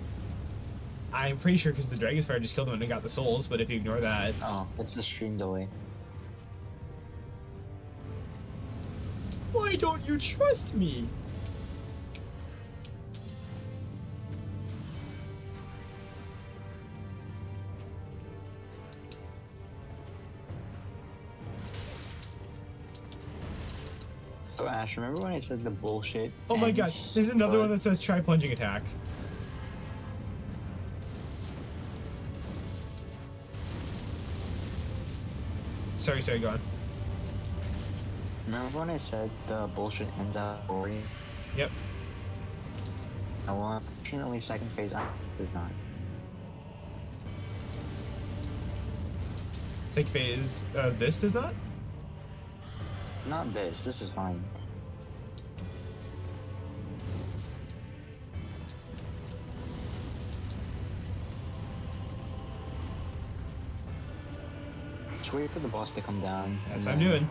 I'm pretty sure because the Dragonfire just killed him and got the souls, but if you ignore that... Oh, it's the stream delay. Why don't you trust me? So Ash, remember when I said the bullshit? Oh my god, ends, there's another but- one that says try plunging attack. Sorry, go on. Remember when I said the bullshit ends out boring? Yep. Well, unfortunately, second phase does not. Sick phase, this does not? Not this. This is fine. Just wait for the boss to come down. That's and what I'm then- doing.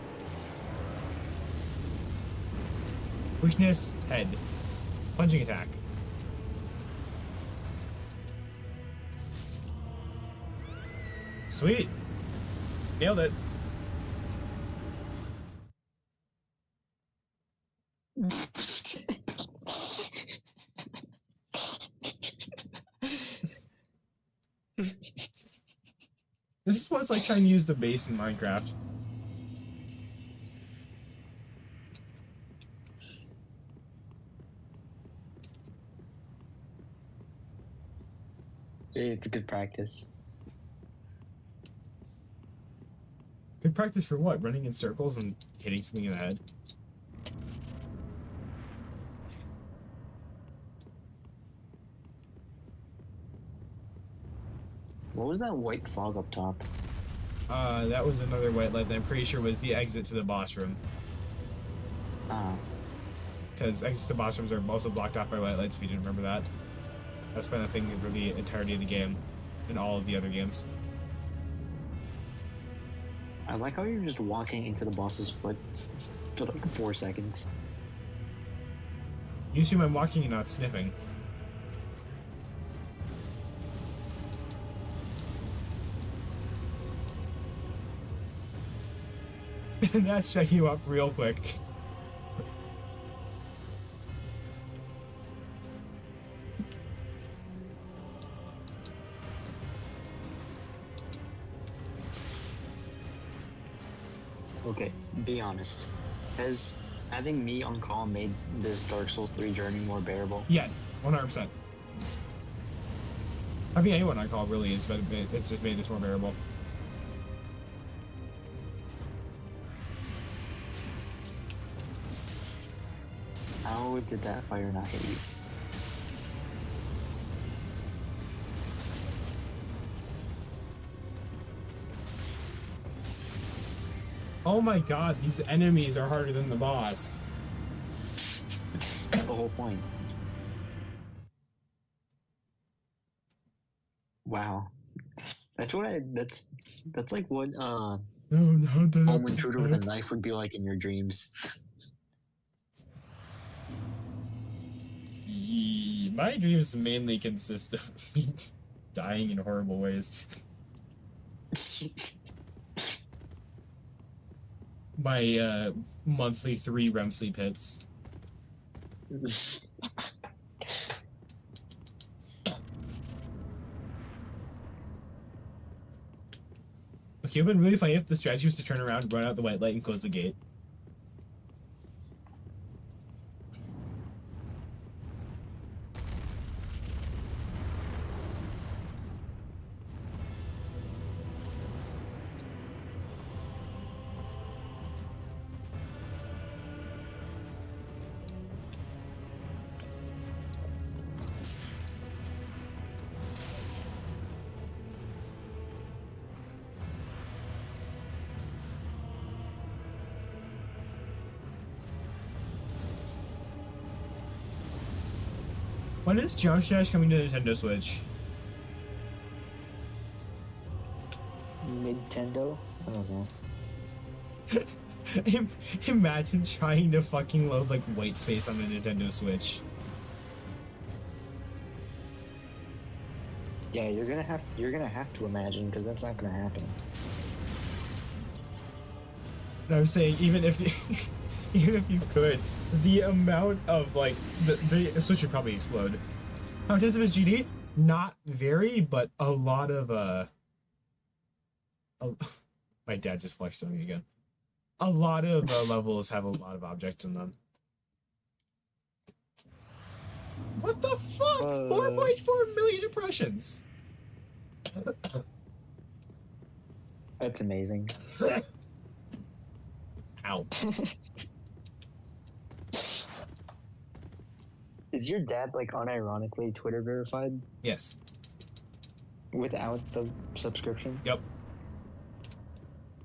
Weakness, head. Plunging attack. Sweet. Nailed it. This is what it's like trying to use the base in Minecraft. It's good practice. Good practice for what? Running in circles and hitting something in the head? What was that white fog up top? That was another white light that I'm pretty sure was the exit to the boss room. Ah, Because exits to boss rooms are also blocked off by white lights, if you didn't remember that. That's been a thing for the entirety of the game, and all of the other games. I like how you're just walking into the boss's foot for like 4 seconds. You assume I'm walking and not sniffing. And that's checking you up real quick. Okay, be honest. Has having me on call made this Dark Souls 3 journey more bearable? Yes, 100%. Having anyone I call really is, but it's just made this more bearable. How did that fire not hit you? Oh my god, these enemies are harder than the boss. That's the whole point. Wow. That's like what No, not that. home intruder with a knife would be like in your dreams. My dreams mainly consist of me dying in horrible ways. My monthly 3 REM sleep hits. Okay, it would have been really funny if the strategy was to turn around, run out the white light, and close the gate. When is Jump Dash coming to Nintendo Switch? Nintendo? I don't know. Imagine trying to fucking load like white space on the Nintendo Switch. Yeah, you're gonna have to imagine because that's not gonna happen. And I'm saying even if even if you could, the amount of like the Switch would probably explode. How intensive is GD? Not very, but a lot of my dad just flexed on me again. A lot of levels have a lot of objects in them. What the fuck? 4.4 million impressions. That's amazing. Ow. Is your dad like unironically Twitter verified Yes. without the subscription? Yep.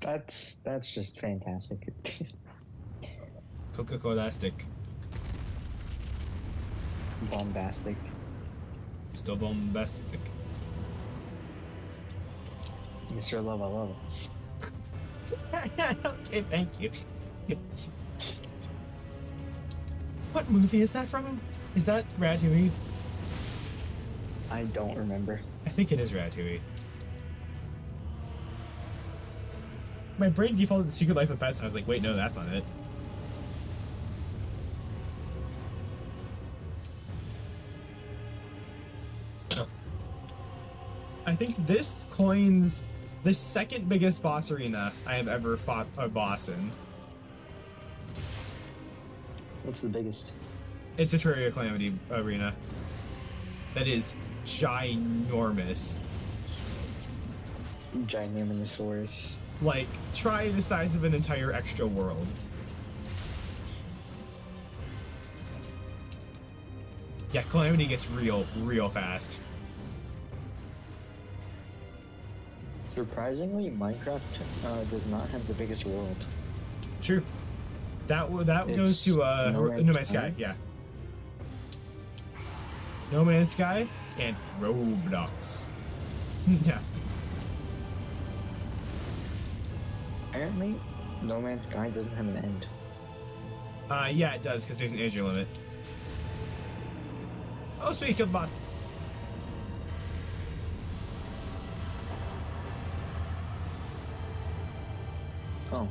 That's just fantastic. Coca-Cola-stic. Bombastic. Still bombastic. Mr. Love, I love it. Okay, thank you. What movie is that from? Is that Ratatouille? I don't remember. I think it is Ratatouille. My brain defaulted to Secret Life of Pets, and I was like, wait, no, that's not it. I think this coins The second biggest boss arena I have ever fought a boss in. What's the biggest? It's a Terraria Calamity arena. That is ginormous. Ginormosaurus. Like, try the size of an entire extra world. Yeah, Calamity gets real fast. Surprisingly, Minecraft does not have the biggest world. True. That goes It's to No No Man's Man's Sky, Sky? yeah. No Man's Sky and Roblox. Yeah. Apparently, No Man's Sky doesn't have an end. Yeah, it does, because there's an age limit. Oh, sweet, killed the boss. Oh.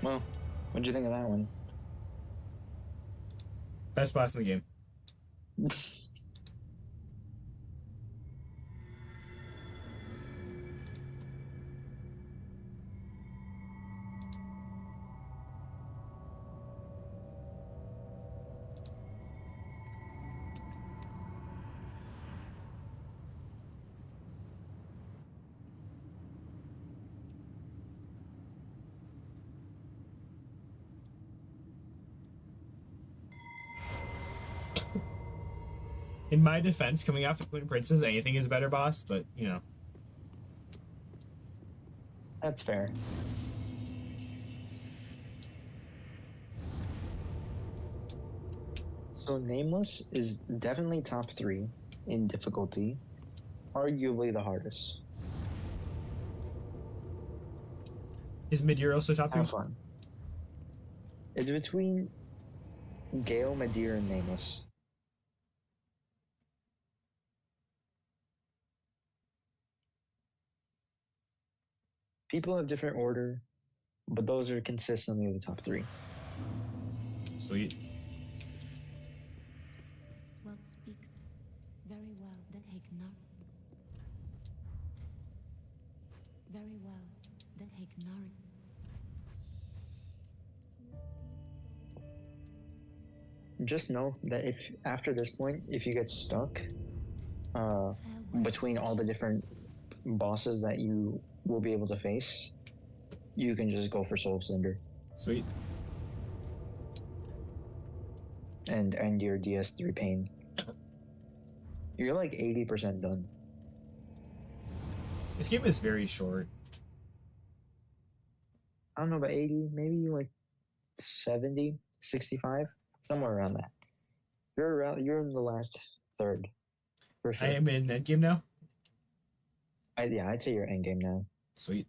Well, what'd you think of that one? Best boss in the game. In my defense, coming after Twin Princes, anything is a better boss, but, you know. That's fair. So Nameless is definitely top 3 in difficulty, arguably the hardest. Is Midir also top 3? Have fun. It's between Gale, Madeir, and Nameless. People have different order, but those are consistently the top 3. Sweet. Well speak. Very well, then Hegnar. Very well, then Hegnar. Just know that if after this point, if you get stuck Farewell. between all the different bosses that you will be able to face, you can just go for Soul Cinder Sweet. and end your DS3 pain. You're like 80% done. This game is very short. I don't know about 80, maybe like 70, 65, somewhere around that. You're in the last third, for sure. I am in endgame now. I'd say you're endgame now. Sweet.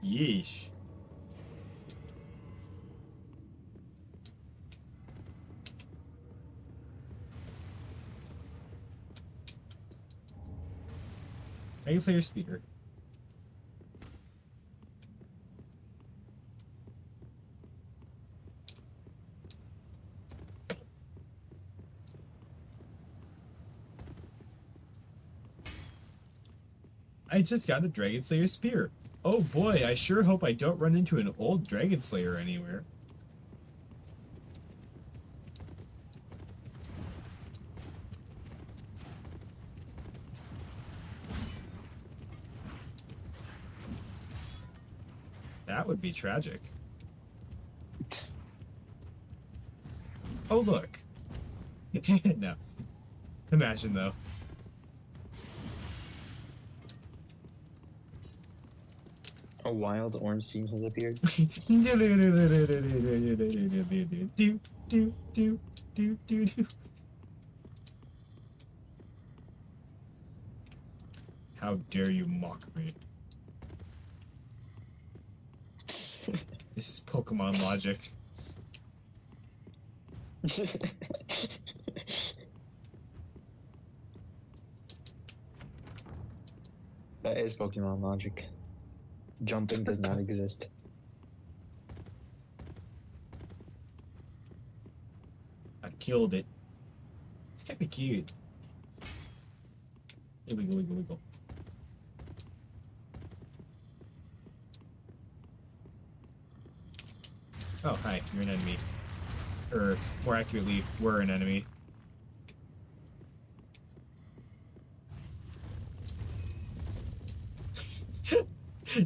Yeesh. Mega Slayer Speeder. I just got a Dragon Slayer Spear. Oh boy, I sure hope I don't run into an old Dragon Slayer anywhere. That would be tragic. Oh, look. No. Imagine, though. A wild orange scene has appeared. How dare you mock me? This is Pokemon logic. That is Pokemon logic. Jumping does not exist. I killed it. It's kind of cute. Here we go, wiggle. Oh, hi, you're an enemy. Or, more accurately, we're an enemy.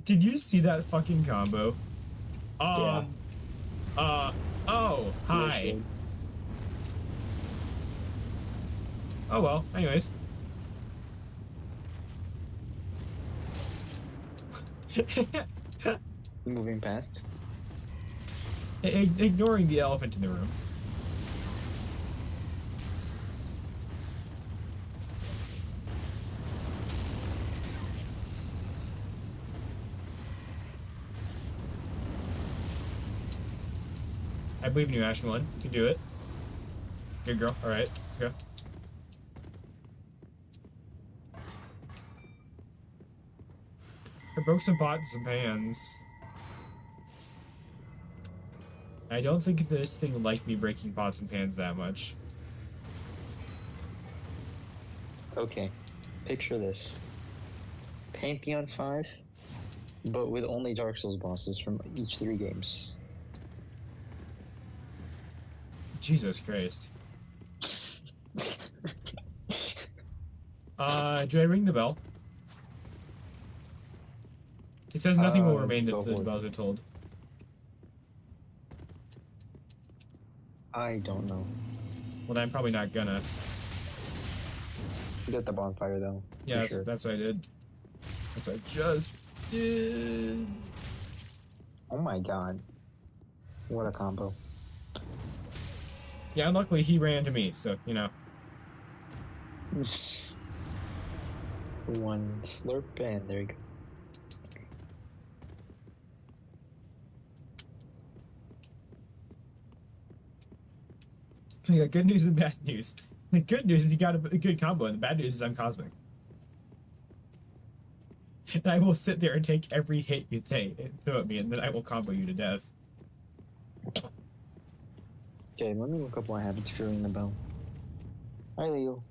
Did you see that fucking combo? Oh, hi. Oh well, anyways. Moving past. Ignoring the elephant in the room. I believe in you, Ashen One. You can do it. Good girl. Alright, let's go. I broke some pots and pans. I don't think this thing liked me breaking pots and pans that much. Okay, picture this. Pantheon 5, but with only Dark Souls bosses from each 3 games. Jesus Christ. Do I ring the bell? It says nothing will remain if the bells are told. I don't know. Well, then I'm probably not gonna. You got the bonfire though. Yeah, sure. that's what I did. That's what I just did. Oh my god. What a combo. Yeah, and luckily he ran to me, so, you know. One slurp and there you go. You got good news and bad news. The good news is you got a good combo, and the bad news is I'm cosmic. And I will sit there and take every hit you throw at me, and then I will combo you to death. Okay, let me look up what happens if you're ringing the bell. Hi, Leo.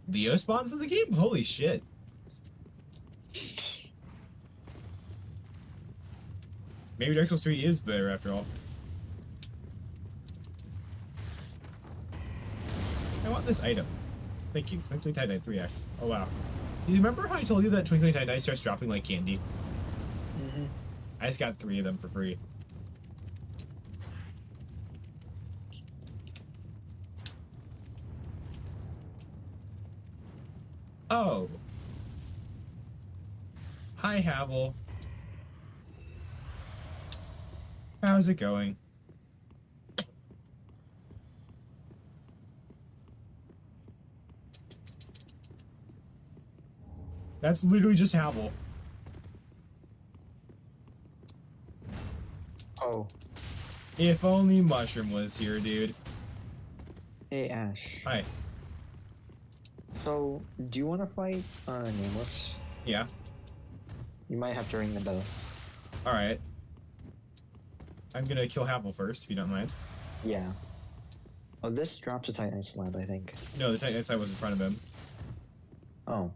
Leo spawns in the game? Holy shit. Maybe Dark Souls 3 is better after all. I want this item. Thank you. Twinkling Titanite 3x. Oh wow. Do you remember how I told you that Twinkling Titanite starts dropping like candy? Mm-hmm. I just got 3 of them for free. Oh. Hi, Havel. How's it going? That's literally just Havel. Oh. If only Mushroom was here, dude. Hey, Ash. Hi. So, do you want to fight Nameless? Yeah. You might have to ring the bell. Alright. I'm gonna kill Havel first, if you don't mind. Yeah. Oh, this drops a Titanite slab, I think. No, the Titanite side was in front of him. Oh.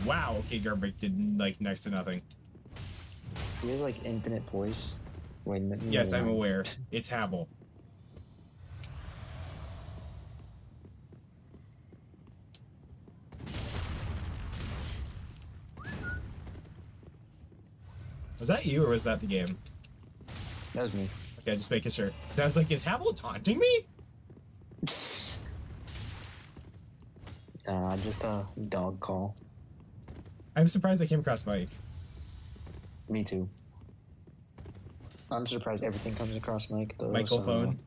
Wow, okay, Garbage did, like, next to nothing. He has, like, infinite poise. Wait, no, Yes, no, I'm no. aware. It's Havel. Was that you, or was that the game? That was me. Okay, just making sure. I was like, is Havel taunting me? Just a dog call. I'm surprised I came across Mike. Me too. I'm surprised everything comes across Mike, though. Michael phone.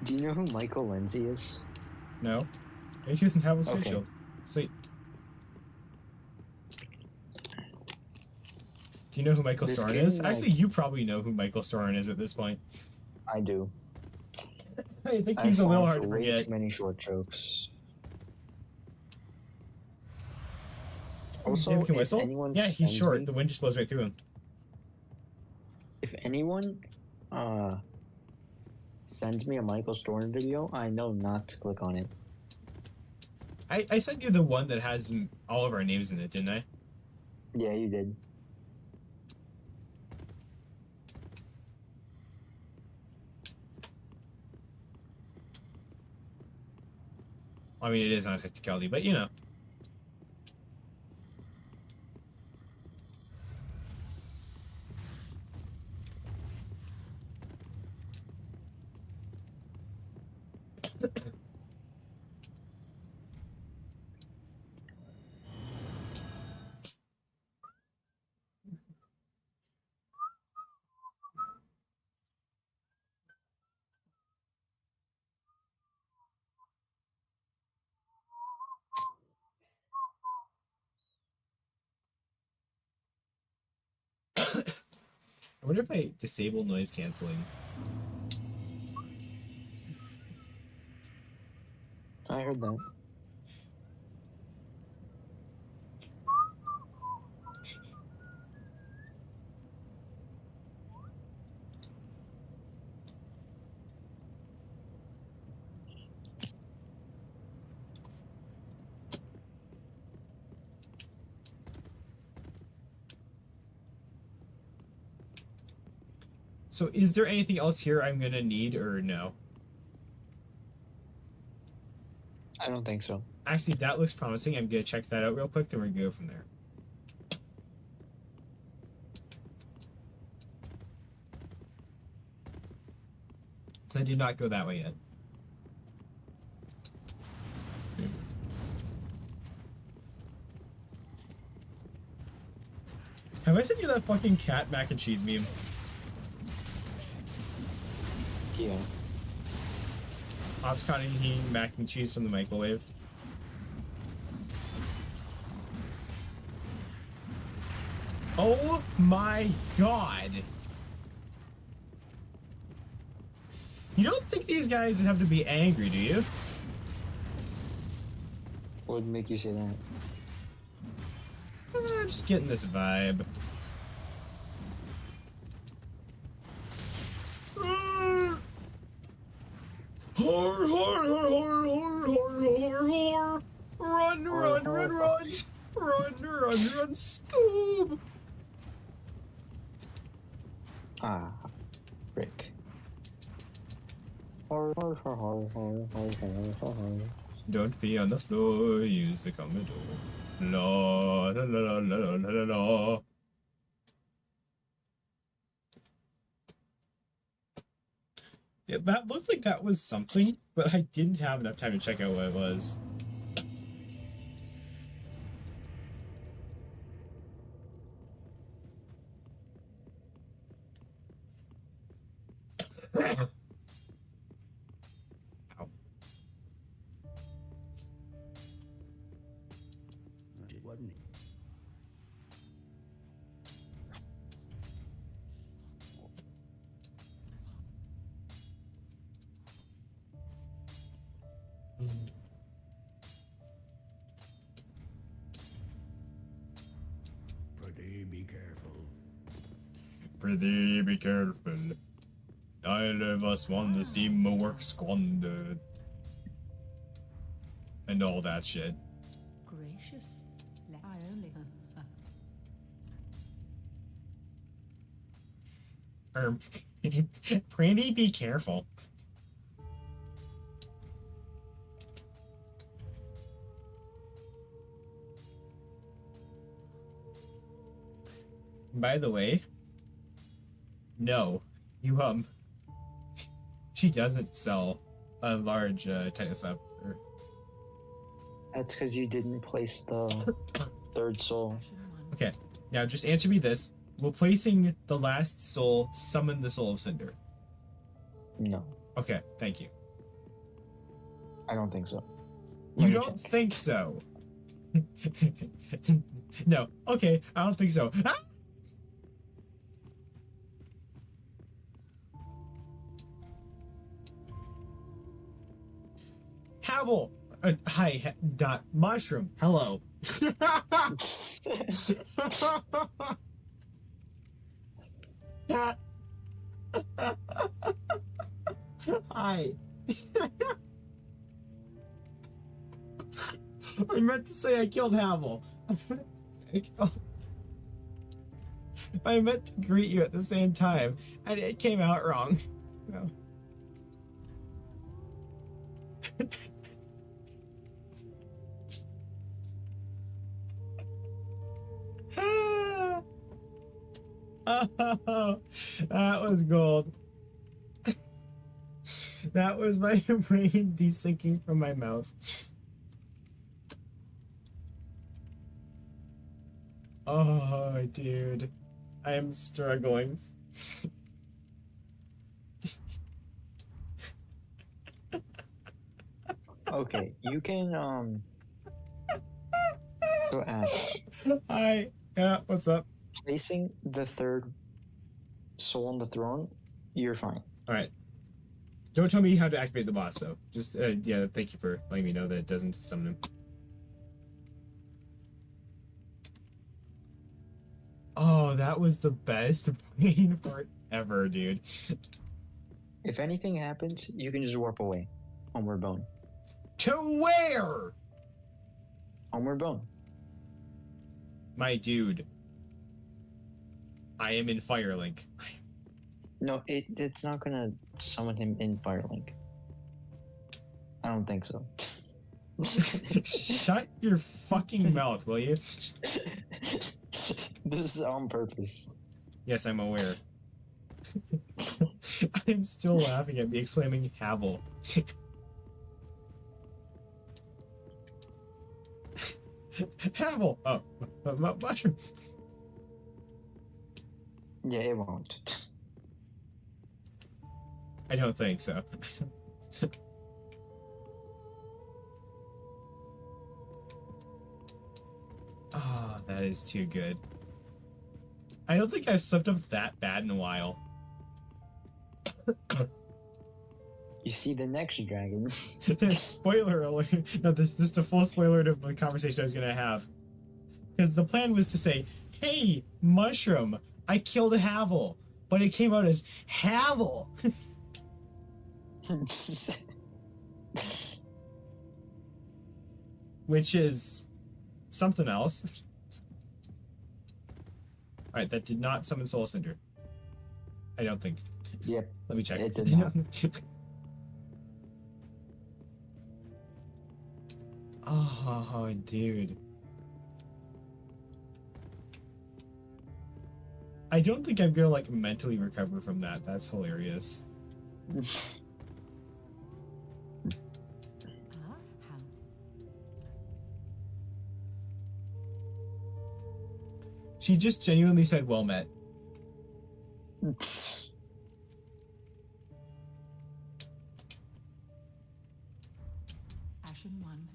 Do you know who Michael Lindsay is? No. Are you using Havel's face Okay. shield? Sweet. Do you know who Michael This Storn game, is? like- Actually, you probably know who Michael Storn is at this point. I do. I think I've he's a little fallen hard for to way forget. too many short jokes. Yeah, Also, we can if whistle. anyone Yeah, he's sends short. me- The wind just blows right through him. if anyone sends me a Michael Storm video, I know not to click on it. I sent you the one that has all of our names in it, didn't I? Yeah, you did. I mean, it is not a technicality, but you know. I wonder if I disable noise canceling. I heard that. So is there anything else here I'm gonna need or no? I don't think so. Actually, that looks promising. I'm gonna check that out real quick, then we're gonna go from there. So I did not go that way yet. Have I sent you that fucking cat mac and cheese meme? Yeah. Hopscotch eating mac and cheese from the microwave. Oh my god! You don't think these guys would have to be angry, do you? What would make you say that? I'm just getting this vibe. Har, har, har, har, har, har, har. Run, run, run, run. Run, run, run, Scoob. Ah, frick. Don't be on the floor, use the Commodore. La la la la la la la la. Yeah, that looked like that was something, but I didn't have enough time to check out what it was. Ow. It wasn't. Pretty be careful. Pretty be careful. None of us want to see my work squandered. And all that shit. Gracious. I only. Pretty be careful. By the way, no, you she doesn't sell a large Technosub. That's because you didn't place the third soul. Okay, now just answer me this: will placing the last soul summon the soul of Cinder? No, Okay, thank you. I don't think so. You Let me don't check. think so? No. Okay, I don't think so. Ah! Havel! Hi, dot mushroom. Hello. Hi. I meant to say I killed Havel. I meant to greet you at the same time, and it came out wrong. No. Oh, that was gold. That was my brain desyncing from my mouth. Oh, dude. I am struggling. Okay, you can So Ash, Hi. Yeah, what's up? placing the third soul on the throne, you're fine. Alright. Don't tell me how to activate the boss, though. Just, yeah, thank you for letting me know that it doesn't summon him. Oh, that was the best brain part ever, dude. If anything happens, you can just warp away. Homeward Bone. To where? Homeward Bone. My dude. I am in Firelink. No, it's not gonna summon him in Firelink. I don't think so. Shut your fucking mouth, will you? This is on purpose. Yes, I'm aware. I'm still laughing at me exclaiming Havel. Havel! Oh, mushroom. Yeah, it won't. I don't think so. Oh, that is too good. I don't think I've slept up that bad in a while. You see the next dragon. Spoiler alert. No, this is just a full spoiler of the conversation I was going to have. Because the plan was to say, hey, Mushroom, I killed Havel. But it came out as Havel. Which is something else. Alright, that did not summon Soul Cinder. I don't think. Yep. Let me check. It did not. Oh, dude. I don't think I'm gonna, like, mentally recover from that. That's hilarious. Ah, how? She just genuinely said, well met. Ashen one.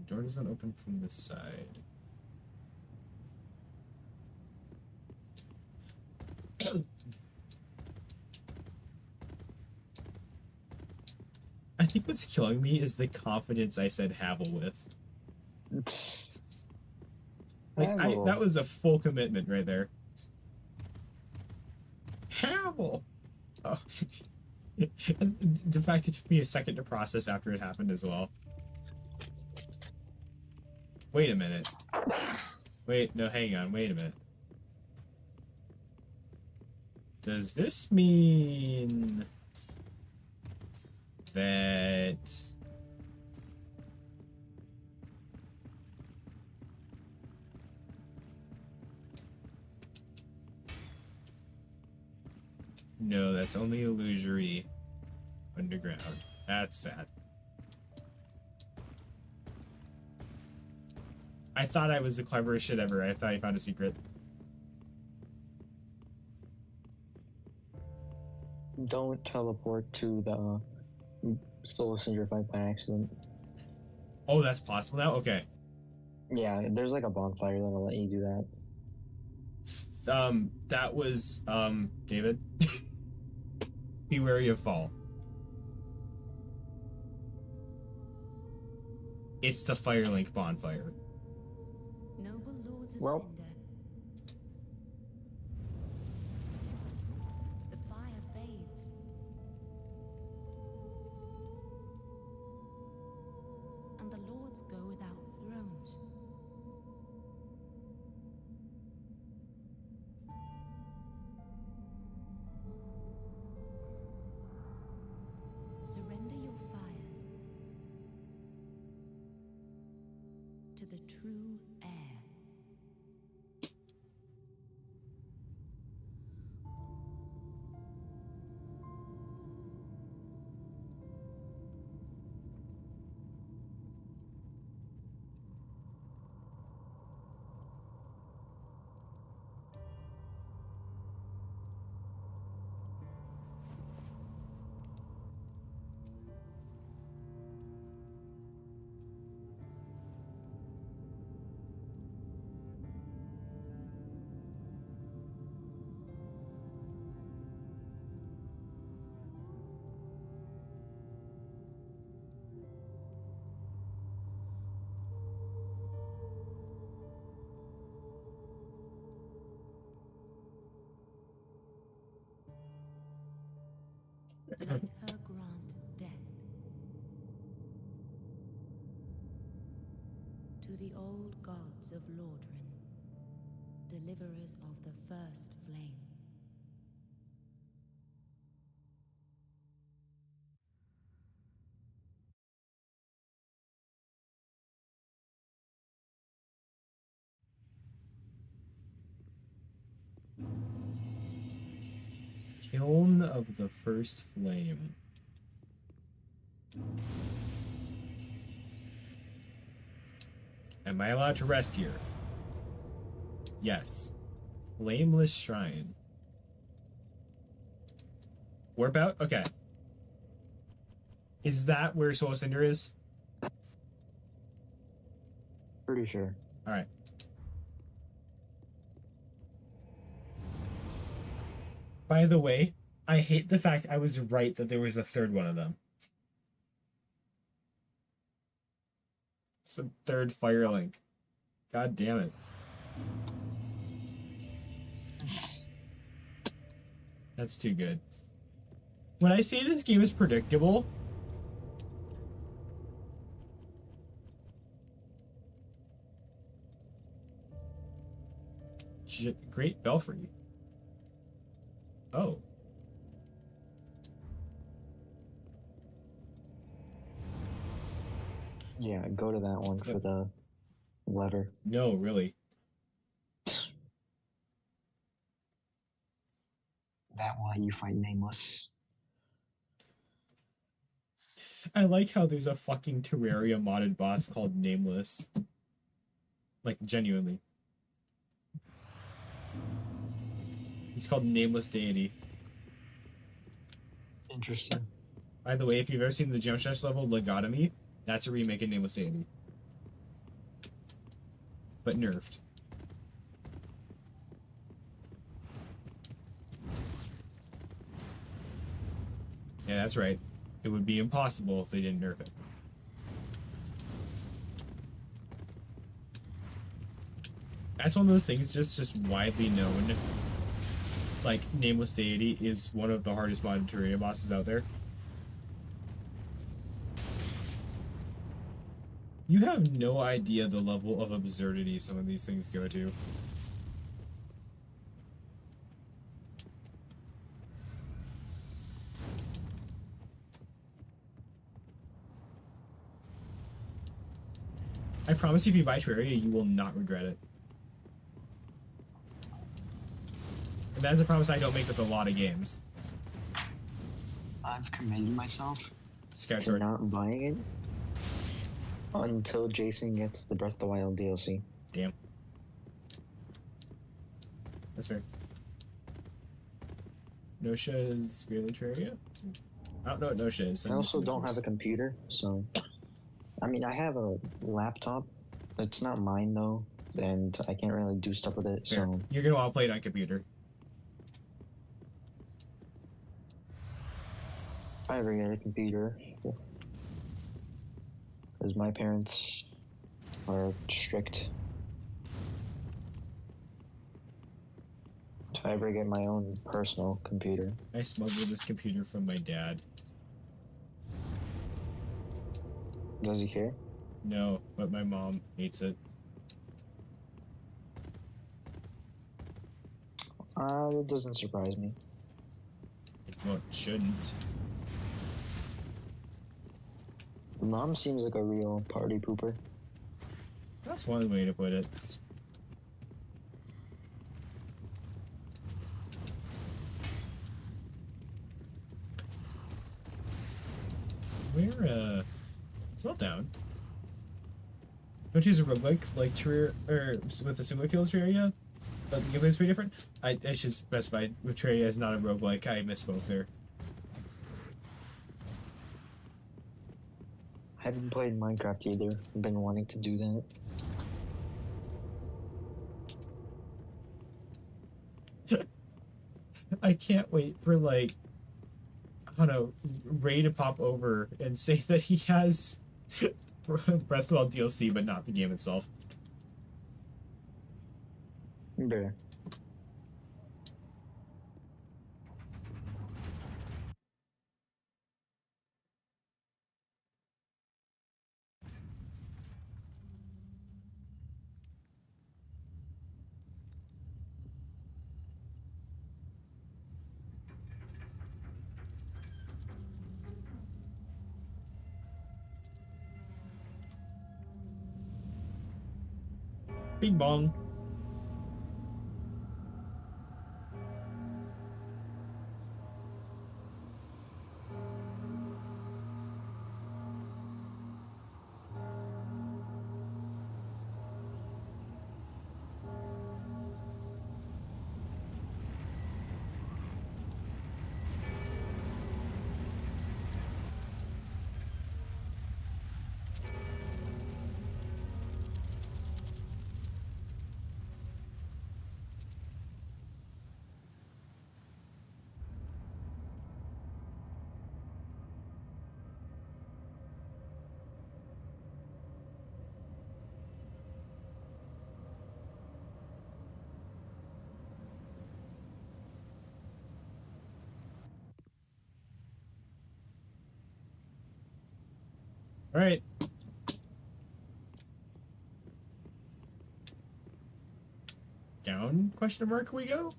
Door doesn't open from this side. I think what's killing me is the confidence I said Havel with. Like, Havel. that was a full commitment right there. Havel! Oh. And the fact it took me a second to process after it happened as well. Wait a minute. Wait, no, hang on, wait a minute. Does this mean that no, that's only illusory underground. That's sad. I thought I was the cleverest shit ever. I thought I found a secret. Don't teleport to the Soul Cinder fight by accident. Oh, that's possible now? Okay. Yeah, there's like a bonfire that'll let you do that. That was, David. Be wary of fall. It's the Firelink bonfire. Noble lords of Well- Cinder. The fire fades. And the lords go without thrones. Surrender your fires to the true air. Let her grant death to the old gods of Lordran, deliverers of the first flame. Kiln of the First Flame. Am I allowed to rest here? Yes. Flameless Shrine. We're about? Okay. Is that where Soul Cinder is? Pretty sure. Alright. By the way, I hate the fact I was right that there was a third one of them. It's a third Firelink. God damn it. That's too good. When I say this game is predictable, Great Belfry. Oh. Yeah, go to that one for the lever. No, really. That will let you fight Nameless. I like how there's a fucking Terraria modded boss called Nameless. Like, genuinely. He's called Nameless Deity. Interesting. By the way, if you've ever seen the Jump Dash level Logotomy, that's a remake of Nameless Deity. But nerfed. Yeah, that's right. It would be impossible if they didn't nerf it. That's one of those things just widely known. Like, Nameless Deity is one of the hardest modded Terraria bosses out there. You have no idea the level of absurdity some of these things go to. I promise you, if you buy Terraria, you will not regret it. And that's a promise I don't make with a lot of games. I've committed myself to Skyward. not buying it Until Jason gets the Breath of the Wild DLC. Damn. That's fair. Nosha is Great Literaria? I don't know what Nosha is. I also don't have a computer, so... I mean, I have a laptop. It's not mine, though, and I can't really do stuff with it, Fair. so... You're gonna want to play it on computer. If I ever get a computer... Because my parents are strict. If I ever get my own personal computer. I smuggled this computer from my dad. Does he care? No, but my mom hates it. That doesn't surprise me. Well, it shouldn't. Mom seems like a real party pooper. That's one way to put it. Where, it's not down. Don't use a roguelike like Terraria, or with the Sumo Kill Terraria, but the gameplay's pretty different. I should specify with Terraria is not a roguelike. I misspoke there. I haven't played Minecraft either. I've been wanting to do that. I can't wait for, like, I don't know, Ray to pop over and say that he has Breath of the Wild DLC, but not the game itself. Yeah. Bing bong. All right. Down? Question mark? We go.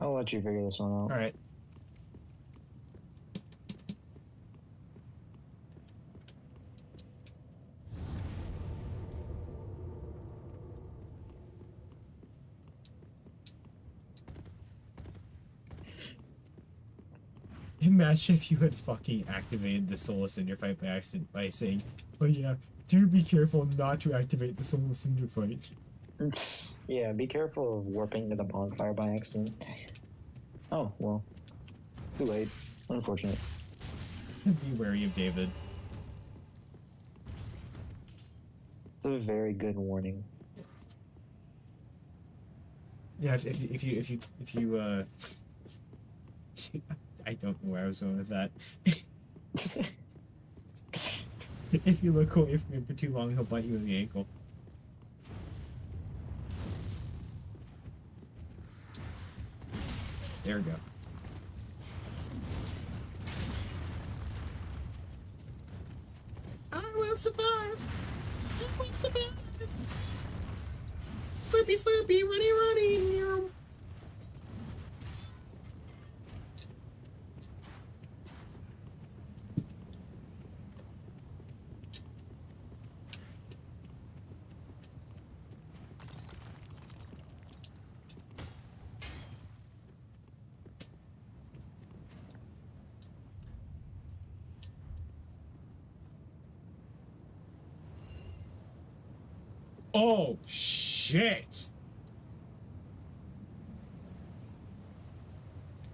I'll let you figure this one out. All right. Imagine if you had fucking activated the Solus in your fight by accident by saying, "Oh yeah, do be careful not to activate the Solus in your fight." Yeah, be careful of warping to the bonfire by accident. Oh, well. Too late. Unfortunate. Be wary of David. It's a very good warning. Yeah, if you I don't know where I was going with that. If you look away from him for too long, he'll bite you in the ankle. There we go. I will survive. I will survive. Slippy, slippy, runny, runny. Oh, shit!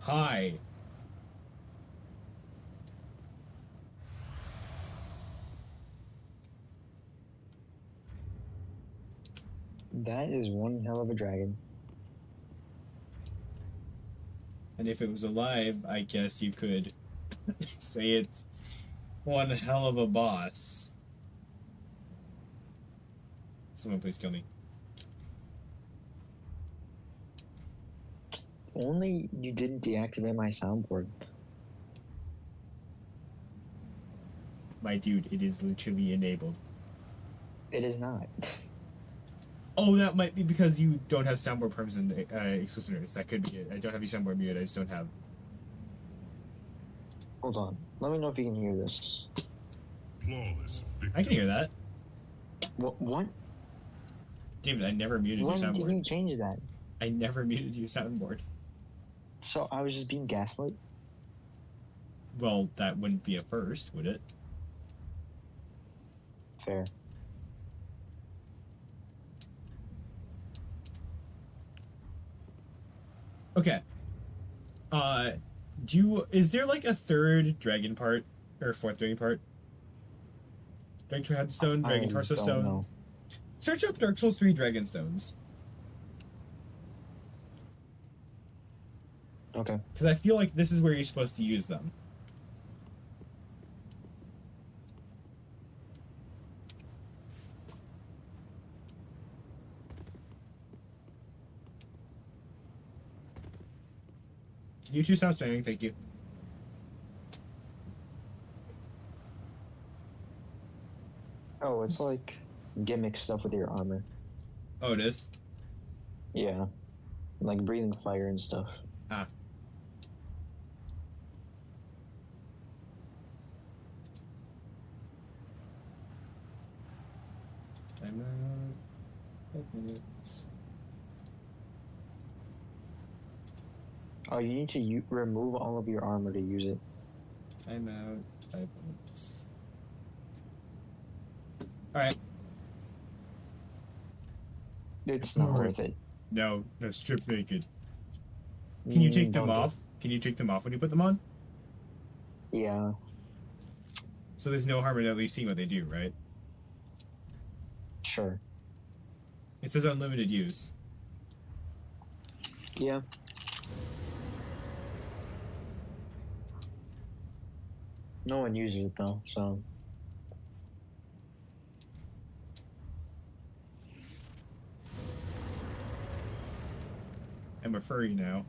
Hi. That is one hell of a dragon. And if it was alive, I guess you could say it's one hell of a boss. Someone please kill me. Only you didn't deactivate my soundboard. My dude, it is literally enabled. It is not. Oh, that might be because you don't have soundboard perms in exclusives. That could be it. I don't have your soundboard muted. I just don't have. Hold on. Let me know if you can hear this. Flawless victory. I can hear that. What? David, I never muted When your did soundboard. you change that? I never muted your soundboard. So I was just being gaslit? Well, that wouldn't be a first, would it? Fair. Okay. Is there like a third dragon part or fourth dragon part? Dragon Headstone, Dragon I Torso don't Stone. know. Search up Dark Souls 3 Dragon Stones. Okay. Because I feel like this is where you're supposed to use them. Can you two stop spamming? Thank you. Oh, it's like gimmick stuff with your armor. Oh, it is? Yeah. Like breathing fire and stuff. Ah. Time out. 5 minutes. Oh, you need to remove all of your armor to use it. Time out. 5 minutes. Alright. It's not Alright. worth it. No, strip naked. Can you take them Don't do off? Can you take them off when you put them on? it. Yeah. So there's no harm in at least seeing what they do, right? Sure. It says unlimited use. Yeah. No one uses it though, so. I'm a furry now.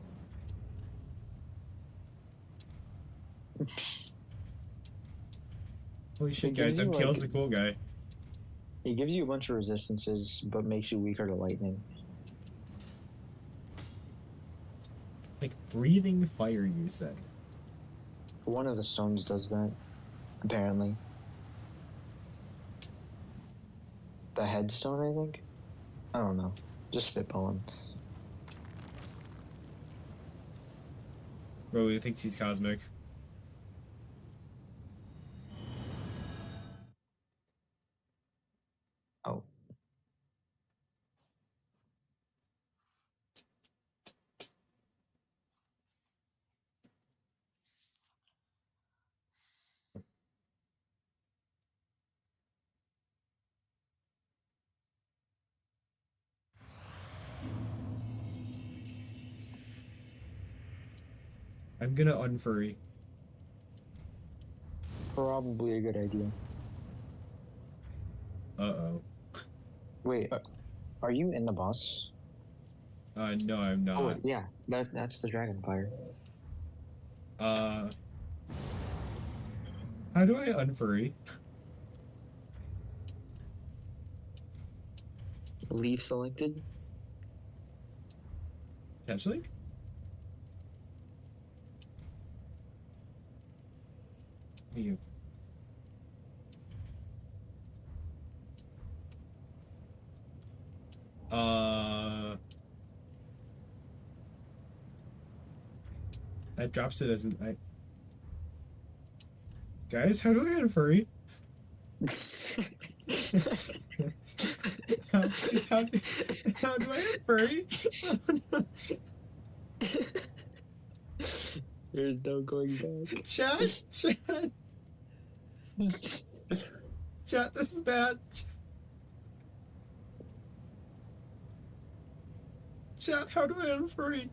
Holy shit, It gives guys, you, MTL's like- the cool guy. It gives you a bunch of resistances, but makes you weaker to lightning. Like, breathing fire, you said. One of the stones does that, apparently. The headstone, I think? I don't know. Just spitballing. Bro, he thinks he's cosmic. Oh. I'm gonna unfurry. Probably a good idea. Uh-oh. Wait, are you in the boss? No, I'm not. Oh, yeah. That's the dragonfire. How do I unfurry? Leave selected? Potentially? Leave. That drops it as an Guys, how do I unfurry? how do I hit furry? There's no going back. Chat, this is bad. Chat, how do I unfurry?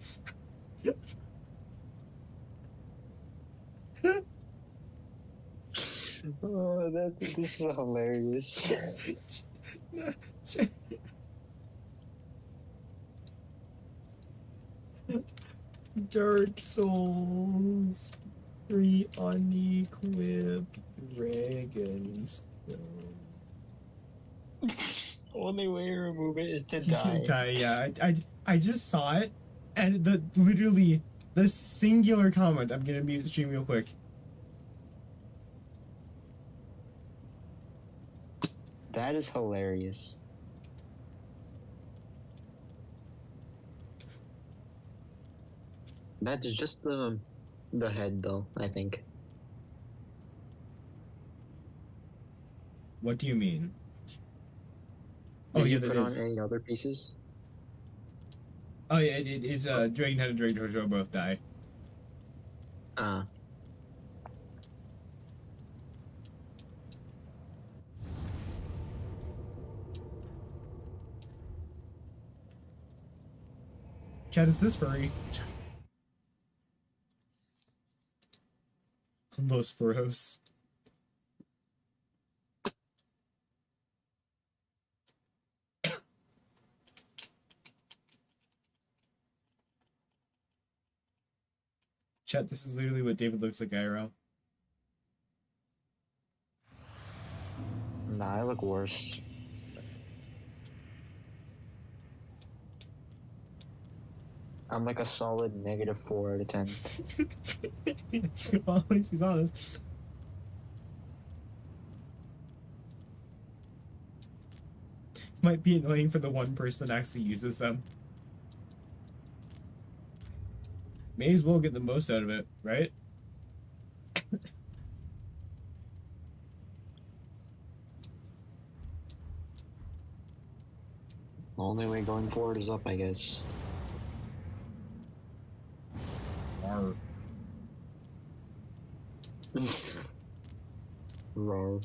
Oh, this is hilarious. Dark Souls 3 unequipped Dragonstone. Only way to remove it is to die. Yeah, I just saw it, and literally the singular comment. I'm gonna mute stream real quick. That is hilarious. That's just the head, though, I think. What do you mean? Did you that put on is. any other pieces? Oh yeah, it's Dragonhead and Drake Jojo both die. Chat, is this furry? Los Furros. Chat, this is literally what David looks like, IRL. Nah, I look worse. I'm like a solid -4 out of 10. Well, at least he's honest. Might be annoying for the one person that actually uses them. May as well get the most out of it, right? Only way going forward is up, I guess. Arr. Roar.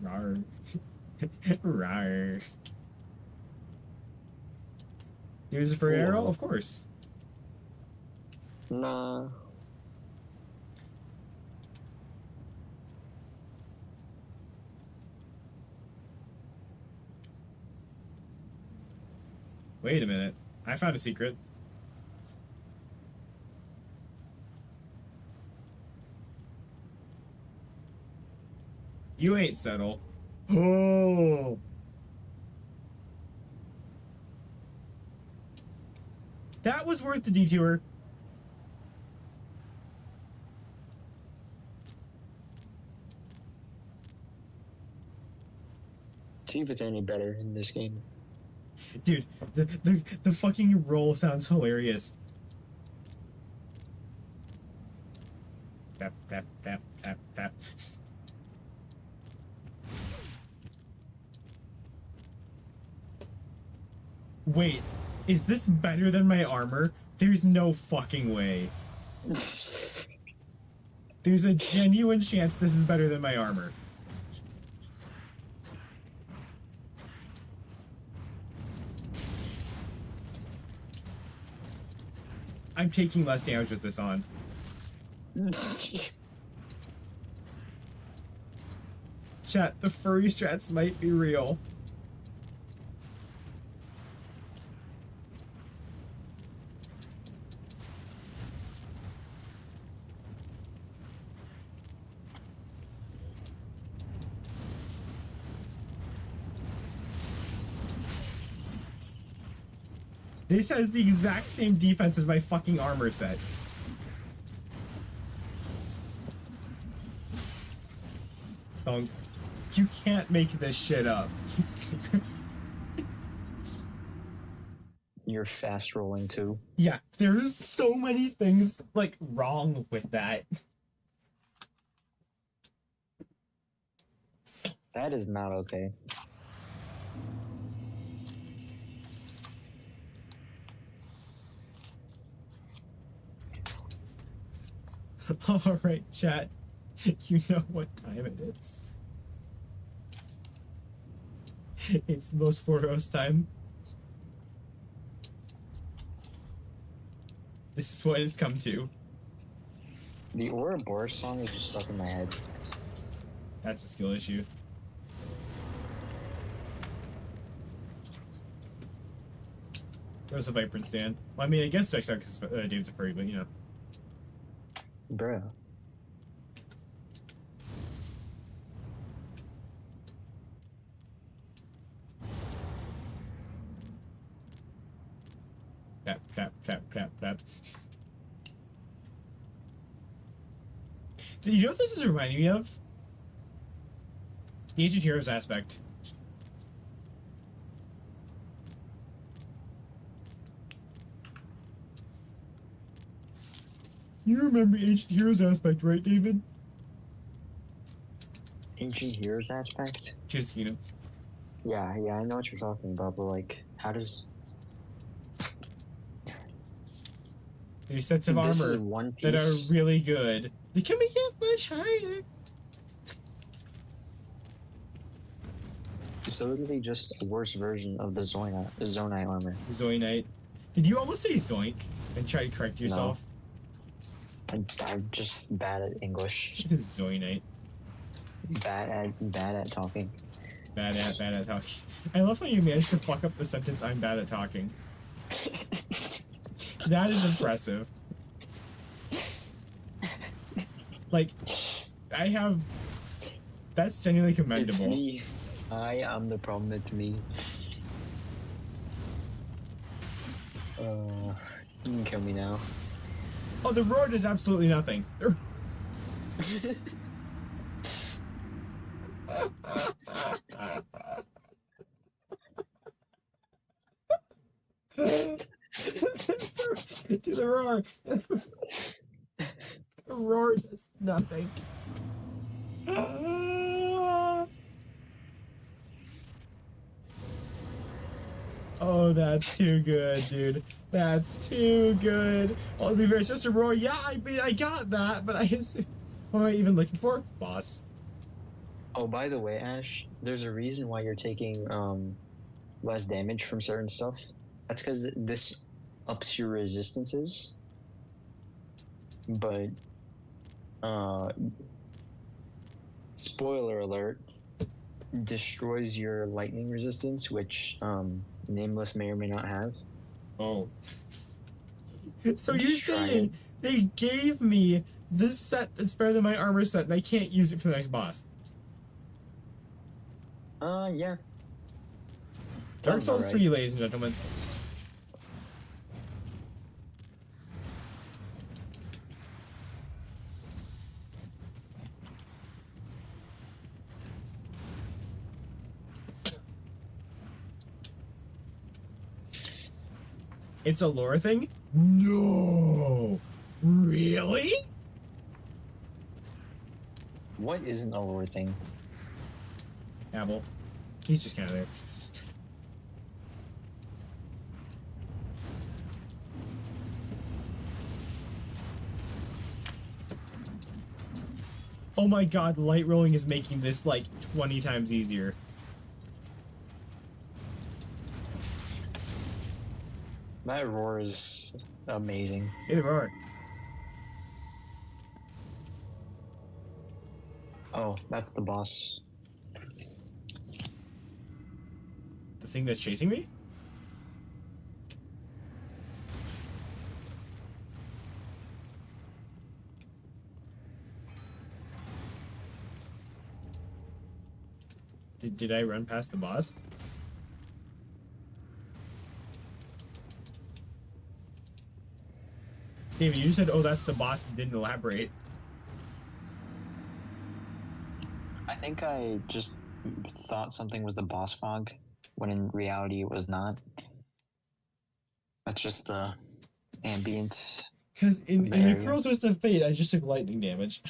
Rar. Rar. Use it for Cool. arrow? Of course. Nah. Wait a minute. I found a secret. You ain't subtle. Oh. That was worth the detour. See if it's any better in this game. Dude, the fucking roll sounds hilarious. Tap, tap, tap, tap, tap. Wait, is this better than my armor? There's no fucking way. There's a genuine chance this is better than my armor. I'm taking less damage with this on. Chat, the furry strats might be real. This has the exact same defense as my fucking armor set. Thunk. You can't make this shit up. You're fast rolling too. Yeah, there's so many things, like, wrong with that. That is not okay. Alright, chat. You know what time it is. It's Los Foros time. This is what it's come to. The Ouroboros song is just stuck in my head. That's a skill issue. There's a Vibrant stand. Well, I mean, I guess strikes out because David's a furry, but you know. Bruh. Tap, tap, tap, tap, tap. You know what this is reminding me of? The Ancient Heroes aspect. You remember Ancient Heroes aspect, right, David? Ancient Heroes aspect? Just, you know. Yeah, I know what you're talking about, but like, how does... There's sets of This is armor One that are Piece. really good. They can make it much higher. It's literally just a worse version of the Zonai armor. Zoinite. Did you almost say zoink and try to correct yourself? I'm just bad at English. Zoinite. Bad at talking. Bad at talking. I love how you managed to fuck up the sentence, I'm bad at talking. That is impressive. Like, that's genuinely It's commendable. me. I am the problem. It's me. You can kill me now. Oh, the roar does absolutely nothing. Do the roar. The roar does nothing. Oh, that's too good, dude. That's too good. Well, to be fair, it's just a roar. Yeah, I mean, I got that, but what am I even looking for? Boss. Oh, by the way, Ash, there's a reason why you're taking less damage from certain stuff. That's because this ups your resistances. But spoiler alert, destroys your lightning resistance, which Nameless may or may not have. Oh. So you're Just try saying it. they gave me this set that's better than my armor set and I can't use it for the next boss? Yeah. Dark Sounds Souls alright. 3, ladies and gentlemen. It's a lore thing? No! Really? What isn't a lore thing? Apple. He's just kind of there. Oh my god, light rolling is making this like 20 times easier. That roar is amazing. Hey, there are. Oh, that's the boss. The thing that's chasing me? Did I run past the boss? David, you said, oh, that's the boss, and didn't elaborate. I think I just thought something was the boss fog, when in reality it was not. That's just the ambient. Because in the There. Cruel Twist of Fate, I just took lightning damage.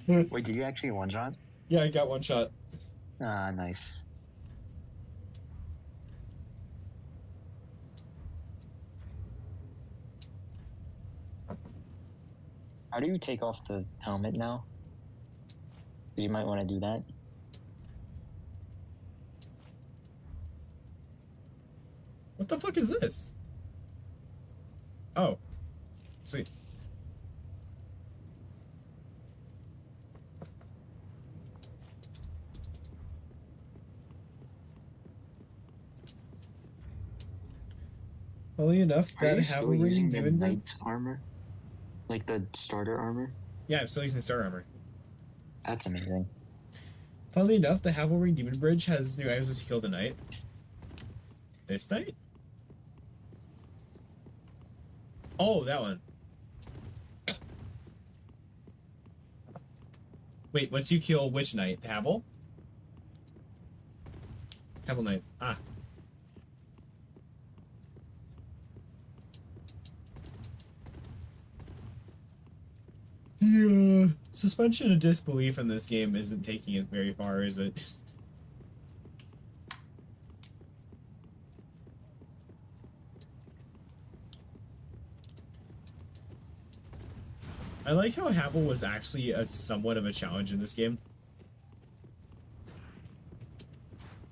Wait, did you actually one shot? Yeah, I got one shot. Ah, nice. How do you take off the helmet now? Because you might want to do that. What the fuck is this? Oh. Sweet. Funnily enough, Are that you still Havelring using the Demon Bridge. knight armor? Like the starter armor? Yeah, I'm still using the Star Armor. That's amazing. Funnily enough, the Havelring Demon Bridge has new items to kill the knight. This knight? Oh, that one. Wait, once you kill which knight? Havel? Havel Knight. Ah. Yeah. Suspension of disbelief in this game isn't taking it very far, is it? I like how Havel was actually a somewhat of a challenge in this game.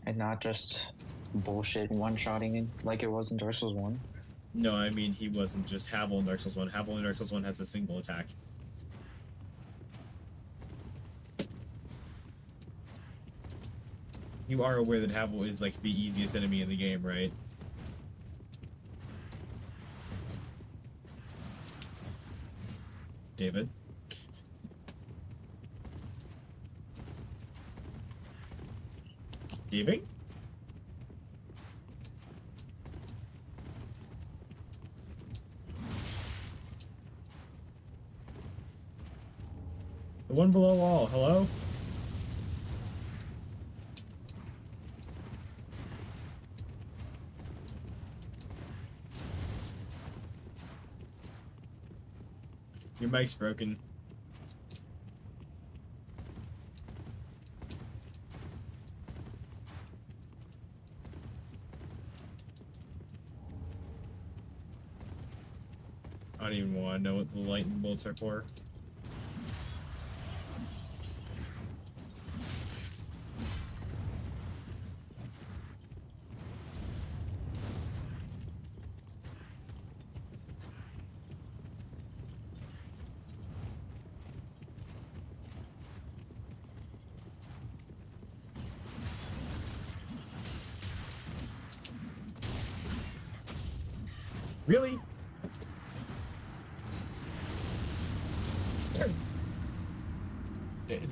And not just bullshit one-shotting it like it was in Dark Souls 1. No, I mean, he wasn't just Havel in Dark Souls 1. Havel in Dark Souls 1 has a single attack. You are aware that Havel is, like, the easiest enemy in the game, right? David? David? The one below all, hello? Your mic's broken. I don't even want to know what the lightning bolts are for. Really?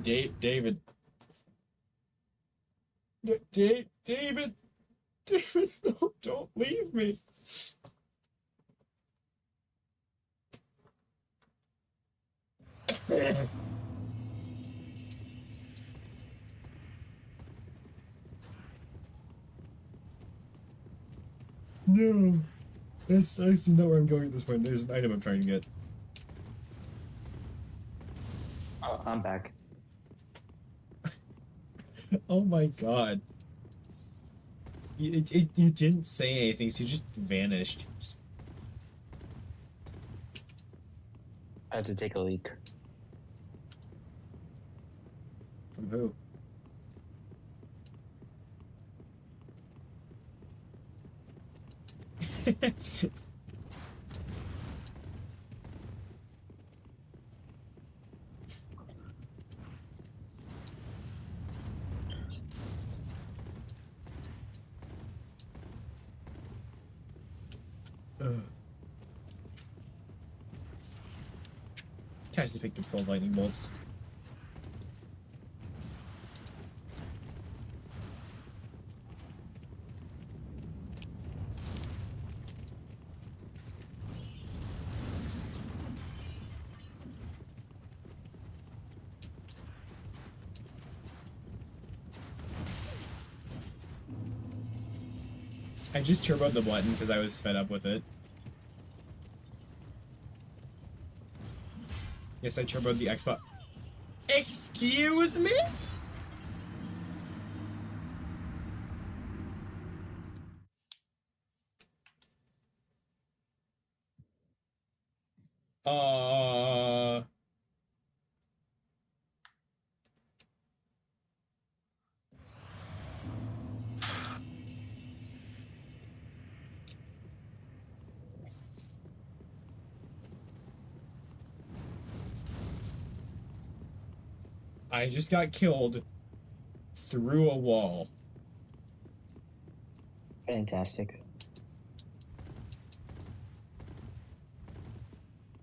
David. David. David, no, don't leave me. No. That's actually not where I'm going at this point. There's an item I'm trying to get. Oh, I'm back. Oh my god. You didn't say anything, so you just vanished. I had to take a leak. From who? Guys just picked up 12 lightning bolts. I just turboed the button because I was fed up with it. Yes, I turboed the Xbox. Excuse me? I just got killed through a wall. Fantastic.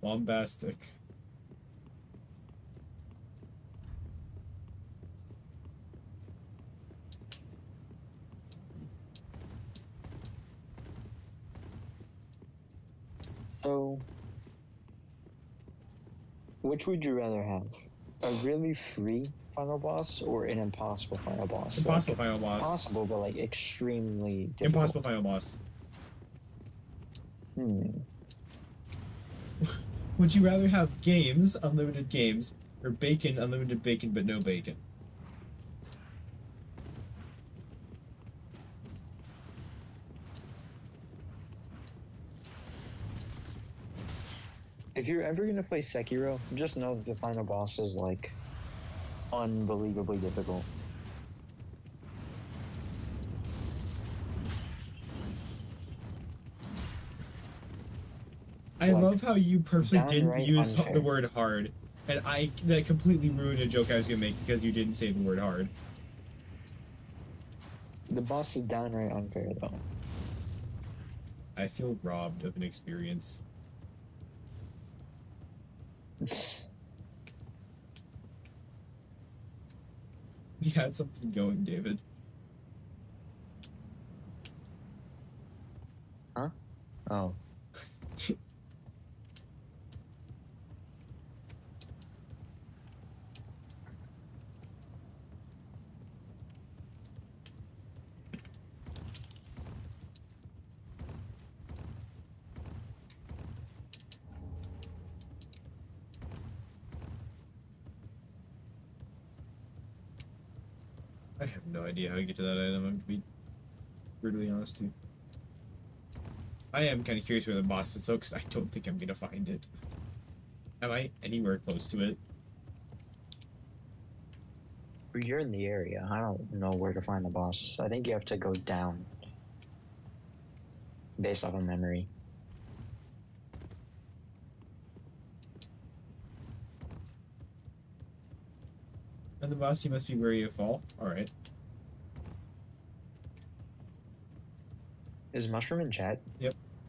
Bombastic. So, which would you rather have? A really free final boss or an impossible final boss? Impossible Like, final boss. possible, but like extremely difficult. Impossible final boss. Would you rather have games, unlimited games, or bacon, unlimited bacon, but no bacon? If you're ever gonna play Sekiro, just know that the final boss is like unbelievably difficult. I Like, love how you purposely didn't downright use unfair. the word hard, and that completely ruined a joke I was gonna make because you didn't say the word hard. The boss is downright unfair, though. I feel robbed of an experience. We had something going, David. Oh. I have no idea how to get to that item. I'm to be brutally honest with you. I am kind of curious where the boss is though, because I don't think I'm gonna find it. Am I anywhere close to it? You're in the area. I don't know where to find the boss. I think you have to go down. Based off of memory. And the boss, you must be where you fall. Alright. Is Mushroom in chat?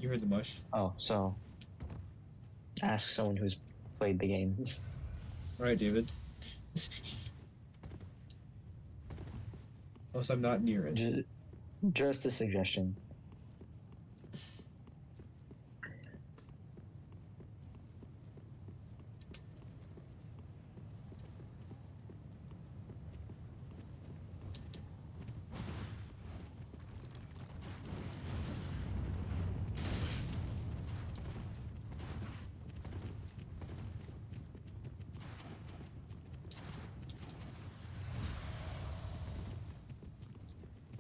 You heard the mush. Oh, so ask someone who's played the game. Alright, David. Plus, I'm not near it. Just a suggestion.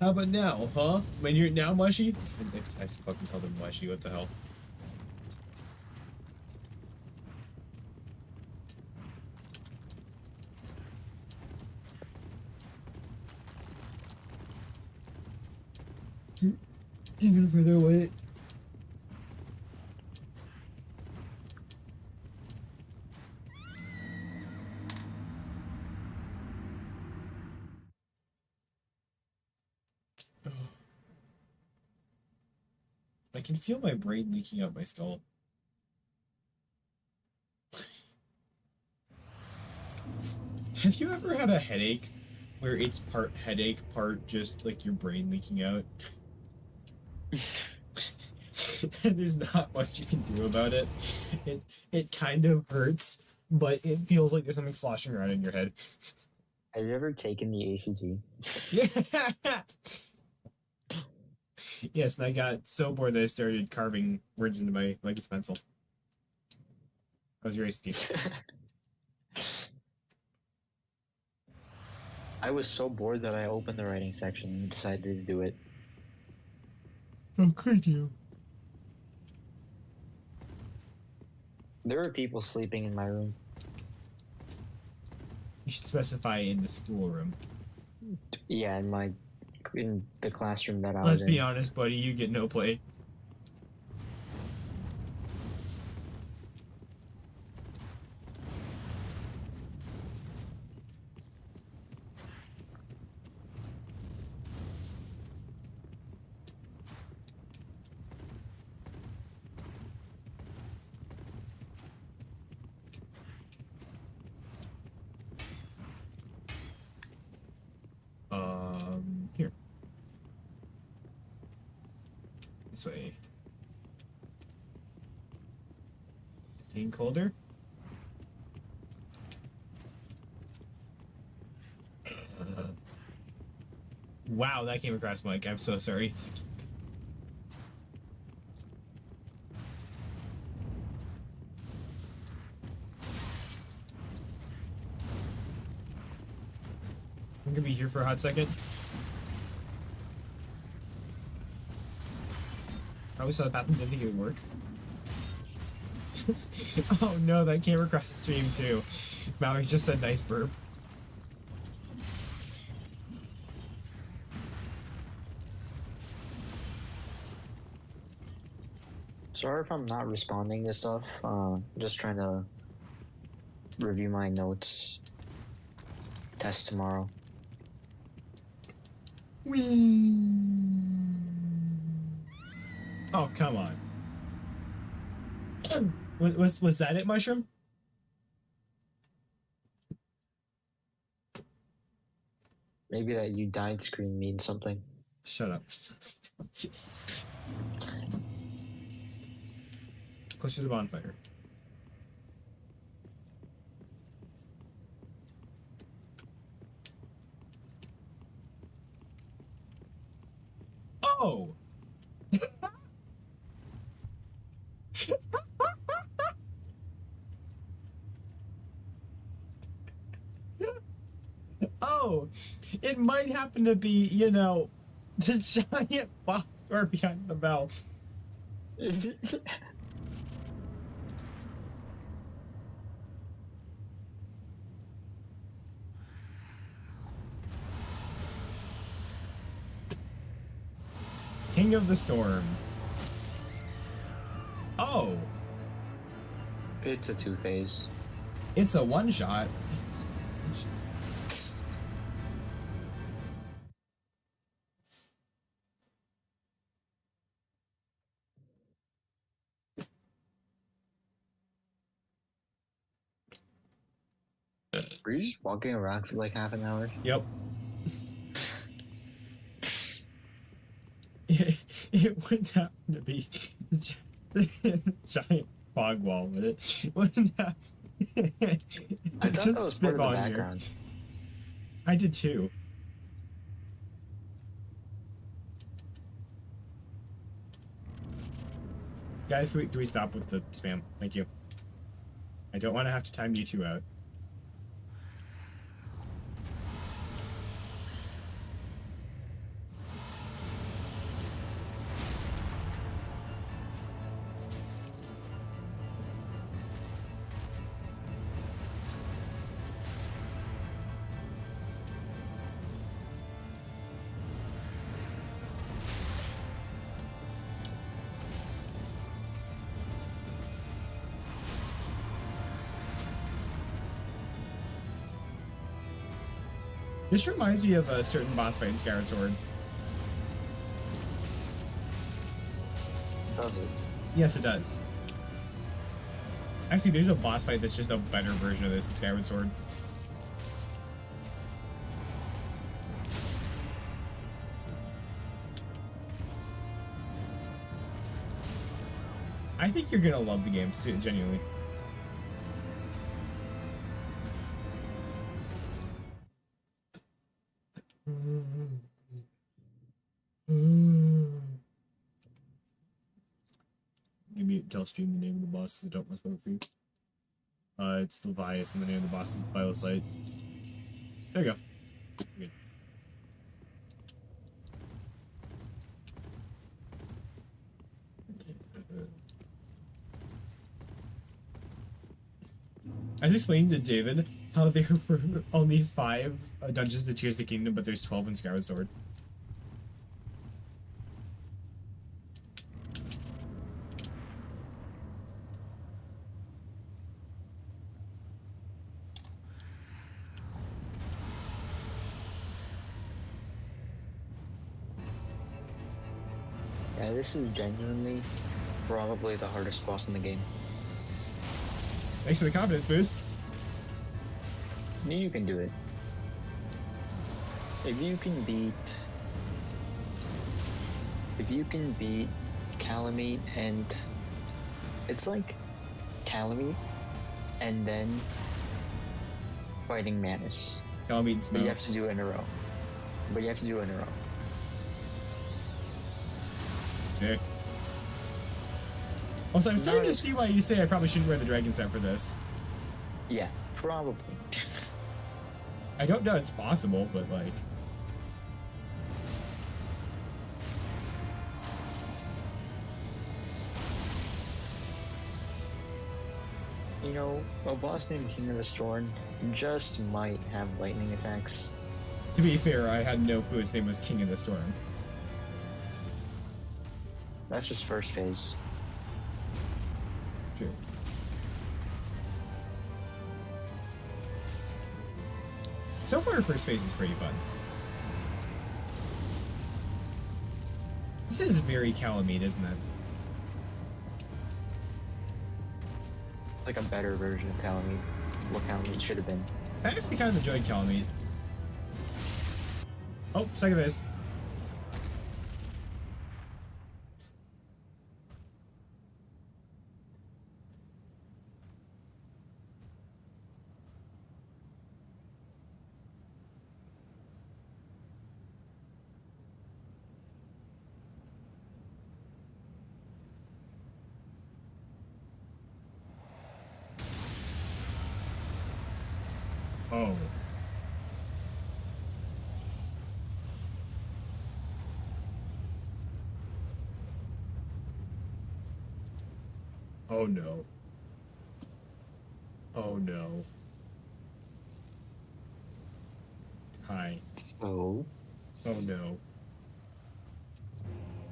How about now, huh? When you're now mushy? I fucking called him mushy, what the hell? Even further away. I can feel my brain leaking out my skull. Have you ever had a headache where it's part headache, part just like your brain leaking out? And there's not much you can do about it. It kind of hurts, but it feels like there's something sloshing around in your head. Have you ever taken the ACT? Yeah. Yes, and I got so bored that I started carving words into my pencil. How's your ACT? I was so bored that I opened the writing section and decided to do it. How could you? There were people sleeping in my room. You should specify in the schoolroom. Yeah, in the classroom that I Let's was in. be honest, buddy, you get no play. this way. Getting colder? Wow, that came across Mike. I'm so sorry. I'm gonna be here for a hot second. Probably saw the bathroom, didn't think it would work. Oh no, that came across the stream too. Mallory just said nice burp. Sorry if I'm not responding to stuff. Just trying to review my notes. Test tomorrow. Whee! Oh, come on. Was that it, Mushroom? Maybe that you died screen means something. Shut up. Close to the bonfire. Oh! Oh! It might happen to be, you know, the giant boss door behind the bell. King of the Storm. Oh! It's a two-phase. It's a one-shot. Were you just walking around for like half an hour? Yep. It wouldn't happen to be the giant fog wall, would it? Wouldn't happen. I thought that was part of the spitballing here. background. I did too. Guys, do we stop with the spam? Thank you. I don't want to have to time you two out. This reminds me of a certain boss fight in Skyward Sword. Does it? Yes, it does. Actually, there's a boss fight that's just a better version of this in Skyward Sword. I think you're gonna love the game, genuinely. Maybe tell stream the name of the boss. I don't must vote for you. It's Levias, and the name of the boss is Biosite. There you go. Good. I was explaining to David how there were only 5 dungeons to Tears of the Kingdom, but there's 12 in Skyward Sword. Yeah, this is genuinely probably the hardest boss in the game. Thanks for the confidence boost. You can do it. If you can beat Calamite, and it's like Calamite, and then fighting Manus. Calamite and But Snow. you have to do it in a row. Sick. Also, I'm starting to Nice. see why you say I probably shouldn't wear the dragon set for this. Yeah, probably. I don't know it's possible, but like... You know, a boss named King of the Storm just might have lightning attacks. To be fair, I had no clue his name was King of the Storm. That's just first phase. True. So far, first phase is pretty fun. This is very Calamite, isn't it? It's like a better version of Calamite. What Calamite should have been. I actually kind of enjoyed Calamite. Oh, second phase. Oh. Oh no. Oh no. Hi. So, Oh no.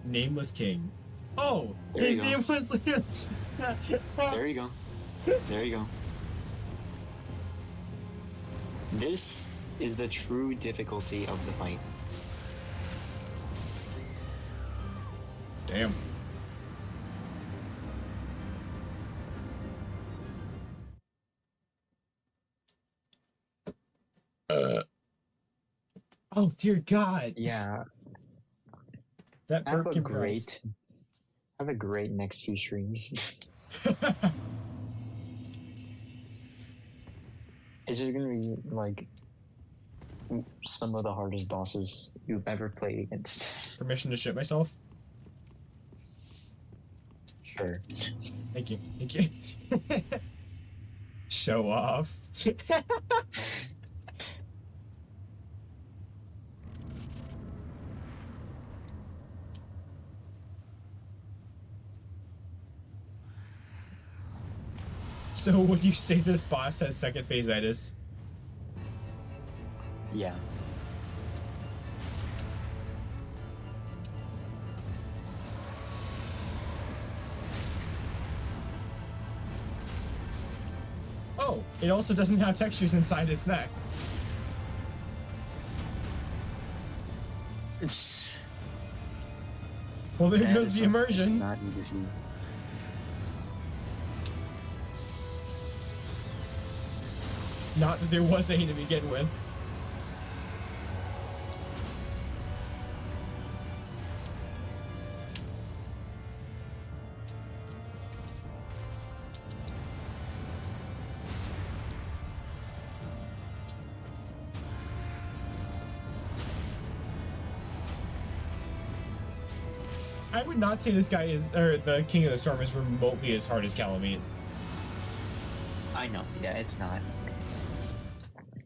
Nameless King. Oh! There His you go. name was there you go. There you go. This is the true difficulty of the fight. Damn. Oh dear God! Yeah, That have burp a compressed. great next few streams. It's just gonna be like some of the hardest bosses you've ever played against. Permission to shit myself? Sure. Thank you. Thank you. Show off. So would you say this boss has second phase-itis? Yeah. Oh, it also doesn't have textures inside its neck. Well, there That goes is the something immersion. Not easy. Not that there was any to begin with. I would not say this guy is, or the King of the Storm is remotely as hard as Calamite. I know. Yeah, it's not.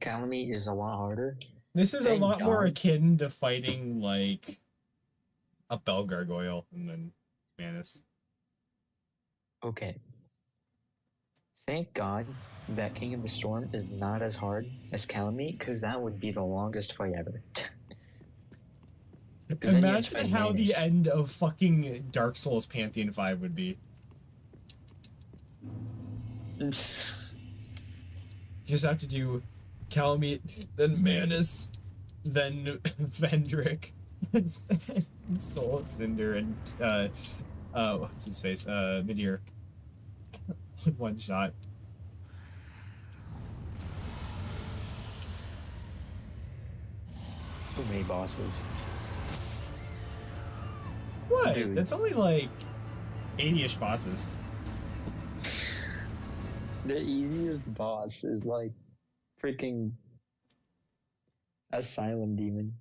Calamite is a lot harder. This is a Thank lot more God. akin to fighting like a Bell Gargoyle and then Manus. Okay. Thank God that King of the Storm is not as hard as Calamite, because that would be the longest fight ever. 'Cause then you have to Imagine fight how the Manus. end of fucking Dark Souls Pantheon 5 would be. You just have to do Calamite, then Manus, then Vendrick, and Soul Cinder, and what's his face? Midir. One shot. Too many bosses. What? Dude. That's only like 80-ish bosses. The easiest boss is like freaking Asylum Demon.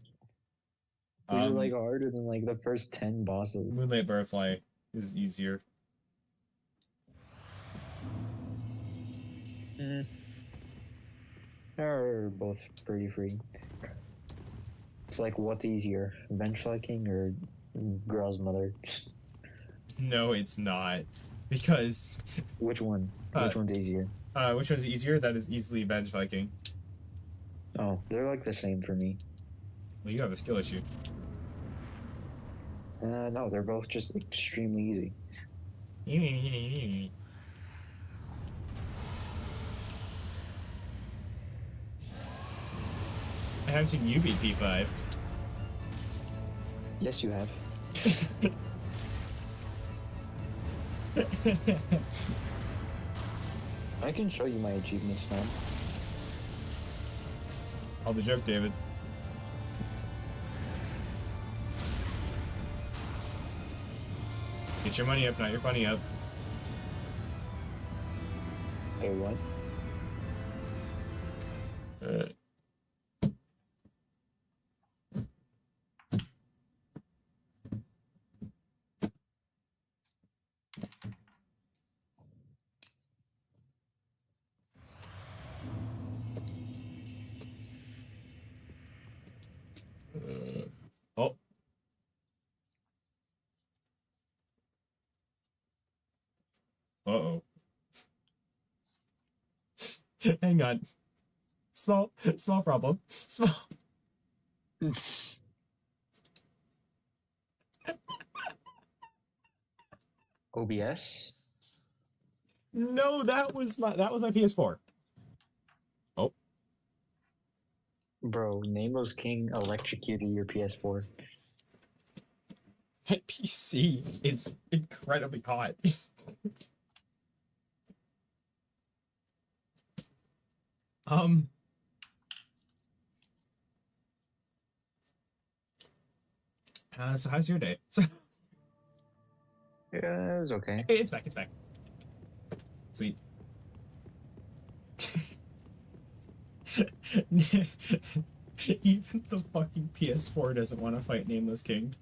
Which is like harder than like the first 10 bosses. Moonlight Butterfly is easier. They're both pretty free. It's like, what's easier, Vengeful King or Girl's Mother? No, it's not. Because Which one? Which one's easier? which one's easier? That is easily Venge Viking. Oh, they're like the same for me. Well, you have a skill issue. No, they're both just extremely easy. I haven't seen you beat P5. Yes, you have. I can show you my achievements, man. All the joke, David. Get your money up, not your funny up. Say what? Oh. Uh-oh. Hang on. Small problem. Small. OBS? No, that was my PS4. Oh. Bro, Nameless King electrocuted your PS4. My PC is incredibly hot. So how's your day? Yeah, it was okay. Hey, it's back. Sweet. Even the fucking PS4 doesn't want to fight Nameless King.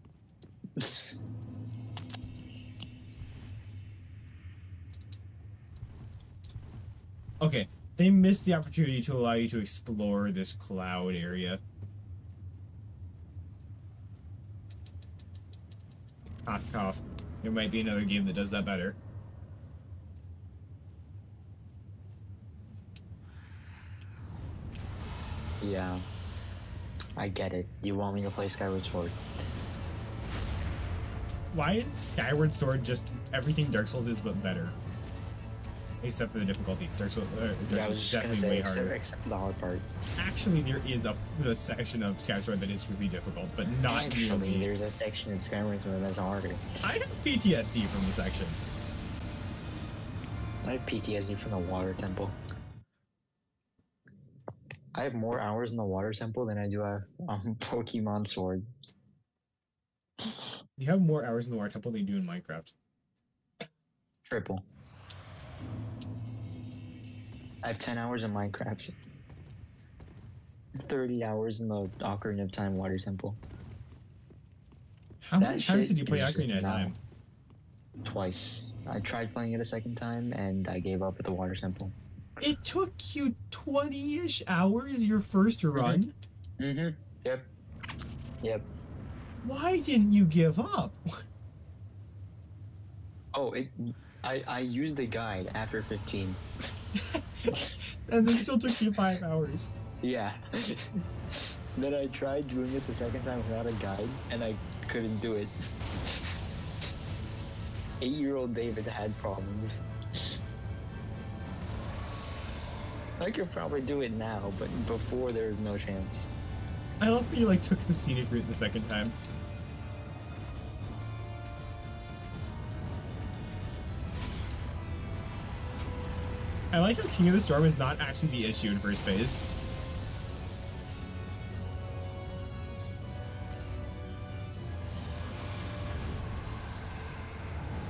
Okay, they missed the opportunity to allow you to explore this cloud area. Cough, cough. There might be another game that does that better. Yeah. I get it. You want me to play Skyward Sword? Why is Skyward Sword just everything Dark Souls is but better? Except for the difficulty. Dark Souls is definitely way harder. Except for the hard part. Actually, there is a section of Skyward Sword that is really difficult, but not Actually, nearly. there's a section of Skyward Sword that's harder. I have PTSD from the section. I have PTSD from the Water Temple. I have more hours in the Water Temple than I do have Pokemon Sword. You have more hours in the Water Temple than you do in Minecraft. Triple. I have 10 hours in Minecraft. 30 hours in the Ocarina of Time Water Temple. How many That times shit did you play is just Ocarina of not- Time? Twice. I tried playing it a second time and I gave up at the Water Temple. It took you 20-ish hours your first run? Mm-hmm. Yep. Yep. Why didn't you give up? Oh, I used the guide after 15. And this still took you 5 hours. Yeah. Then I tried doing it the second time without a guide, and I couldn't do it. 8-year-old David had problems. I could probably do it now, but before there was no chance. I love that you like took the scenic route the second time. I like how King of the Storm is not actually the issue in first phase.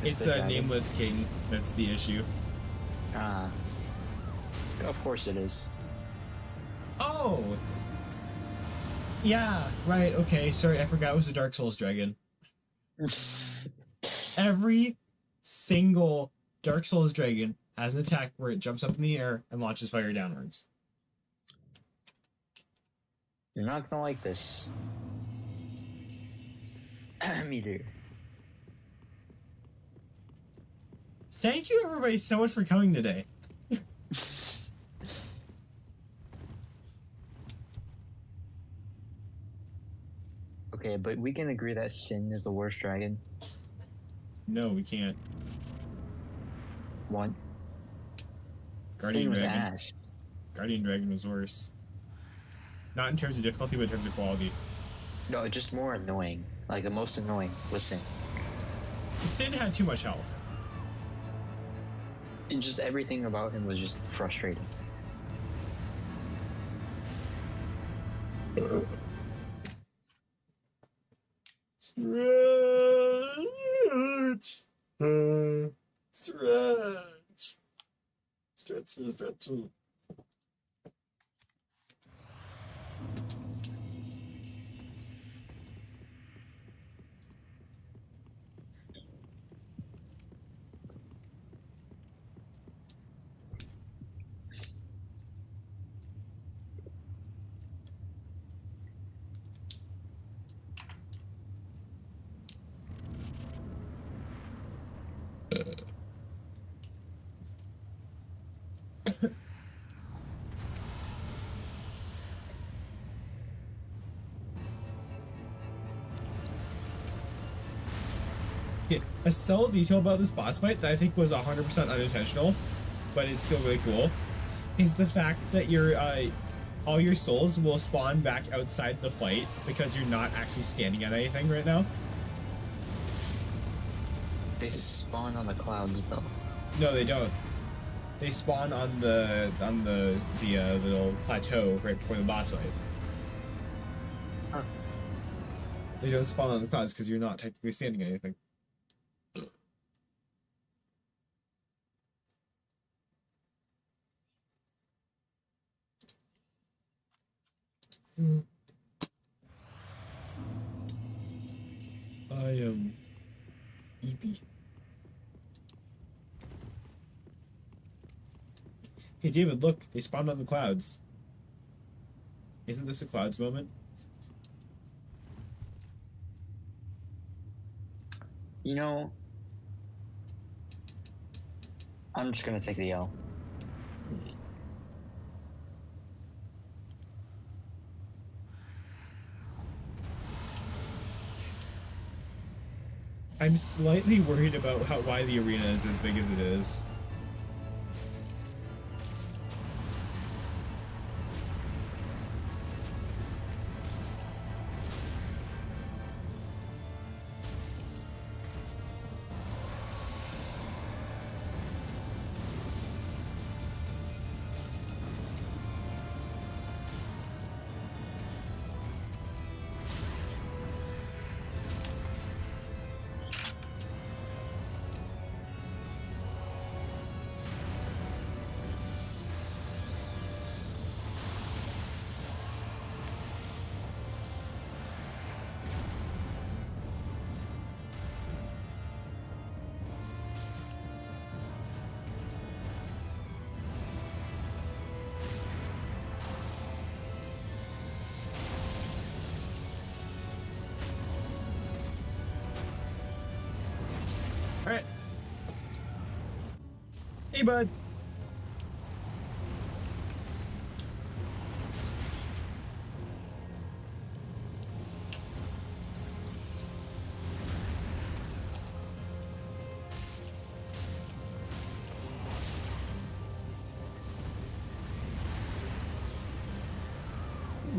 It's It's the a dragon? nameless king. That's the issue. Ah. Of course it is. Oh! Yeah, right, okay, sorry, I forgot it was a Dark Souls dragon. Every single Dark Souls dragon has an attack where it jumps up in the air and launches fire downwards. You're not gonna like this. Me too. Thank you, everybody, so much for coming today. Okay, but we can agree that Sin is the worst dragon. No, we can't. What? Guardian Sin was Dragon. ass. Guardian Dragon was worse. Not in terms of difficulty, but in terms of quality. No, just more annoying. Like, the most annoying was Sin. Sin had too much health. And just everything about him was just frustrating. Stretch. Stretch. Stretch. Stretch. Okay, a subtle detail about this boss fight that I think was 100% unintentional, but it's still really cool, is the fact that your all your souls will spawn back outside the fight because you're not actually standing on anything right now. They spawn on the clouds, though. No, they don't. They spawn on the little plateau right before the boss fight. Huh. They don't spawn on the clouds because you're not technically standing on anything. I am Eepy. Hey David, look, they spawned on the clouds. Isn't this a clouds moment? You know, I'm just gonna take the L. I'm slightly worried about why the arena is as big as it is. Alright. Hey, bud.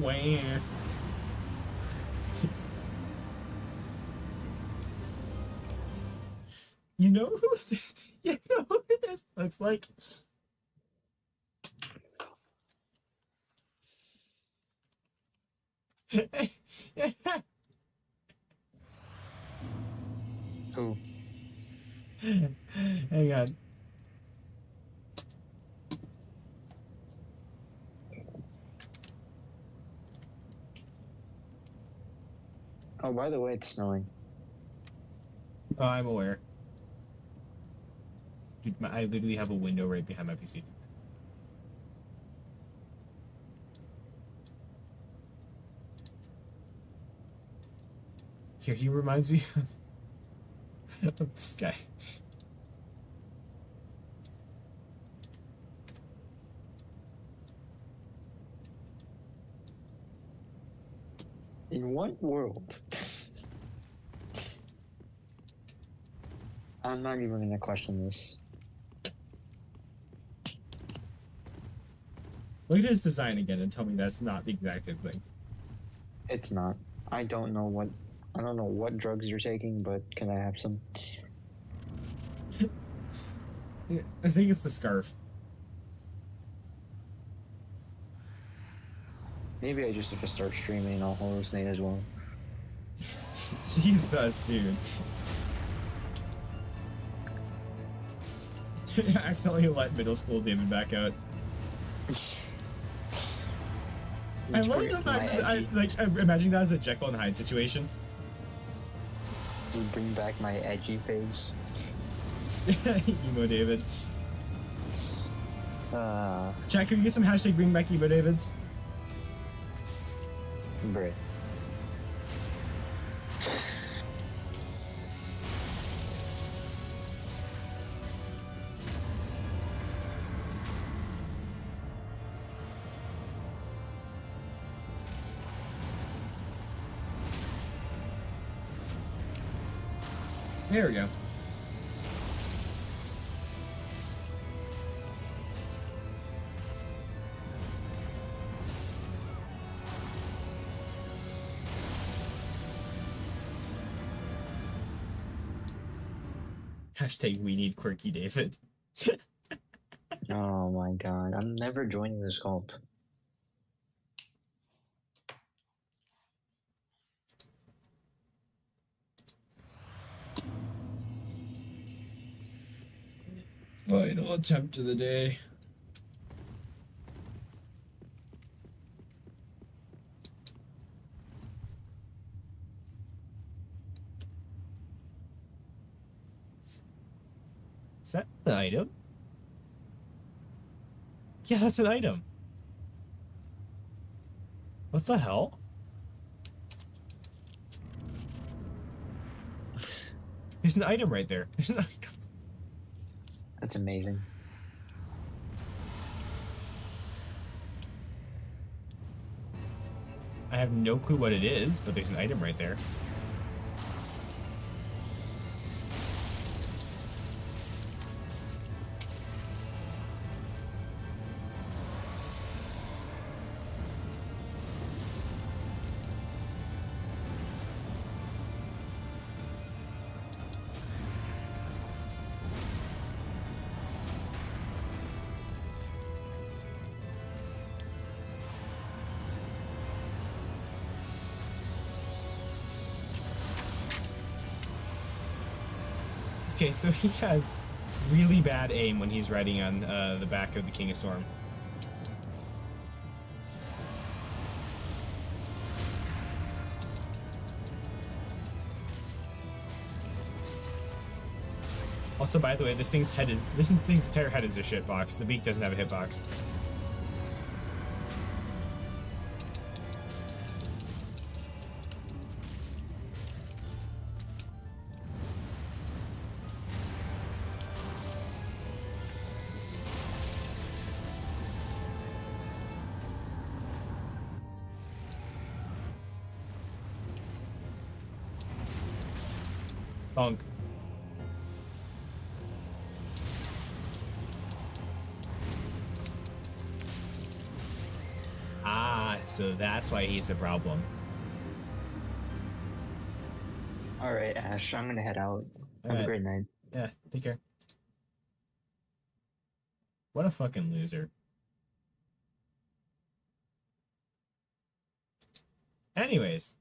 Wah. You know who you know who this looks like? Who? Hang on. Oh, by the way, it's snowing. Oh, I'm aware. Dude, I literally have a window right behind my PC. Here, he reminds me of this guy. In what world? I'm not even gonna question this. Look at his design again and tell me that's not the exact same thing. It's not. I don't know what drugs you're taking, but can I have some? Yeah, I think it's the scarf. Maybe I just have to start streaming and I'll hallucinate as well. Jesus, dude. I accidentally let middle school David back out. I love the fact that I'm imagining that as a Jekyll and Hyde situation. Just bring back my edgy face. Emo David. Uh, Chat, can we get some hashtag bring back Emo Davids? bruh. There we go. Hashtag we need quirky David. Oh my god, I'm never joining this cult. Final attempt of the day. Is that an item? Yeah, that's an item. What the hell? There's an item right there. There's an item. That's amazing. I have no clue what it is, but there's an item right there. Okay, so he has really bad aim when he's riding on the back of the King of Storm. Also, by the way, this thing's entire head is a shitbox. The beak doesn't have a hitbox. Thunk. Ah, so that's why he's a problem. Alright, Ash, I'm gonna head out. Have Alright. a great night. Yeah, take care. What a fucking loser. Anyways.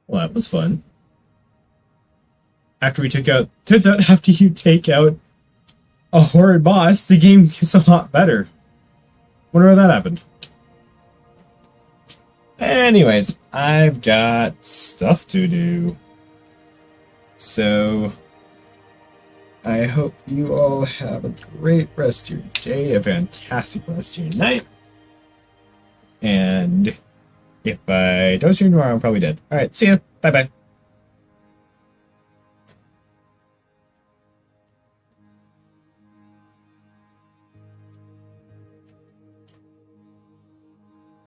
Well, that was fun. Turns out after you take out a horrid boss, the game gets a lot better. Wonder how that happened. Anyways, I've got stuff to do. So, I hope you all have a great rest of your day, a fantastic rest of your night. And if I don't see you tomorrow, I'm probably dead. Alright, see ya. Bye-bye.